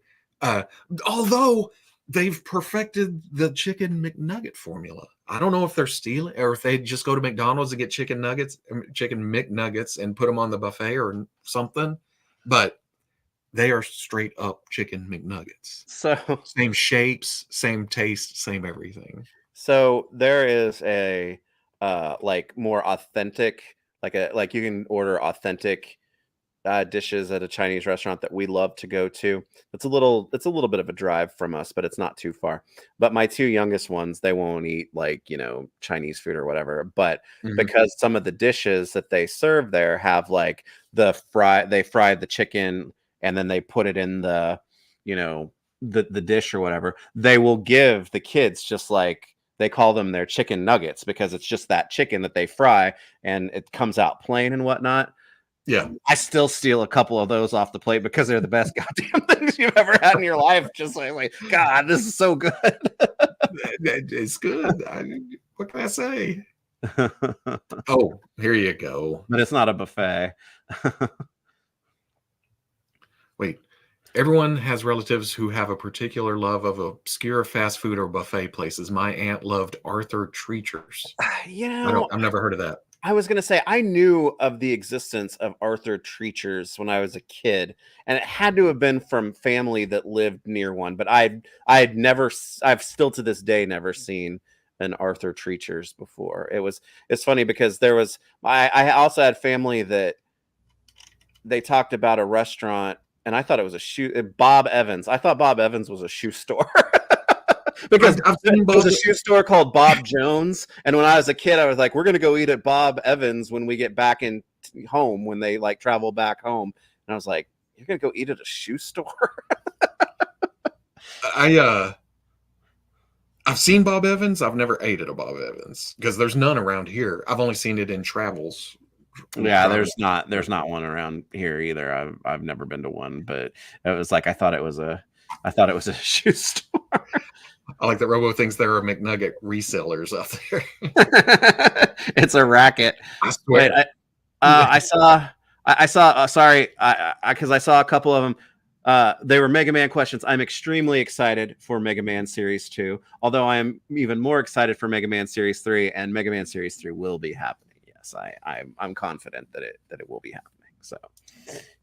Speaker 1: although they've perfected the chicken McNugget formula. I don't know if they're stealing or if they just go to McDonald's and get chicken McNuggets and put them on the buffet or something, but they are straight up chicken McNuggets. So same shapes, same taste, same everything.
Speaker 2: So there is a like more authentic, like you can order authentic dishes at a Chinese restaurant that we love to go to. It's a little bit of a drive from us, but it's not too far. But my 2 youngest ones, they won't eat Chinese food or whatever. But because some of the dishes that they serve there have like they fry the chicken and then they put it in the the dish or whatever, they will give the kids just like, they call them their chicken nuggets because it's just that chicken that they fry and it comes out plain and whatnot.
Speaker 1: Yeah,
Speaker 2: I still steal a couple of those off the plate because they're the best goddamn things you've ever had in your life. Just like God, this is so good.
Speaker 1: It's good. What can I say? Oh, here you go.
Speaker 2: But it's not a buffet.
Speaker 1: Wait, everyone has relatives who have a particular love of obscure fast food or buffet places. My aunt loved Arthur Treacher's. I've never heard of that.
Speaker 2: I was going to say, I knew of the existence of Arthur Treacher's when I was a kid, and it had to have been from family that lived near one, but I've still to this day never seen an Arthur Treacher's before. It's funny because I also had family that they talked about a restaurant, and I thought it was Bob Evans. I thought Bob Evans was a shoe store. Because there was a shoe store called Bob Jones, and when I was a kid, I was like, "We're gonna go eat at Bob Evans when we get back in home, when they like travel back home." And I was like, "You're gonna go eat at a shoe store?"
Speaker 1: I've seen Bob Evans. I've never ate at a Bob Evans because there's none around here. I've only seen it in travels.
Speaker 2: Yeah, there's not one around here either. I've never been to one, but it was like I thought it was a shoe store. I
Speaker 1: like that Robo thinks there are McNugget resellers out there.
Speaker 2: It's a racket.
Speaker 1: I swear.
Speaker 2: Wait, I saw. Sorry, because I saw a couple of them. They were Mega Man questions. I'm extremely excited for Mega Man Series 2, although I am even more excited for Mega Man Series 3, and Mega Man Series 3 will be happening. Yes, I'm confident that it will be happening. So,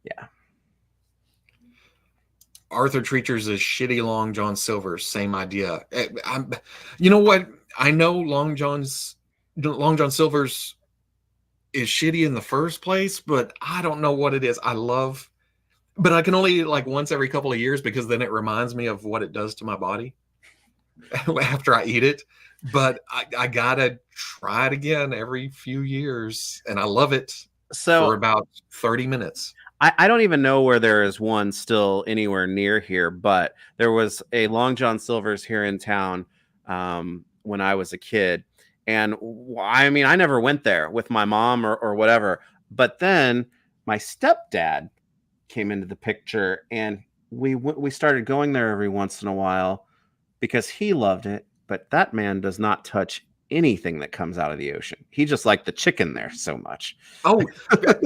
Speaker 2: yeah.
Speaker 1: Arthur Treacher's is shitty Long John Silver's. Same idea. You know what? I know Long John Silver's is shitty in the first place, but I don't know what it is. But I can only eat it like once every couple of years because then it reminds me of what it does to my body after I eat it. But I gotta try it again every few years, and I love it for about 30 minutes.
Speaker 2: I don't even know where there is one still anywhere near here, but there was a Long John Silver's here in town when I was a kid. And I mean, I never went there with my mom or whatever. But then my stepdad came into the picture, and we started going there every once in a while because he loved it. But that man does not touch anything that comes out of the ocean. He just liked the chicken there so much.
Speaker 1: Oh, but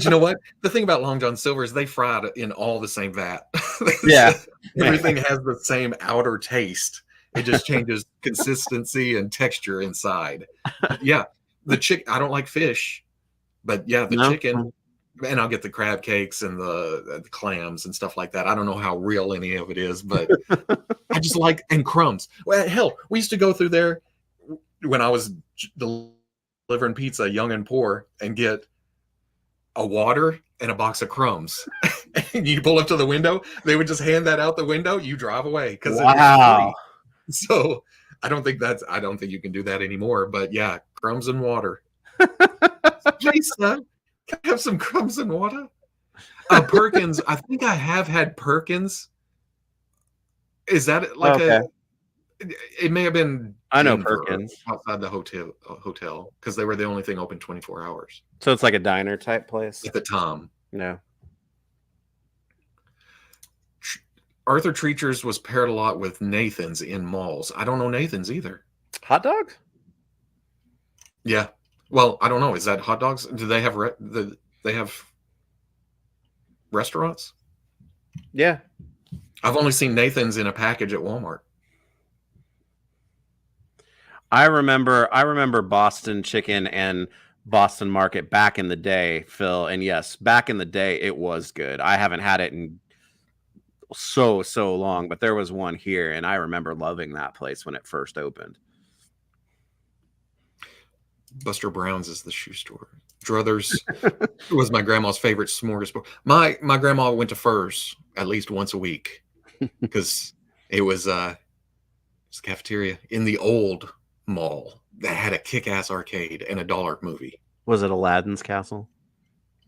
Speaker 1: you know what? The thing about Long John Silver is they fry it in all the same vat.
Speaker 2: Yeah.
Speaker 1: Everything has the same outer taste. It just changes consistency and texture inside. Yeah. The chicken, I don't like fish, but yeah, the chicken, and I'll get the crab cakes and the clams and stuff like that. I don't know how real any of it is, but I just like, and crumbs. Well, hell, we used to go through there when I was delivering pizza, young and poor, and get a water and a box of crumbs. And you pull up to the window, they would just hand that out the window. You drive away because
Speaker 2: wow.
Speaker 1: So I don't think you can do that anymore. But yeah, crumbs and water. Please, son, can I have some crumbs and water? Perkins. I think I have had Perkins. Is that like it may have been.
Speaker 2: I know Perkins
Speaker 1: outside the hotel because they were the only thing open 24 hours.
Speaker 2: So it's like a diner type place
Speaker 1: at the time.
Speaker 2: No.
Speaker 1: Arthur Treacher's was paired a lot with Nathan's in malls. I don't know Nathan's either.
Speaker 2: Hot dogs?
Speaker 1: Yeah. Well, I don't know. Is that hot dogs? Do they have they have restaurants?
Speaker 2: Yeah.
Speaker 1: I've only seen Nathan's in a package at Walmart.
Speaker 2: I remember Boston Chicken and Boston Market back in the day, Phil. And yes, back in the day, it was good. I haven't had it in so long, but there was one here, and I remember loving that place when it first opened.
Speaker 1: Buster Brown's is the shoe store. Druthers was my grandma's favorite smorgasbord. My grandma went to Fur's at least once a week because it was a cafeteria in the old mall that had a kick-ass arcade and a dollar movie.
Speaker 2: Was it Aladdin's Castle?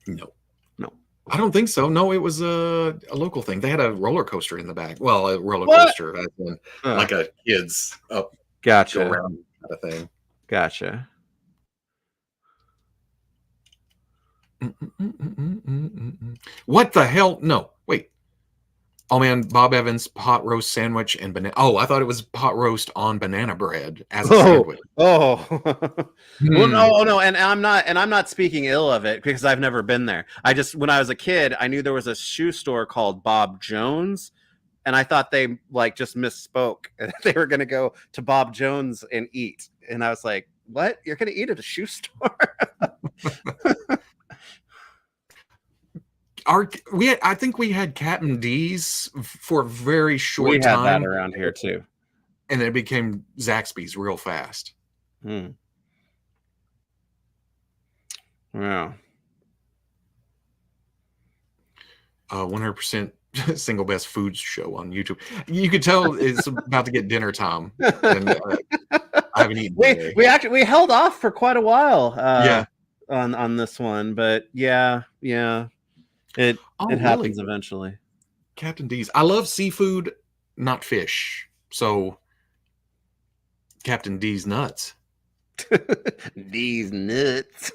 Speaker 1: No. I don't think so. No, it was a local thing. They had a roller coaster in the back. Well, a roller coaster, as in, like a kids up,
Speaker 2: gotcha,
Speaker 1: go around kind of thing.
Speaker 2: Gotcha.
Speaker 1: What the hell? No, wait. Oh man, Bob Evans pot roast sandwich and banana. Oh, I thought it was pot roast on banana bread as a sandwich.
Speaker 2: Well, no, and I'm not speaking ill of it because I've never been there. When I was a kid, I knew there was a shoe store called Bob Jones, and I thought they just misspoke. They were going to go to Bob Jones and eat, and I was like, "What? You're going to eat at a shoe store?"
Speaker 1: I think we had Captain D's for a very short time.
Speaker 2: We had that around here too,
Speaker 1: and then it became Zaxby's real fast.
Speaker 2: Yeah.
Speaker 1: 100% single best foods show on YouTube. You could tell it's about to get dinner time. And, I haven't eaten.
Speaker 2: We held off for quite a while. On this one, but yeah. It happens eventually.
Speaker 1: Captain D's. I love seafood, not fish. So Captain D's nuts.
Speaker 2: D's nuts.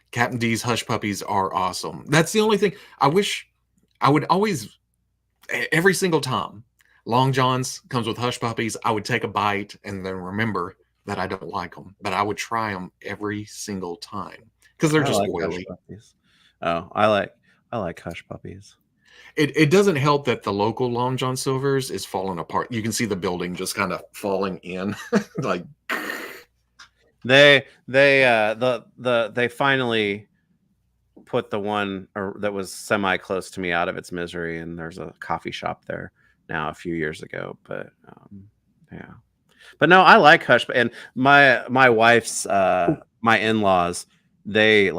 Speaker 1: Captain D's Hush Puppies are awesome. That's the only thing. I wish I would always, every single time Long John's comes with Hush Puppies, I would take a bite and then remember that I don't like them. But I would try them every single time. Because they're just oily.
Speaker 2: Oh, I I like Hush Puppies.
Speaker 1: It doesn't help that the local Long John Silver's is falling apart. You can see the building just kind of falling in, like
Speaker 2: they finally put the one that was semi close to me out of its misery, and there's a coffee shop there now a few years ago. But yeah, but no, I like Hush. And my wife's my in-laws, they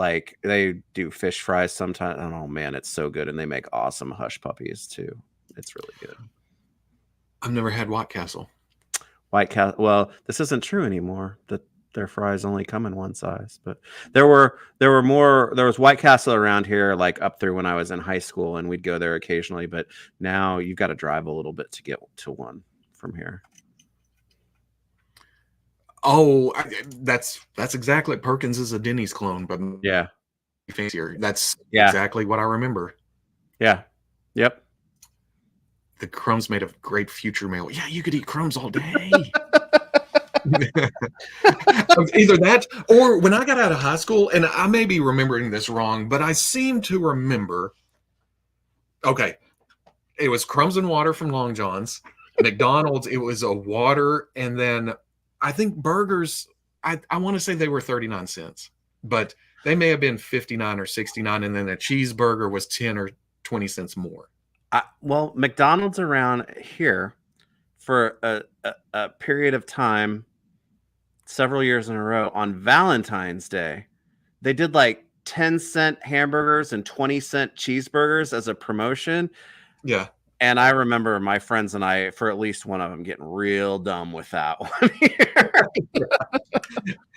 Speaker 2: do fish fries sometimes. Oh man, it's so good, and they make awesome Hush Puppies too. It's really good.
Speaker 1: I've never had White Castle.
Speaker 2: White Castle. Well, this isn't true anymore. Their fries only come in one size, but there was White Castle around here, like up through when I was in high school, and we'd go there occasionally, but now you've got to drive a little bit to get to one from here.
Speaker 1: Oh, that's exactly. Perkins is a Denny's clone, but
Speaker 2: yeah,
Speaker 1: fancier. That's exactly what I remember.
Speaker 2: Yeah. Yep.
Speaker 1: The crumbs made a great future meal. Yeah, you could eat crumbs all day. Either that, or when I got out of high school, and I may be remembering this wrong, but I seem to remember. Okay, it was crumbs and water from Long John's. McDonald's, it was a water, and then I think burgers. I want to say they were 39 cents, but they may have been 59 or 69, and then a cheeseburger was 10 or 20 cents more.
Speaker 2: Well, McDonald's around here for a period of time, several years in a row, on Valentine's Day, they did like 10-cent hamburgers and 20-cent cheeseburgers as a promotion.
Speaker 1: Yeah.
Speaker 2: And I remember my friends and I, for at least one of them, getting real dumb with that one.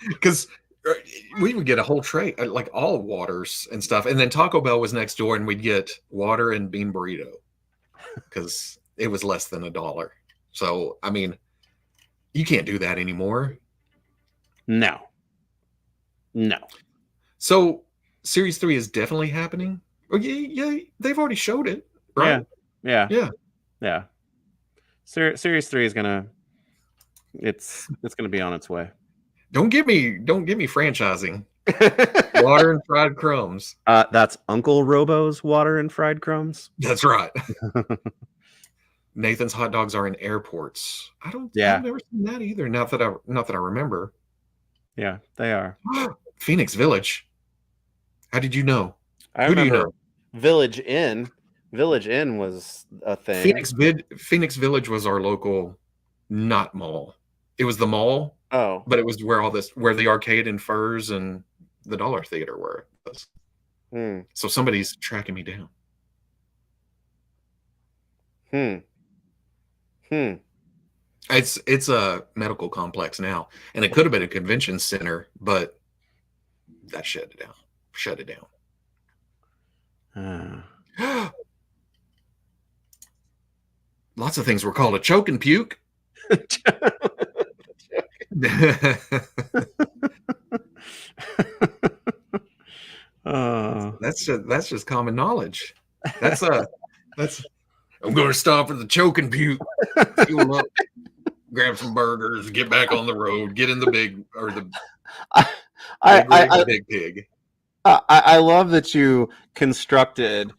Speaker 1: Because we would get a whole tray, like all waters and stuff. And then Taco Bell was next door, and we'd get water and bean burrito because it was less than $1. So, I mean, you can't do that anymore.
Speaker 2: No.
Speaker 1: So, Series 3 is definitely happening. Oh, yeah, they've already showed it, right?
Speaker 2: Yeah. Series 3 is it's gonna be on its way.
Speaker 1: Don't give me franchising. Water and fried crumbs.
Speaker 2: That's Uncle Robo's water and fried crumbs.
Speaker 1: That's right. Nathan's hot dogs are in airports. I've never seen that either. Not that I remember.
Speaker 2: Yeah, they are.
Speaker 1: Phoenix Village. How did you know?
Speaker 2: Who do you know? Village Inn. Village Inn was a thing.
Speaker 1: Phoenix Village was our local, not mall. It was the mall.
Speaker 2: Oh,
Speaker 1: but it was where the arcade and Furs and the Dollar Theater were. So somebody's tracking me down. It's a medical complex now, and it could have been a convention center, but that shut it down. Lots of things were called a choke and puke. That's just common knowledge. I'm going to stop at the choke and puke, fuel up, grab some burgers, get back on the road, get in the big big pig.
Speaker 2: I love that you constructed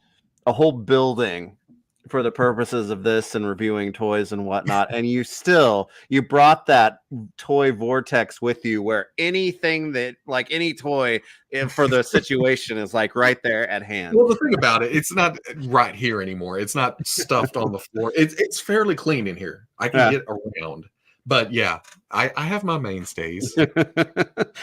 Speaker 2: a whole building for the purposes of this and reviewing toys and whatnot, and you brought that toy vortex with you, where anything that, like, any toy for the situation is like right there at hand.
Speaker 1: Well, the thing about it's not right here anymore. It's not stuffed on the floor. It's fairly clean in here. I can get around. But yeah, I have my mainstays.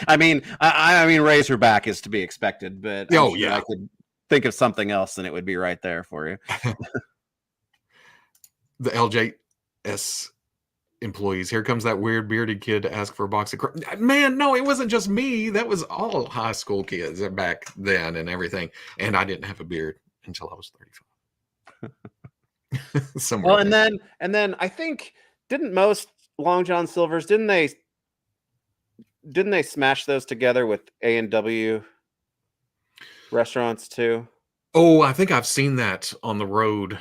Speaker 2: I mean, Razorback is to be expected, but I could think of something else and it would be right there for you.
Speaker 1: The LJS employees. Here comes that weird bearded kid to ask for a box of crumbs. Man, no, it wasn't just me. That was all high school kids back then and everything. And I didn't have a beard until I was 35.
Speaker 2: Well, and then I think, didn't most Long John Silver's, didn't they smash those together with A&W restaurants too?
Speaker 1: Oh, I think I've seen that on the road.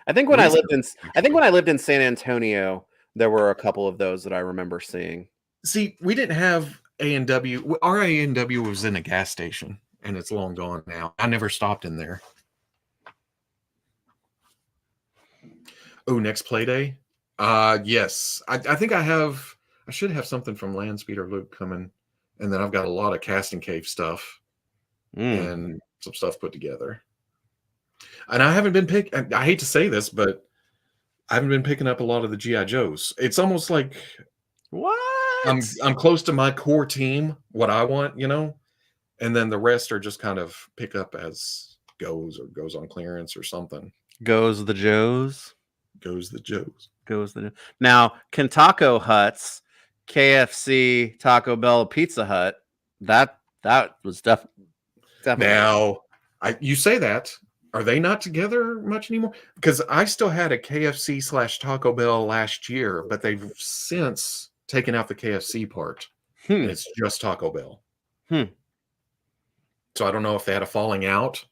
Speaker 2: I think when I lived in San Antonio, there were a couple of those that I remember seeing.
Speaker 1: See, we didn't have A&W. Our A&W was in a gas station, and it's long gone now. I never stopped in there. Oh, next play day? Yes. I think I should have something from Landspeeder Luke coming, and then I've got a lot of Casting Cave stuff and some stuff put together. And I haven't been I hate to say this, but I haven't been picking up a lot of the G.I. Joes. It's almost like
Speaker 2: what?
Speaker 1: I'm close to my core team, what I want, and then the rest are just kind of pick up as goes or goes on clearance or something.
Speaker 2: Goes the Joes.
Speaker 1: Goes the Joes.
Speaker 2: Now, can Taco Huts, KFC, Taco Bell, Pizza Hut, that was definitely.
Speaker 1: Now, you say that. Are they not together much anymore? Because I still had a KFC/Taco Bell last year, but they've since taken out the KFC part, and it's just Taco Bell. So I don't know if they had a falling out.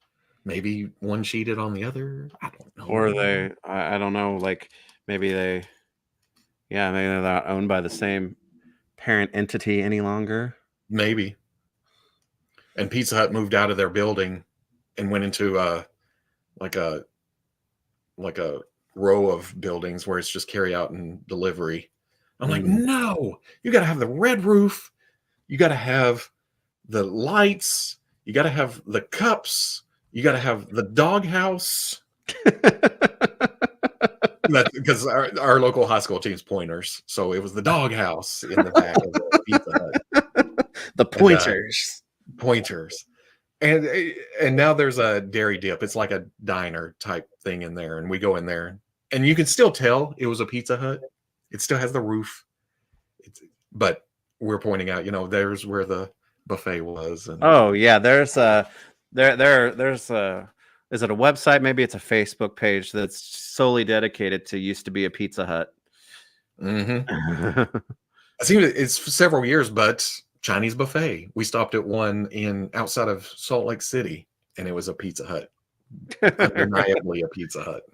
Speaker 1: Maybe one cheated on the other. I don't know.
Speaker 2: Or I don't know. Like maybe maybe they're not owned by the same parent entity any longer.
Speaker 1: Maybe. And Pizza Hut moved out of their building and went into like a row of buildings where it's just carry out and delivery. I'm like, no, you got to have the red roof. You got to have the lights. You got to have the cups. You got to have the doghouse. Because our local high school team's Pointers, so it was the doghouse in the back of the Pizza Hut.
Speaker 2: The Pointers.
Speaker 1: Pointers. And now there's a dairy dip. It's like a diner type thing in there, and we go in there, and you can still tell it was a Pizza Hut. It still has the roof, but we're pointing out, there's where the buffet was. And
Speaker 2: there's a is it a website? Maybe it's a Facebook page that's solely dedicated to used to be a Pizza Hut.
Speaker 1: I think it's several years, but Chinese buffet. We stopped at one outside of Salt Lake City, and it was a Pizza Hut. Undeniably a Pizza Hut.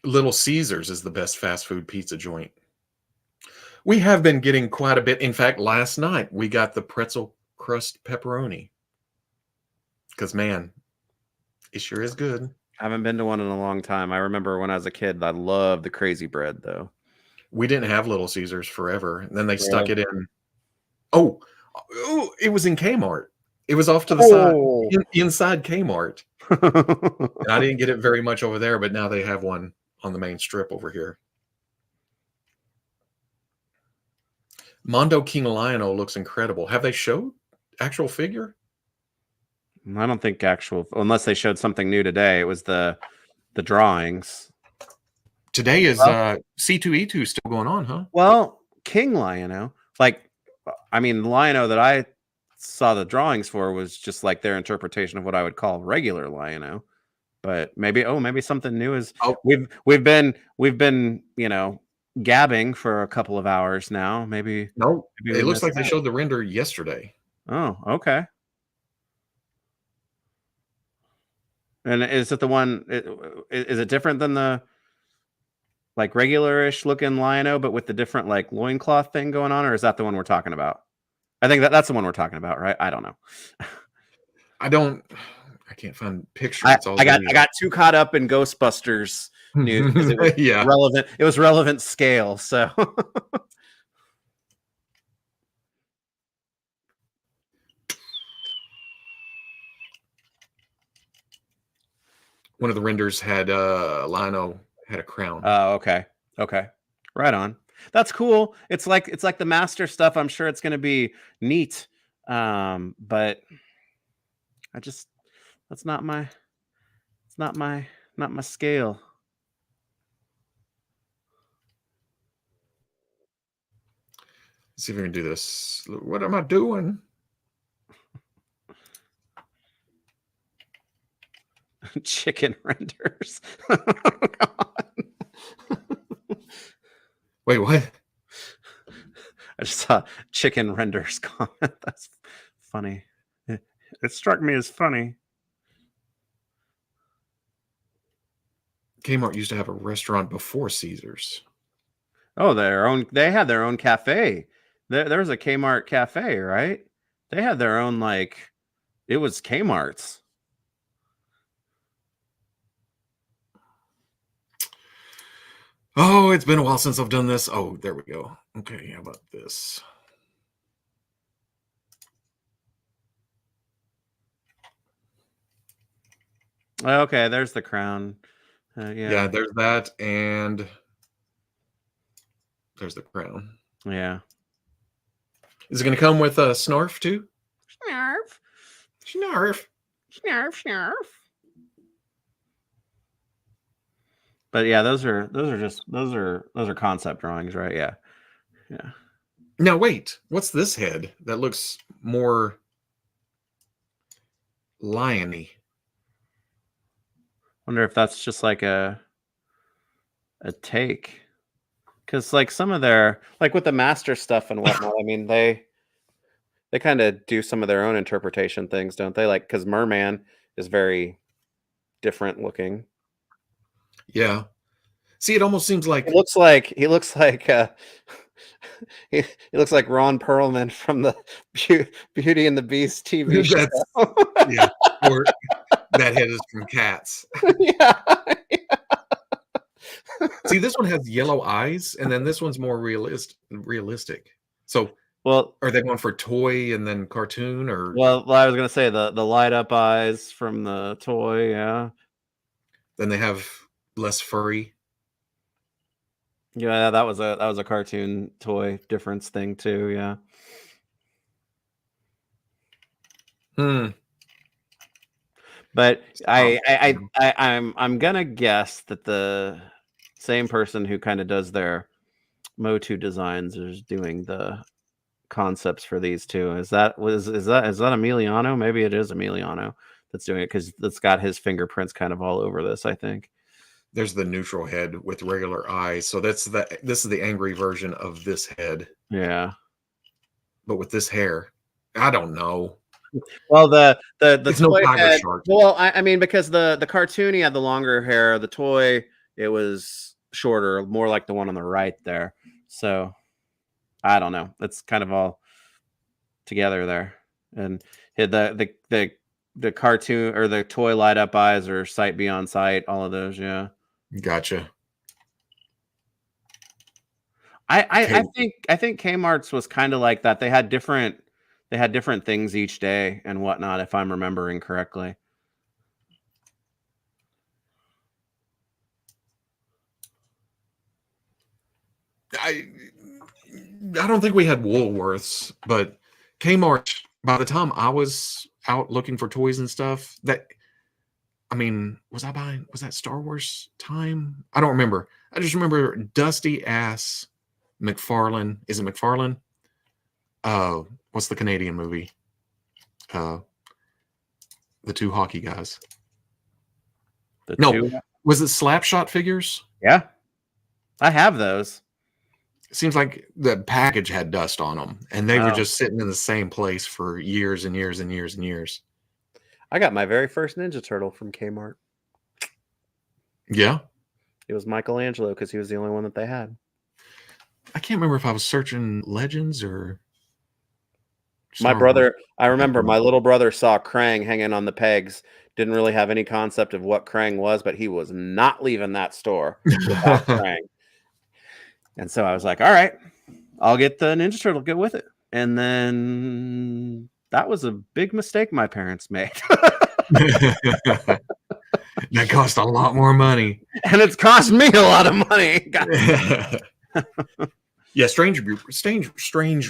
Speaker 1: Little Caesars is the best fast food pizza joint. We have been getting quite a bit. In fact, last night we got the pretzel crust pepperoni. Because, man, it sure is good.
Speaker 2: I haven't been to one in a long time. I remember when I was a kid, I loved the crazy bread, though.
Speaker 1: We didn't have Little Caesars forever. And then they stuck it in. Oh, it was in Kmart. It was off to the side, inside Kmart. And I didn't get it very much over there, but now they have one on the main strip over here. Mondo King Lionel looks incredible. Have they showed actual figure?
Speaker 2: I don't think unless they showed something new today. It was the drawings.
Speaker 1: Today is C2E2 still going on, huh?
Speaker 2: Well, King Lionel, the Lionel that I saw the drawings for was just like their interpretation of what I would call regular Lionel. But maybe something new is. We've been gabbing for a couple of hours now. Maybe
Speaker 1: it looks like they showed the render yesterday.
Speaker 2: Oh, okay. And is it the one? Is it different than the regular-ish looking Lionel, but with the different loincloth thing going on, or is that the one we're talking about? I think that's the one we're talking about, right? I don't know.
Speaker 1: I can't find pictures.
Speaker 2: I got too caught up in Ghostbusters news because it was relevant. It was relevant scale, so.
Speaker 1: One of the renders had Lionel had a crown.
Speaker 2: Oh, okay. Right on. That's cool. It's like the master stuff. I'm sure it's going to be neat. But that's not my scale.
Speaker 1: Let's see if we can do this. What am I doing?
Speaker 2: Chicken renders.
Speaker 1: Wait, what?
Speaker 2: I just saw chicken renders comment. That's funny. It struck me as funny.
Speaker 1: Kmart used to have a restaurant before Caesars.
Speaker 2: Oh, they had their own cafe. There was a Kmart cafe, right? They had their own It was Kmart's.
Speaker 1: Oh, it's been a while since I've done this. Oh, there we go. Okay, how about this?
Speaker 2: Okay, there's the crown.
Speaker 1: Yeah, there's that, and there's the crown.
Speaker 2: Yeah.
Speaker 1: Is it going to come with a snarf too?
Speaker 2: Snarf.
Speaker 1: Snarf.
Speaker 2: Snarf, snarf. But yeah, those are concept drawings, right? Yeah. Yeah.
Speaker 1: Now wait, what's this head? That looks more liony.
Speaker 2: Wonder if that's just like a take. Because like some of their, like with the master stuff and whatnot, I mean they kind of do some of their own interpretation things, don't they? Like because Merman is very different looking.
Speaker 1: Yeah. See, it almost seems like
Speaker 2: he looks like he looks like Ron Perlman from the Beauty and the Beast TV show.
Speaker 1: Yeah. Or that head is from Cats.
Speaker 2: Yeah.
Speaker 1: See, this one has yellow eyes, and then this one's more realistic. So,
Speaker 2: well,
Speaker 1: are they going for toy and then cartoon, or?
Speaker 2: Well, I was gonna say the light up eyes from the toy, yeah.
Speaker 1: Then they have less furry.
Speaker 2: Yeah, that was a cartoon toy difference thing too, yeah. But I'm gonna guess that the same person who kind of does their Motu designs is doing the concepts for these two. Is that Emiliano? Maybe it is Emiliano that's doing it because that's got his fingerprints kind of all over this, I think.
Speaker 1: There's the neutral head with regular eyes. So this is the angry version of this head.
Speaker 2: Yeah.
Speaker 1: But with this hair, I don't know.
Speaker 2: Well, the
Speaker 1: it's
Speaker 2: toy
Speaker 1: no
Speaker 2: head,
Speaker 1: shark.
Speaker 2: well, I mean, because the cartoon he had the longer hair, the toy it was shorter, more like the one on the right there. So I don't know. It's kind of all together there, and the cartoon or the toy light up eyes or sight beyond sight, all of those, yeah.
Speaker 1: Gotcha.
Speaker 2: I think Kmart's was kind of like that. They had different things each day and whatnot, if I'm remembering correctly.
Speaker 1: I don't think we had Woolworths, but Kmart, by the time I was out looking for toys and stuff, was that Star Wars time? I don't remember. I just remember dusty ass McFarlane. Is it McFarlane? What's the Canadian movie? The two hockey guys. Was it Slapshot figures?
Speaker 2: Yeah. I have those.
Speaker 1: It seems like the package had dust on them, and they were just sitting in the same place for years and years and years and years.
Speaker 2: I got my very first Ninja Turtle from Kmart.
Speaker 1: Yeah?
Speaker 2: It was Michelangelo because he was the only one that they had.
Speaker 1: I can't remember if I was searching Legends or
Speaker 2: my brother. I remember my little brother saw Krang hanging on the pegs. Didn't really have any concept of what Krang was, but he was not leaving that store without Krang. And so I was like, all right, I'll get the Ninja Turtle, get with it. And then that was a big mistake my parents made.
Speaker 1: That cost a lot more money.
Speaker 2: And it's cost me a lot of money.
Speaker 1: Yeah, Strange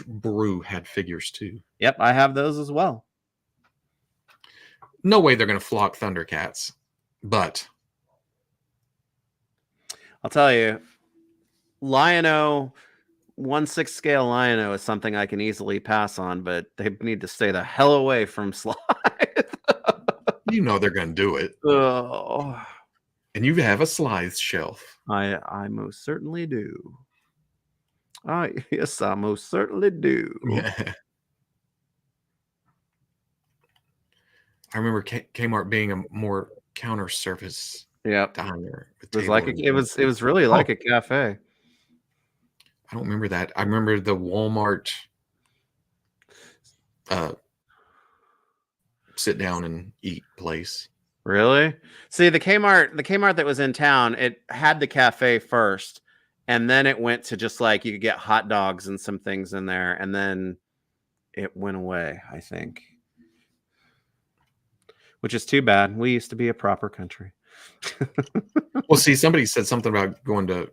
Speaker 1: Brew had figures too.
Speaker 2: Yep, I have those as well.
Speaker 1: No way they're going to flock Thundercats, but
Speaker 2: I'll tell you, Lion-O, 1/6 scale Lion-O is something I can easily pass on, but they need to stay the hell away from Slide.
Speaker 1: You know they're going to do it.
Speaker 2: Oh.
Speaker 1: And you have a Slythe shelf.
Speaker 2: I most certainly do. Yes, I most certainly do.
Speaker 1: Yeah. I remember Kmart being a more counter service.
Speaker 2: Yep.
Speaker 1: Diner.
Speaker 2: It was like it was really like a cafe.
Speaker 1: I don't remember that. I remember the Walmart sit down and eat place.
Speaker 2: Really? See, the Kmart that was in town, it had the cafe first, and then it went to just like you could get hot dogs and some things in there, and then it went away, I think. Which is too bad. We used to be a proper country.
Speaker 1: Well, see, somebody said something about going to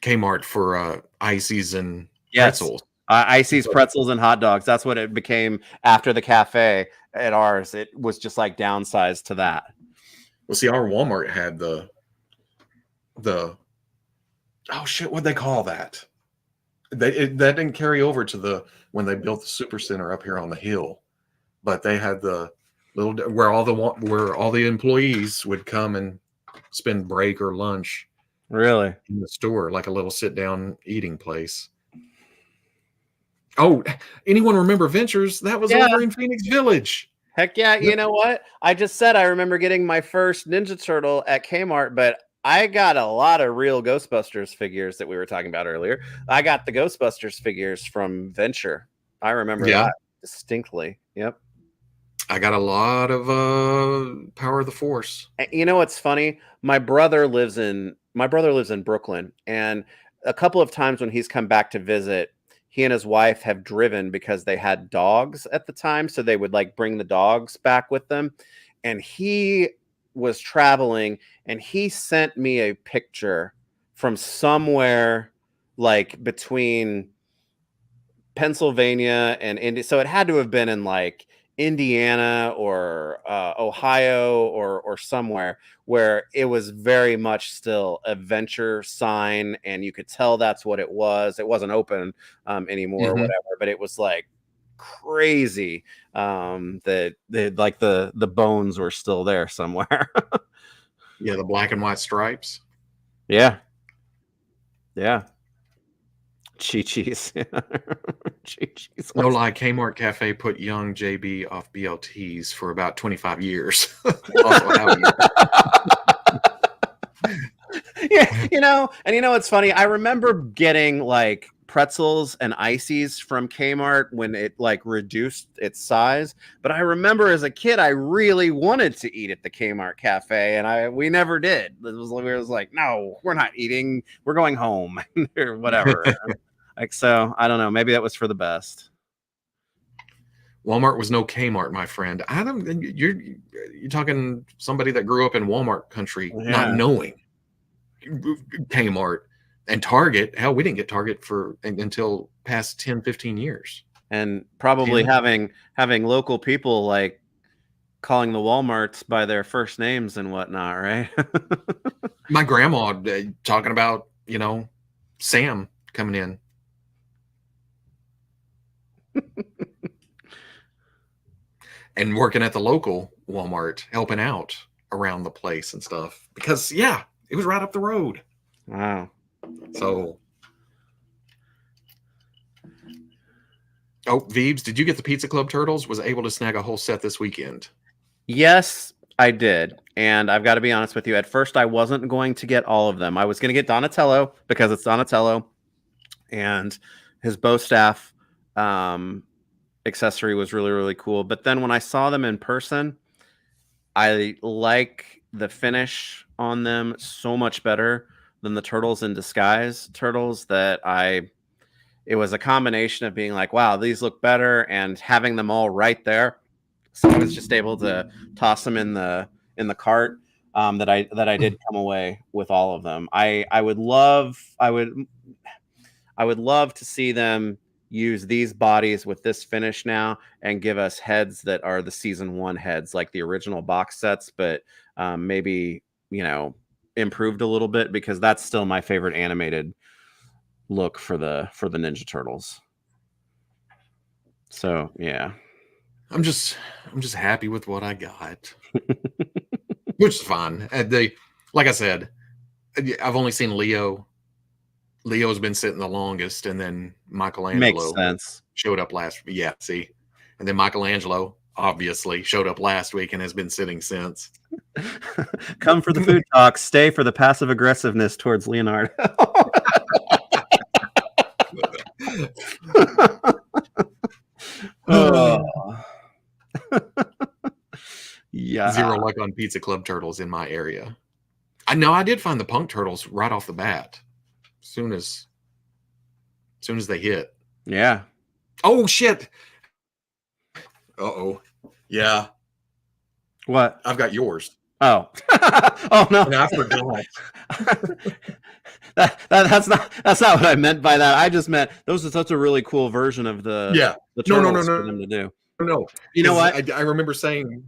Speaker 1: Kmart for ices and pretzels.
Speaker 2: Ices, pretzels, and hot dogs. That's what it became after the cafe at ours. It was just like downsized to that.
Speaker 1: Well, see, our Walmart had the oh shit, what'd they call that? That didn't carry over to when they built the super center up here on the hill, but they had the little where all the employees would come and spend break or lunch.
Speaker 2: Really?
Speaker 1: In the store, like a little sit down eating place. Oh, anyone remember Ventures? That was over in Phoenix Village.
Speaker 2: Heck yeah. You know what? I just said I remember getting my first Ninja Turtle at Kmart, but I got a lot of real Ghostbusters figures that we were talking about earlier. I got the Ghostbusters figures from Venture. I remember that distinctly. Yep.
Speaker 1: I got a lot of Power of the Force.
Speaker 2: You know what's funny? My brother lives in Brooklyn, and a couple of times when he's come back to visit, he and his wife have driven because they had dogs at the time, so they would like bring the dogs back with them. And he was traveling, and he sent me a picture from somewhere like between Pennsylvania and India. So it had to have been in like Indiana or Ohio or somewhere where it was very much still a Venture sign, and you could tell that's what it was. It wasn't open anymore or whatever, but it was like crazy that like the bones were still there somewhere.
Speaker 1: Yeah, the black and white stripes.
Speaker 2: Yeah. Chi-Chi's. Chi-Chi's.
Speaker 1: No lie, Kmart Cafe put young JB off BLTs for about 25 years.
Speaker 2: Yeah, you know it's funny. I remember getting like pretzels and ices from Kmart when it like reduced its size. But I remember as a kid, I really wanted to eat at the Kmart Cafe, and we never did. We was like, no, we're not eating. We're going home or whatever. Like, so I don't know. Maybe that was for the best.
Speaker 1: Walmart was no Kmart, my friend. You're talking somebody that grew up in Walmart country, not knowing Kmart and Target. Hell, we didn't get Target until past 10, 15 years.
Speaker 2: And probably having local people like calling the Walmarts by their first names and whatnot, right?
Speaker 1: My grandma talking about, Sam coming in. And working at the local Walmart, helping out around the place and stuff. Because, it was right up the road.
Speaker 2: Wow.
Speaker 1: So. Oh, Veebs, did you get the Pizza Club Turtles? Was able to snag a whole set this weekend?
Speaker 2: Yes, I did. And I've got to be honest with you. At first, I wasn't going to get all of them. I was going to get Donatello because it's Donatello. And his bow staff accessory was really, really cool. But then when I saw them in person, I like the finish on them so much better than the Turtles in Disguise turtles that it was a combination of being like, wow, these look better, and having them all right there. So I was just able to toss them in the cart that I did come away with all of them. I would love to see them use these bodies with this finish now and give us heads that are the season 1 heads, like the original box sets, but maybe, improved a little bit, because that's still my favorite animated look for the Ninja Turtles. So, yeah.
Speaker 1: I'm just happy with what I got. Which is fine. Like I said, I've only seen Leo. Leo's been sitting the longest, and then Michelangelo showed up last. Yeah, see, and then Michelangelo obviously showed up last week and has been sitting since.
Speaker 2: Come for the food talk, stay for the passive aggressiveness towards Leonardo. Yeah.
Speaker 1: 0 luck on Pizza Club turtles in my area. I know I did find the punk turtles right off the bat. Soon as they hit.
Speaker 2: Yeah.
Speaker 1: Oh shit. Uh-oh. Yeah.
Speaker 2: What?
Speaker 1: I've got yours.
Speaker 2: Oh. Oh no.
Speaker 1: And I forgot.
Speaker 2: That's not what I meant by that. I just meant those are such a really cool version of the turtles for them to do.
Speaker 1: No.
Speaker 2: You know what?
Speaker 1: I remember saying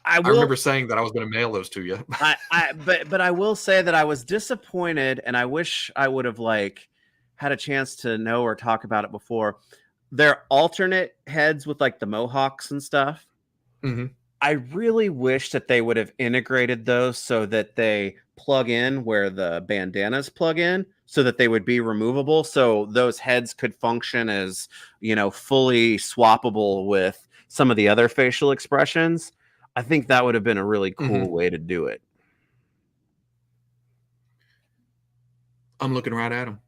Speaker 2: I
Speaker 1: remember saying that I was going to mail those to you.
Speaker 2: But I will say that I was disappointed, and I wish I would have like had a chance to know or talk about it before. They're alternate heads with like the mohawks and stuff.
Speaker 1: Mm-hmm.
Speaker 2: I really wish that they would have integrated those so that they plug in where the bandanas plug in, so that they would be removable, so those heads could function as, you know, fully swappable with some of the other facial expressions. I think that would have been a really cool way to do it.
Speaker 1: I'm looking right at him.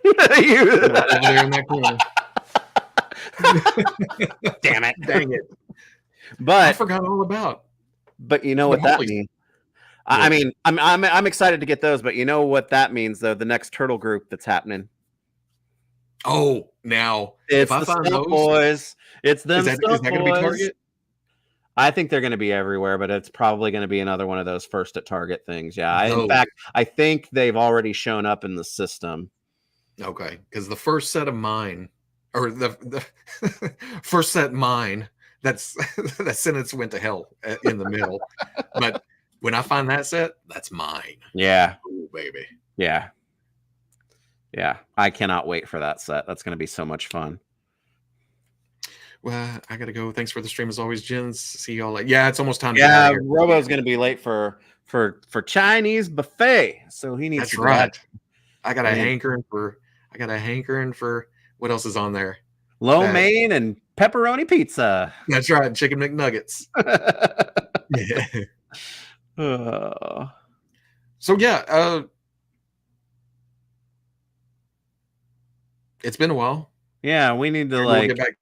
Speaker 2: Right
Speaker 1: over there in that corner.
Speaker 2: Damn it.
Speaker 1: Dang it.
Speaker 2: But
Speaker 1: I forgot all about.
Speaker 2: But you know what that means? I mean, I'm excited to get those, but you know what that means though? The next turtle group that's happening.
Speaker 1: Oh, now
Speaker 2: it's the Stunt Boys. It's them.
Speaker 1: Is that going to be Target?
Speaker 2: I think they're going to be everywhere, but it's probably going to be another one of those first at Target things. Yeah. In fact, I think they've already shown up in the system.
Speaker 1: Okay, because the first set of mine, or the first set mine, that sentence went to hell in the middle. But when I find that set, that's mine.
Speaker 2: Yeah.
Speaker 1: Ooh, baby.
Speaker 2: Yeah. Yeah. I cannot wait for that set. That's going to be so much fun.
Speaker 1: Well, I got to go. Thanks for the stream as always, Jens. See y'all later. Yeah, it's almost time to
Speaker 2: get out of here. Robo's going to be late for Chinese buffet. So he needs
Speaker 1: to right. I got a hankering for what else is on there?
Speaker 2: Lo mein and pepperoni pizza.
Speaker 1: That's right. Chicken McNuggets. Yeah. So yeah, it's been a while.
Speaker 2: Yeah, we need to like get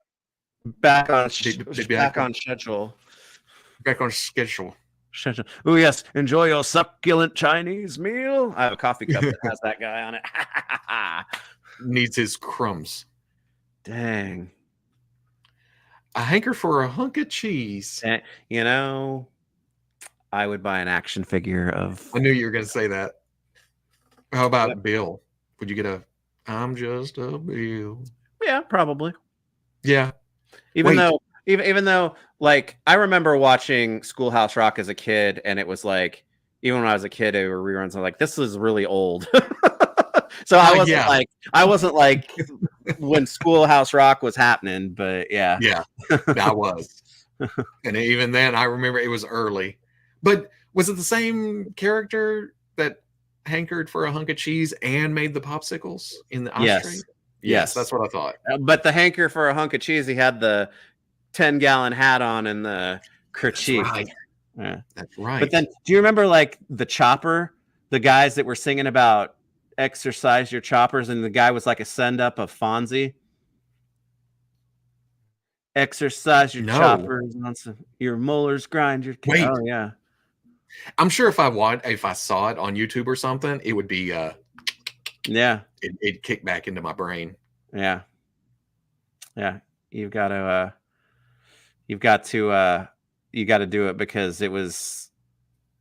Speaker 2: back on schedule. Back on
Speaker 1: schedule.
Speaker 2: Oh yes, enjoy your succulent Chinese meal. I have a coffee cup that has that guy on it.
Speaker 1: Needs his crumbs.
Speaker 2: Dang.
Speaker 1: A hanker for a hunk of cheese.
Speaker 2: You know, I would buy an action figure of.
Speaker 1: I knew you were going to say that. How about Bill? Would you get a? I'm just a Bill.
Speaker 2: Yeah, probably.
Speaker 1: Yeah.
Speaker 2: Even though, like, I remember watching Schoolhouse Rock as a kid, and it was like, even when I was a kid, they were reruns. I'm like, this is really old. So I wasn't like when Schoolhouse Rock was happening, but yeah.
Speaker 1: Yeah, that was. And even then, I remember it was early. But was it the same character that hankered for a hunk of cheese and made the popsicles in the ashtray? Yes, that's what I thought.
Speaker 2: But the hanker for a hunk of cheese, he had the 10-gallon hat on and the kerchief.
Speaker 1: That's right.
Speaker 2: Yeah.
Speaker 1: That's right.
Speaker 2: But then, do you remember like the chopper? The guys that were singing about exercise your choppers, and the guy was like a send up of Fonzie. Exercise your choppers, your molars grind your.
Speaker 1: Wait.
Speaker 2: Oh yeah.
Speaker 1: I'm sure if I saw it on YouTube or something, it would be
Speaker 2: yeah.
Speaker 1: It'd kick back into my brain.
Speaker 2: Yeah. Yeah. You've got to do it because it was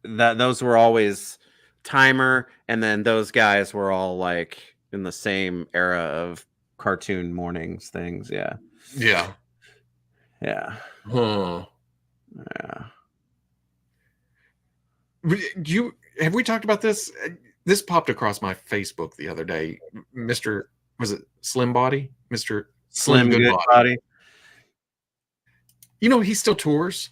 Speaker 2: those were always Timer, and then those guys were all like in the same era of cartoon mornings things. Yeah.
Speaker 1: Yeah.
Speaker 2: Yeah.
Speaker 1: Huh.
Speaker 2: Yeah.
Speaker 1: Have we talked about this? This popped across my Facebook the other day. Was it Slim Body? Mr.
Speaker 2: Slim Good Body.
Speaker 1: You know, he still tours.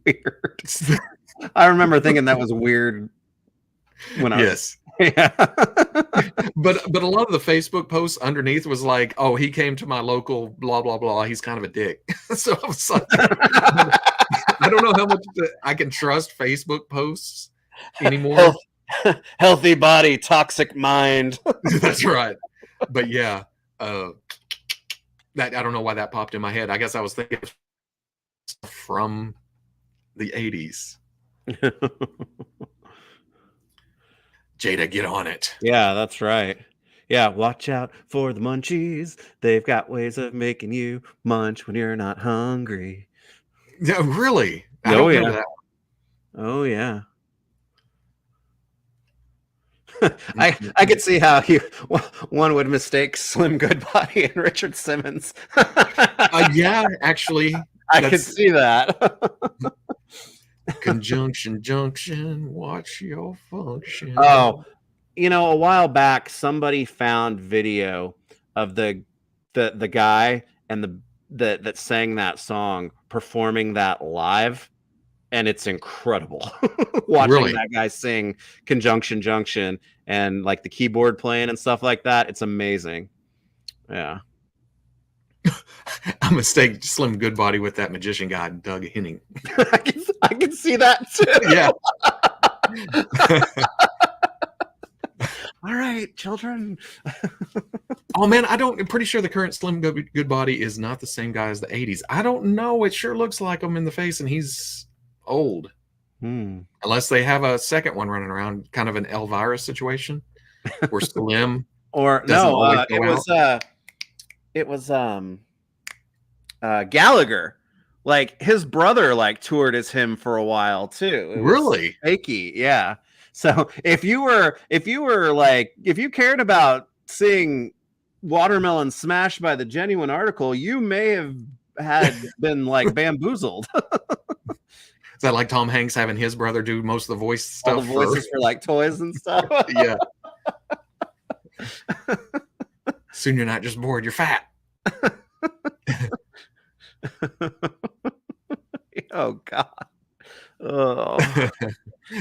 Speaker 2: Weird. I remember thinking that was weird when I was. Yeah.
Speaker 1: but a lot of the Facebook posts underneath was like, oh, he came to my local blah blah blah, he's kind of a dick. So I was like, I don't know how much I can trust Facebook posts anymore.
Speaker 2: Healthy body, toxic mind.
Speaker 1: That's right. But yeah, That I don't know why that popped in my head. I guess I was thinking from the 80s. Jada, get on it.
Speaker 2: Yeah, that's right. Yeah, watch out for the munchies. They've got ways of making you munch when you're not hungry.
Speaker 1: Yeah, really? I don't remember that.
Speaker 2: Oh yeah. I could see how one would mistake Slim Goodbody and Richard Simmons.
Speaker 1: Yeah, actually,
Speaker 2: I could see that.
Speaker 1: Conjunction junction, watch your function.
Speaker 2: Oh, a while back, somebody found video of the guy and that sang that song performing that live, and it's incredible. Watching that guy sing Conjunction Junction and like the keyboard playing and stuff like that, it's amazing. Yeah.
Speaker 1: I mistake Slim Goodbody with that magician guy, Doug Henning.
Speaker 2: I can see that too.
Speaker 1: Yeah.
Speaker 2: All right, children.
Speaker 1: Oh man, I'm pretty sure the current Slim Goodbody is not the same guy as the 80s. I don't know. It sure looks like him in the face, and he's old. Unless they have a second one running around, kind of an Elvira situation, where Slim
Speaker 2: or no, it was Gallagher. Like his brother like toured as him for a while too.
Speaker 1: Really?
Speaker 2: Fakey, yeah. So if you cared about seeing Watermelon Smash by the Genuine Article, you may have been like bamboozled.
Speaker 1: Is that like Tom Hanks having his brother do most of the voice stuff?
Speaker 2: All the voices for like toys and stuff.
Speaker 1: Yeah. Soon you're not just bored, you're fat.
Speaker 2: Oh God. Oh.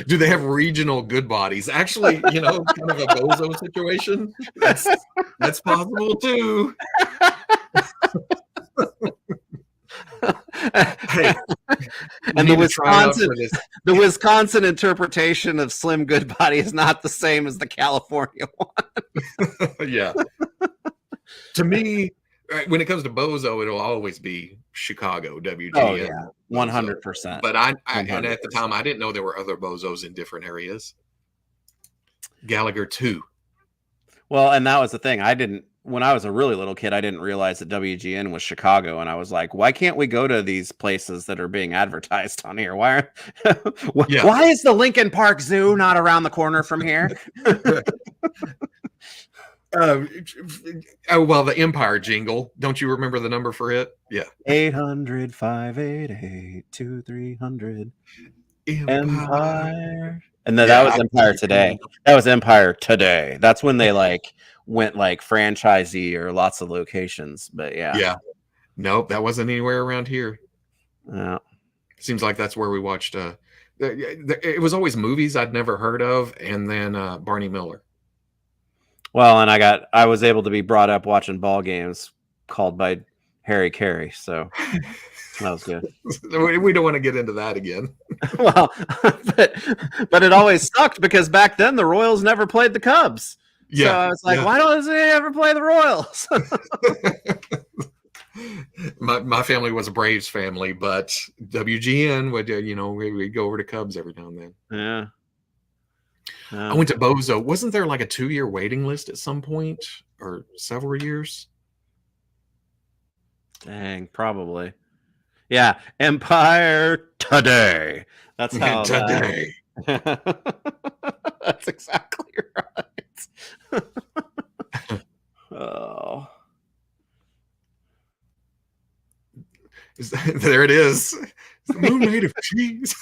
Speaker 1: Do they have regional good bodies? Actually, kind of a bozo situation. That's possible too. Hey,
Speaker 2: and the Wisconsin interpretation of Slim Goodbody is not the same as the California one.
Speaker 1: Yeah. To me, when it comes to bozo, it'll always be Chicago, WGN.
Speaker 2: Oh yeah, 100%.
Speaker 1: But I and at the time, I didn't know there were other bozos in different areas. Gallagher too.
Speaker 2: Well, and that was the thing. When I was a really little kid, I didn't realize that WGN was Chicago, and I was like, why can't we go to these places that are being advertised on here? Why is the Lincoln Park Zoo not around the corner from here?
Speaker 1: Well, the Empire jingle. Don't you remember the number for it? Yeah.
Speaker 2: 800-588-2300. Empire. And that was Empire Today. That was Empire Today. That's when they went franchisee or lots of locations. But yeah.
Speaker 1: Yeah. Nope, that wasn't anywhere around here.
Speaker 2: Yeah.
Speaker 1: Seems like that's where we watched. It was always movies I'd never heard of, and then Barney Miller.
Speaker 2: Well, and I was able to be brought up watching ball games called by Harry Carey, so that was good.
Speaker 1: We don't want to get into that again.
Speaker 2: Well, but it always sucked because back then the Royals never played the Cubs. Yeah, so I was like, why don't they ever play the Royals?
Speaker 1: My family was a Braves family, but WGN would, we'd go over to Cubs every now and then.
Speaker 2: Yeah.
Speaker 1: I went to Bozo. Wasn't there like a 2-year waiting list at some point or several years?
Speaker 2: Dang, probably. Yeah. Empire Today. That's how
Speaker 1: today.
Speaker 2: That's exactly right. Oh.
Speaker 1: There it is. Is the moon made of cheese?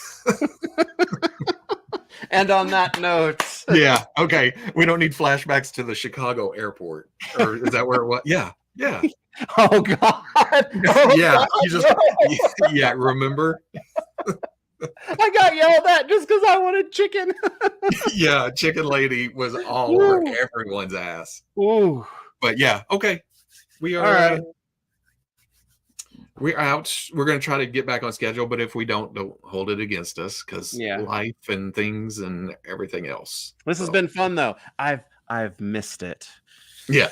Speaker 2: And on that note,
Speaker 1: yeah, okay, we don't need flashbacks to the Chicago airport, or is that where it was? Yeah.
Speaker 2: Oh God!
Speaker 1: Yeah, yeah. Remember?
Speaker 2: I got yelled at just because I wanted chicken.
Speaker 1: Yeah, Chicken Lady was all over everyone's ass.
Speaker 2: Ooh.
Speaker 1: But yeah, okay, we are.
Speaker 2: All right.
Speaker 1: We're out. We're going to try to get back on schedule, but if we don't hold it against us because life and things and everything else.
Speaker 2: This has been fun, though. I've missed it.
Speaker 1: Yeah.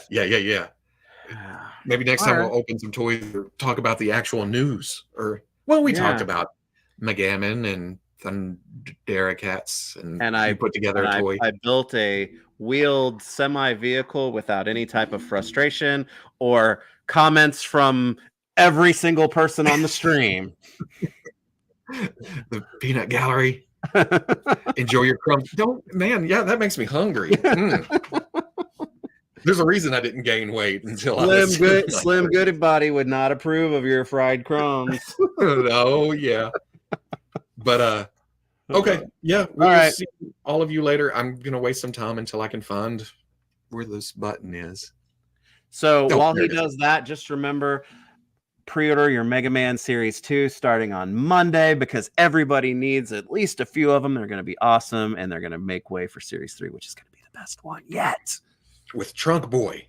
Speaker 1: Maybe next time we'll open some toys or talk about the actual news. Or we talked about Megaman and Thundercats, and I put together a toy.
Speaker 2: I built a wheeled semi-vehicle without any type of frustration or comments from every single person on the stream.
Speaker 1: The peanut gallery. Enjoy your crumbs. That makes me hungry. There's a reason I didn't gain weight until
Speaker 2: Slim Goody Body would not approve of your fried crumbs.
Speaker 1: Oh yeah. But okay, we'll see all of you later. I'm gonna waste some time until I can find where this button is.
Speaker 2: So while he does that, just remember, pre-order your Mega Man Series 2 starting on Monday, because everybody needs at least a few of them. They're going to be awesome, and they're going to make way for Series 3, which is going to be the best one yet.
Speaker 1: With Trunk Boy.